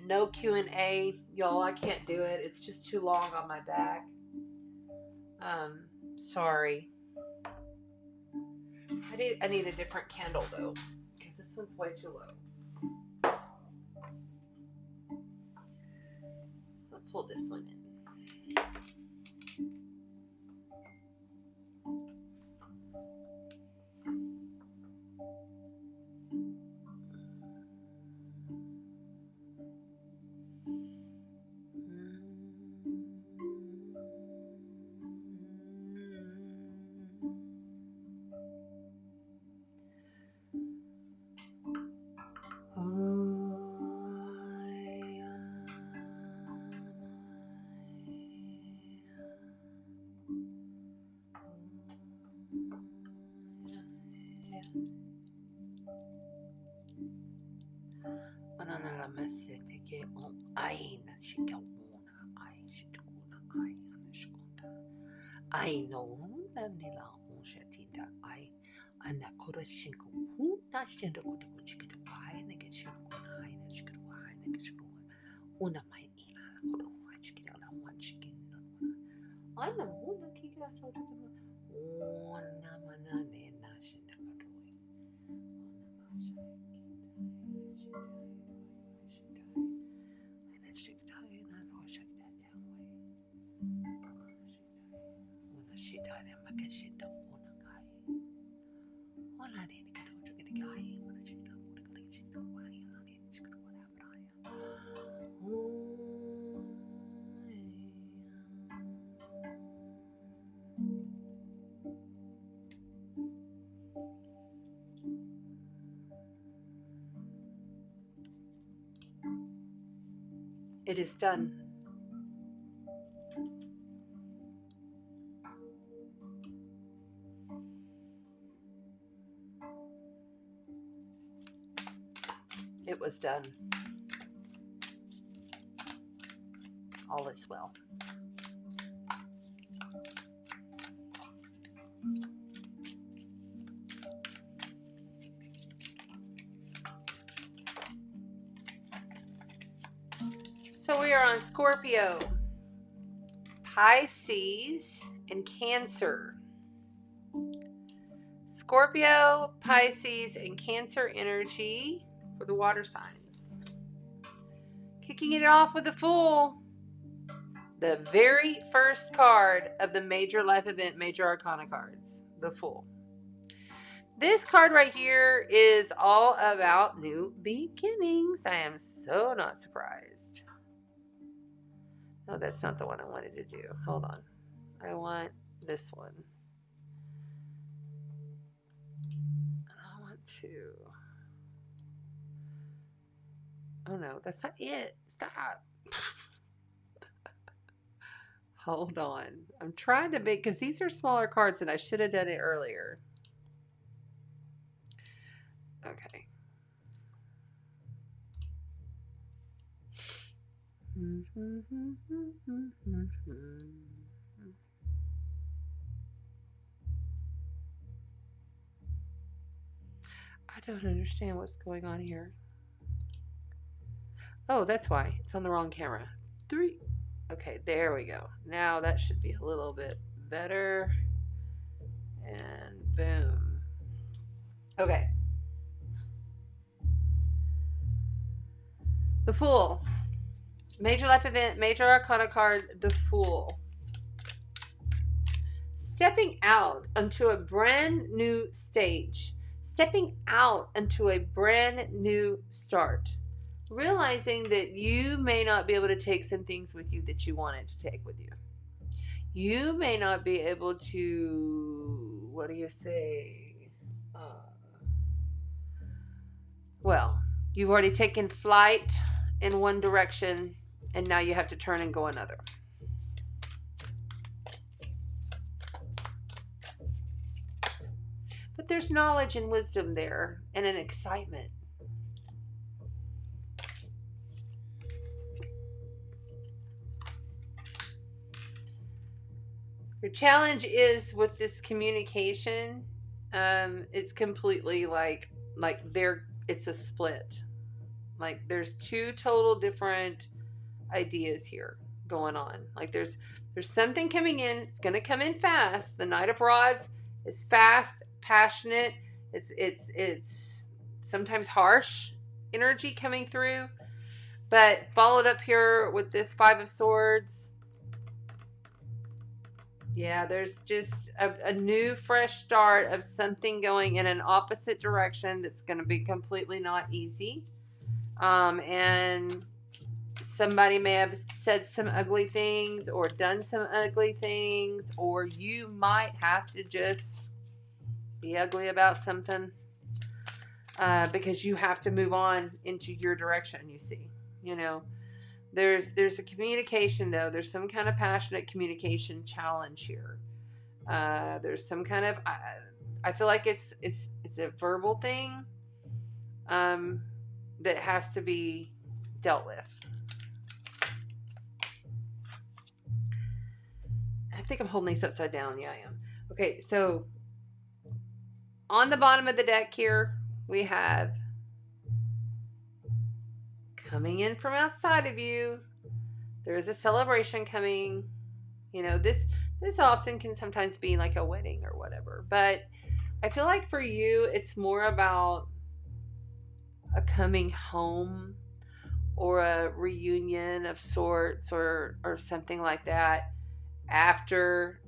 No Q&A, y'all. I can't do it. It's just too long on my back. Sorry. I need a different candle though, because this one's way too low. I'll pull this one in. I know them nila on shatinda I and a correction who not gender could chicken I and get you I and chicken I and get you una my ina chicken on one chicken I know one kick out of one manane nation she died and my shit don't want to guy. All I did get to get the guy when she don't want to get you know why I need to go whatever. It is done. It was done. All is well. So we are on Scorpio, Pisces, and Cancer. Scorpio, Pisces, and Cancer energy for the water signs. Kicking it off with the Fool, the very first card of the major life event, major arcana cards, the Fool. This card right here is all about new beginnings. I am so not surprised. No, that's not the one I wanted to do. Hold on. I want this one. I want to. Oh no, that's not it. Stop. Hold on. I'm trying to make, because these are smaller cards and I should have done it earlier. Okay. I don't understand what's going on here. Oh, that's why. It's on the wrong camera. 3. Okay, there we go. Now that should be a little bit better. And boom. Okay. The Fool. Major life event, major arcana card, the Fool. Stepping out onto a brand new stage. Stepping out into a brand new start. Realizing that you may not be able to take some things with you that you wanted to take with you. You may not be able to, what do you say? Well, you've already taken flight in one direction and now you have to turn and go another. But there's knowledge and wisdom there and an excitement. The challenge is with this communication, it's completely like it's a split. Like there's two total different ideas here going on. Like there's something coming in. It's going to come in fast. The Knight of Rods is fast, passionate. It's sometimes harsh energy coming through, but followed up here with this 5 of Swords. Yeah, there's just a new, fresh start of something going in an opposite direction that's going to be completely not easy. And somebody may have said some ugly things or done some ugly things, or you might have to just be ugly about something because you have to move on into your direction, you see, you know. There's a communication though. There's some kind of passionate communication challenge here. There's some kind of I feel like it's a verbal thing that has to be dealt with. think I'm holding these upside down. Yeah, I am. Okay, so on the bottom of the deck here, we have coming in from outside of you. There is a celebration coming. You know, this often can sometimes be like a wedding or whatever. But I feel like for you, it's more about a coming home or a reunion of sorts or something like that after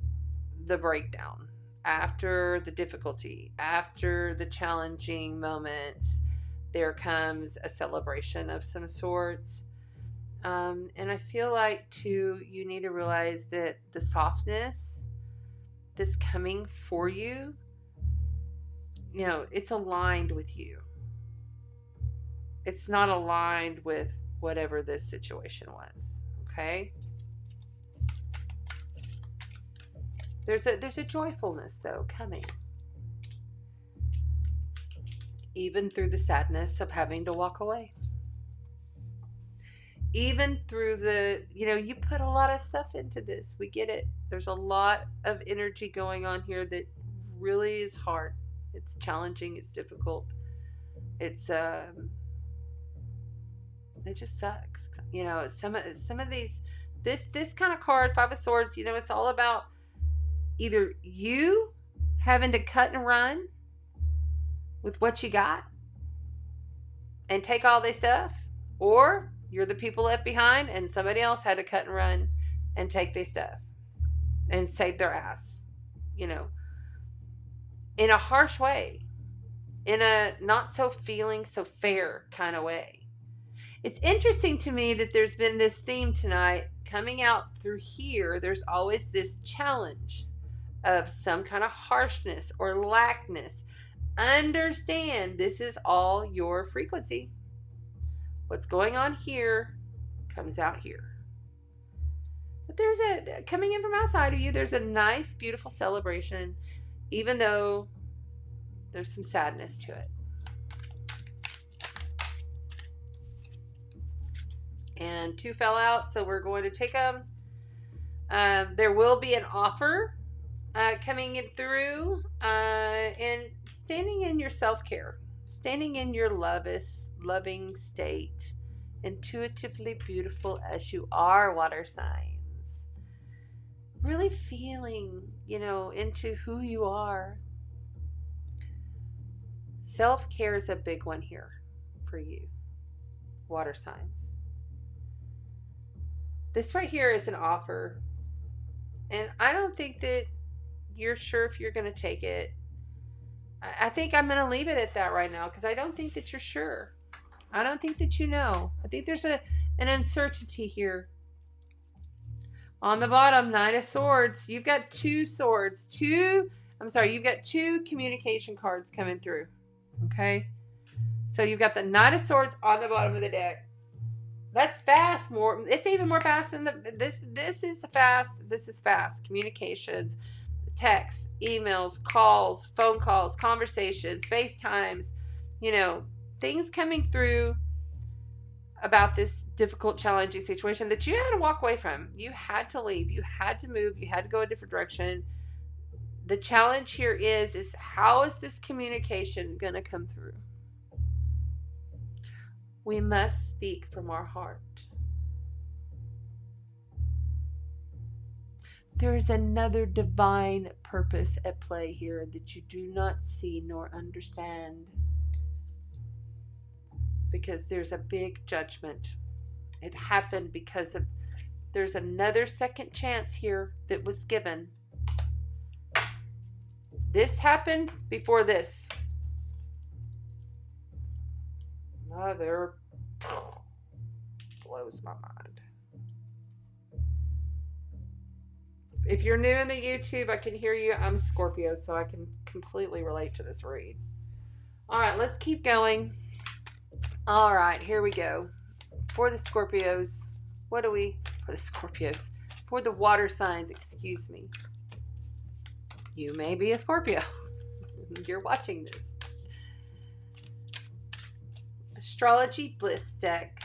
the breakdown, after the difficulty, after the challenging moments. There comes a celebration of some sorts. And I feel like, too, you need to realize that the softness that's coming for you, you know, it's aligned with you. It's not aligned with whatever this situation was. Okay? There's a joyfulness, though, coming. Even through the sadness of having to walk away. Even through the, you know, you put a lot of stuff into this. We get it. There's a lot of energy going on here that really is hard. It's challenging. It's difficult. It's, it just sucks. You know, some of these, this kind of card, Five of Swords, you know, it's all about either you having to cut and run with what you got and take all this stuff, or you're the people left behind and somebody else had to cut and run and take their stuff and save their ass, you know, in a harsh way, in a not so feeling so fair kind of way. It's interesting to me that there's been this theme tonight coming out through here. There's always this challenge of some kind of harshness or lackness. Understand, this is all your frequency. What's going on here comes out here. But there's coming in from outside of you, there's a nice, beautiful celebration, even though there's some sadness to it. And two fell out, so we're going to take them. There will be an offer coming in through, and standing in your self-care, standing in your loving state, intuitively beautiful as you are, water signs. Really feeling, you know, into who you are. Self-care is a big one here for you, water signs. This right here is an offer, and I don't think that you're sure if you're going to take it. I think I'm going to leave it at that right now, because I don't think that you're sure. I don't think that you know. I think there's an uncertainty here. On the bottom, Knight of Swords. You've got two swords. You've got two communication cards coming through. Okay? So you've got the Knight of Swords on the bottom of the deck. That's fast. It's even more fast than this is fast. This is fast. Communications, text, emails, calls, phone calls, conversations, FaceTimes, you know, things coming through about this difficult, challenging situation that you had to walk away from. You had to leave. You had to move. You had to go a different direction. The challenge here is how is this communication going to come through? We must speak from our heart. There is another divine purpose at play here that you do not see nor understand. Because there's a big judgment. It happened because of, there's another second chance here that was given. This happened before this. Mother blows my mind. If you're new in the YouTube, I can hear you. I'm Scorpio, so I can completely relate to this read. All right, let's keep going. All right, here we go. For the Scorpios, for the water signs, excuse me. You may be a Scorpio. You're watching this. Astrology Bliss deck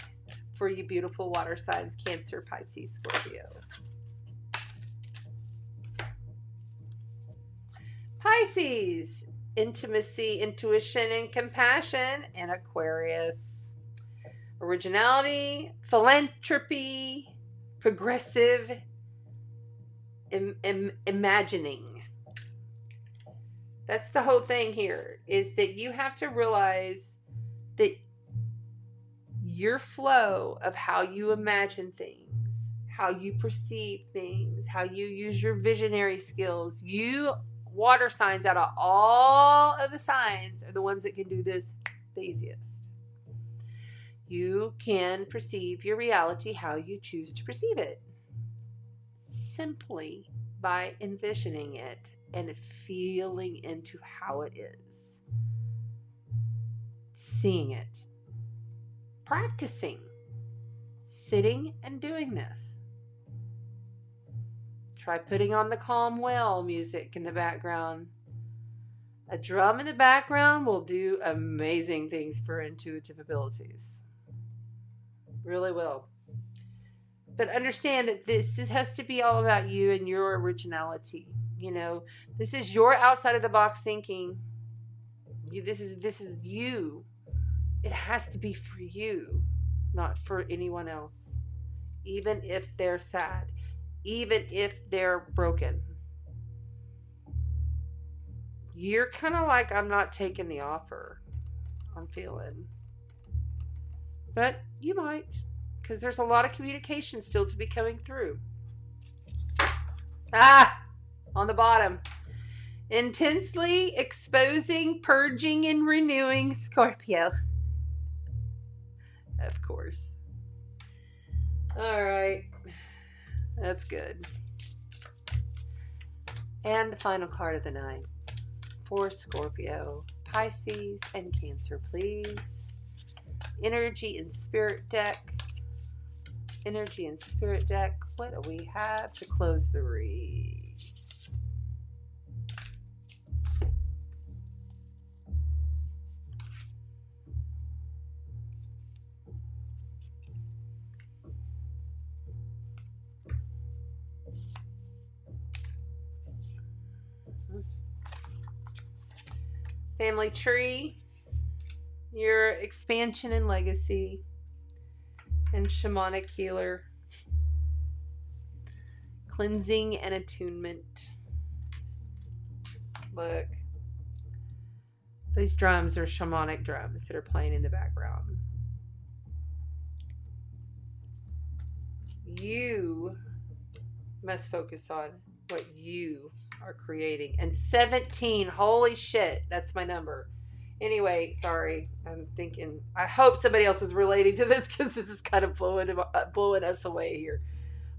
for you beautiful water signs, Cancer, Pisces, Scorpio. Pisces, intimacy, intuition, and compassion. And Aquarius, originality, philanthropy, progressive imagining. That's the whole thing here, is that you have to realize that your flow of how you imagine things, how you perceive things, how you use your visionary skills, you water signs out of all of the signs are the ones that can do this the easiest. You can perceive your reality how you choose to perceive it, simply by envisioning it and feeling into how it is, seeing it, practicing, sitting and doing this. Try putting on the calm whale music in the background. A drum in the background will do amazing things for intuitive abilities. Really will. But understand that this has to be all about you and your originality. You know, this is your outside of the box thinking. This is you. It has to be for you, not for anyone else. Even if they're sad, even if they're broken. You're kind of like, I'm not taking the offer, I'm feeling. But you might, because there's a lot of communication still to be coming through. On the bottom. Intensely exposing, purging, and renewing Scorpio. Of course. All right. That's good. And the final card of the night for Scorpio, Pisces, and Cancer, please. Energy and Spirit deck. Energy and Spirit deck. What do we have to close the read? Family tree, your expansion and legacy, and shamanic healer, cleansing and attunement. Look, these drums are shamanic drums that are playing in the background. You must focus on what you are creating. And 17, holy shit, that's my number. Anyway, sorry, I'm thinking, I hope somebody else is relating to this, because this is kind of blowing us away here.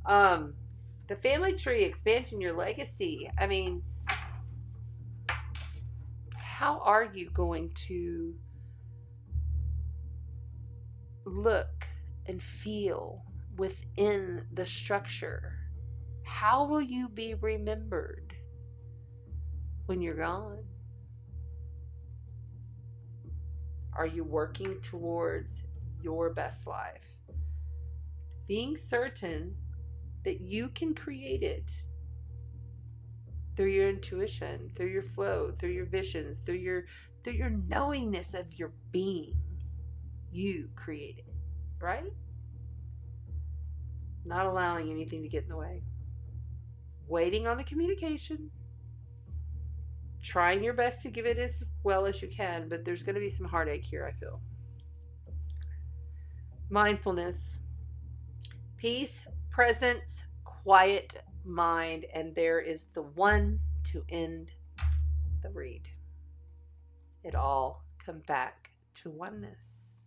The family tree, expansion, your legacy. I mean, how are you going to look and feel within the structure? How will you be remembered when you're gone? Are you working towards your best life? Being certain that you can create it through your intuition, through your flow, through your visions, through your knowingness of your being. You create it, right? Not allowing anything to get in the way. Waiting on the communication. Trying your best to give it as well as you can, but there's going to be some heartache here, I feel. Mindfulness. Peace, presence, quiet mind, and there is the one to end the read. It all come back to oneness.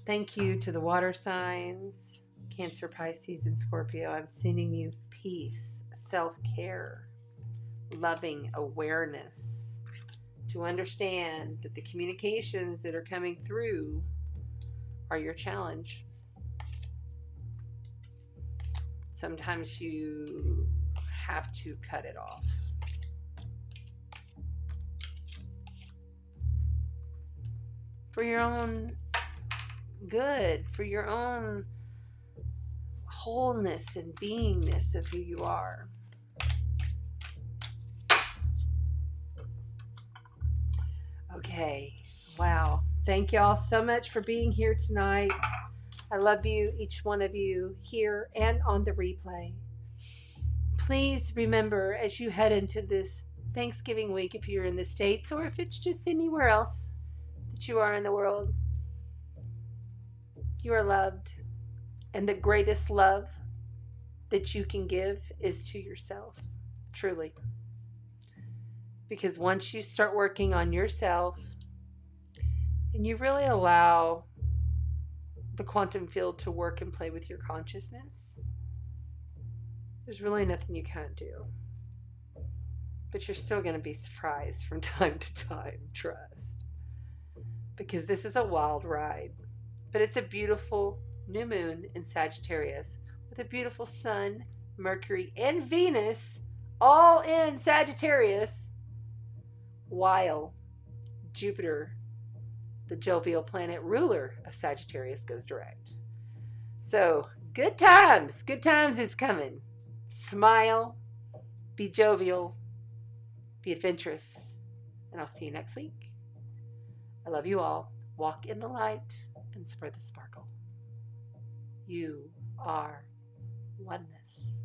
Thank you to the water signs, Cancer, Pisces, and Scorpio. I'm sending you peace, self-care, loving awareness, to understand that the communications that are coming through are your challenge. Sometimes you have to cut it off. For your own good, for your own wholeness and beingness of who you are. Okay. Wow. Thank y'all so much for being here tonight. I love you, each one of you, here and on the replay. Please remember as you head into this Thanksgiving week, if you're in the States or if it's just anywhere else that you are in the world, you are loved. And the greatest love that you can give is to yourself, truly. Because once you start working on yourself and you really allow the quantum field to work and play with your consciousness, there's really nothing you can't do. But you're still going to be surprised from time to time, trust. Because this is a wild ride. But it's a beautiful new moon in Sagittarius with a beautiful sun, Mercury, and Venus all in Sagittarius, while Jupiter, the jovial planet ruler of Sagittarius, goes direct. So good times is coming. Smile, be jovial, be adventurous, and I'll see you next week. I love you all. Walk in the light and spread the sparkle. You are oneness.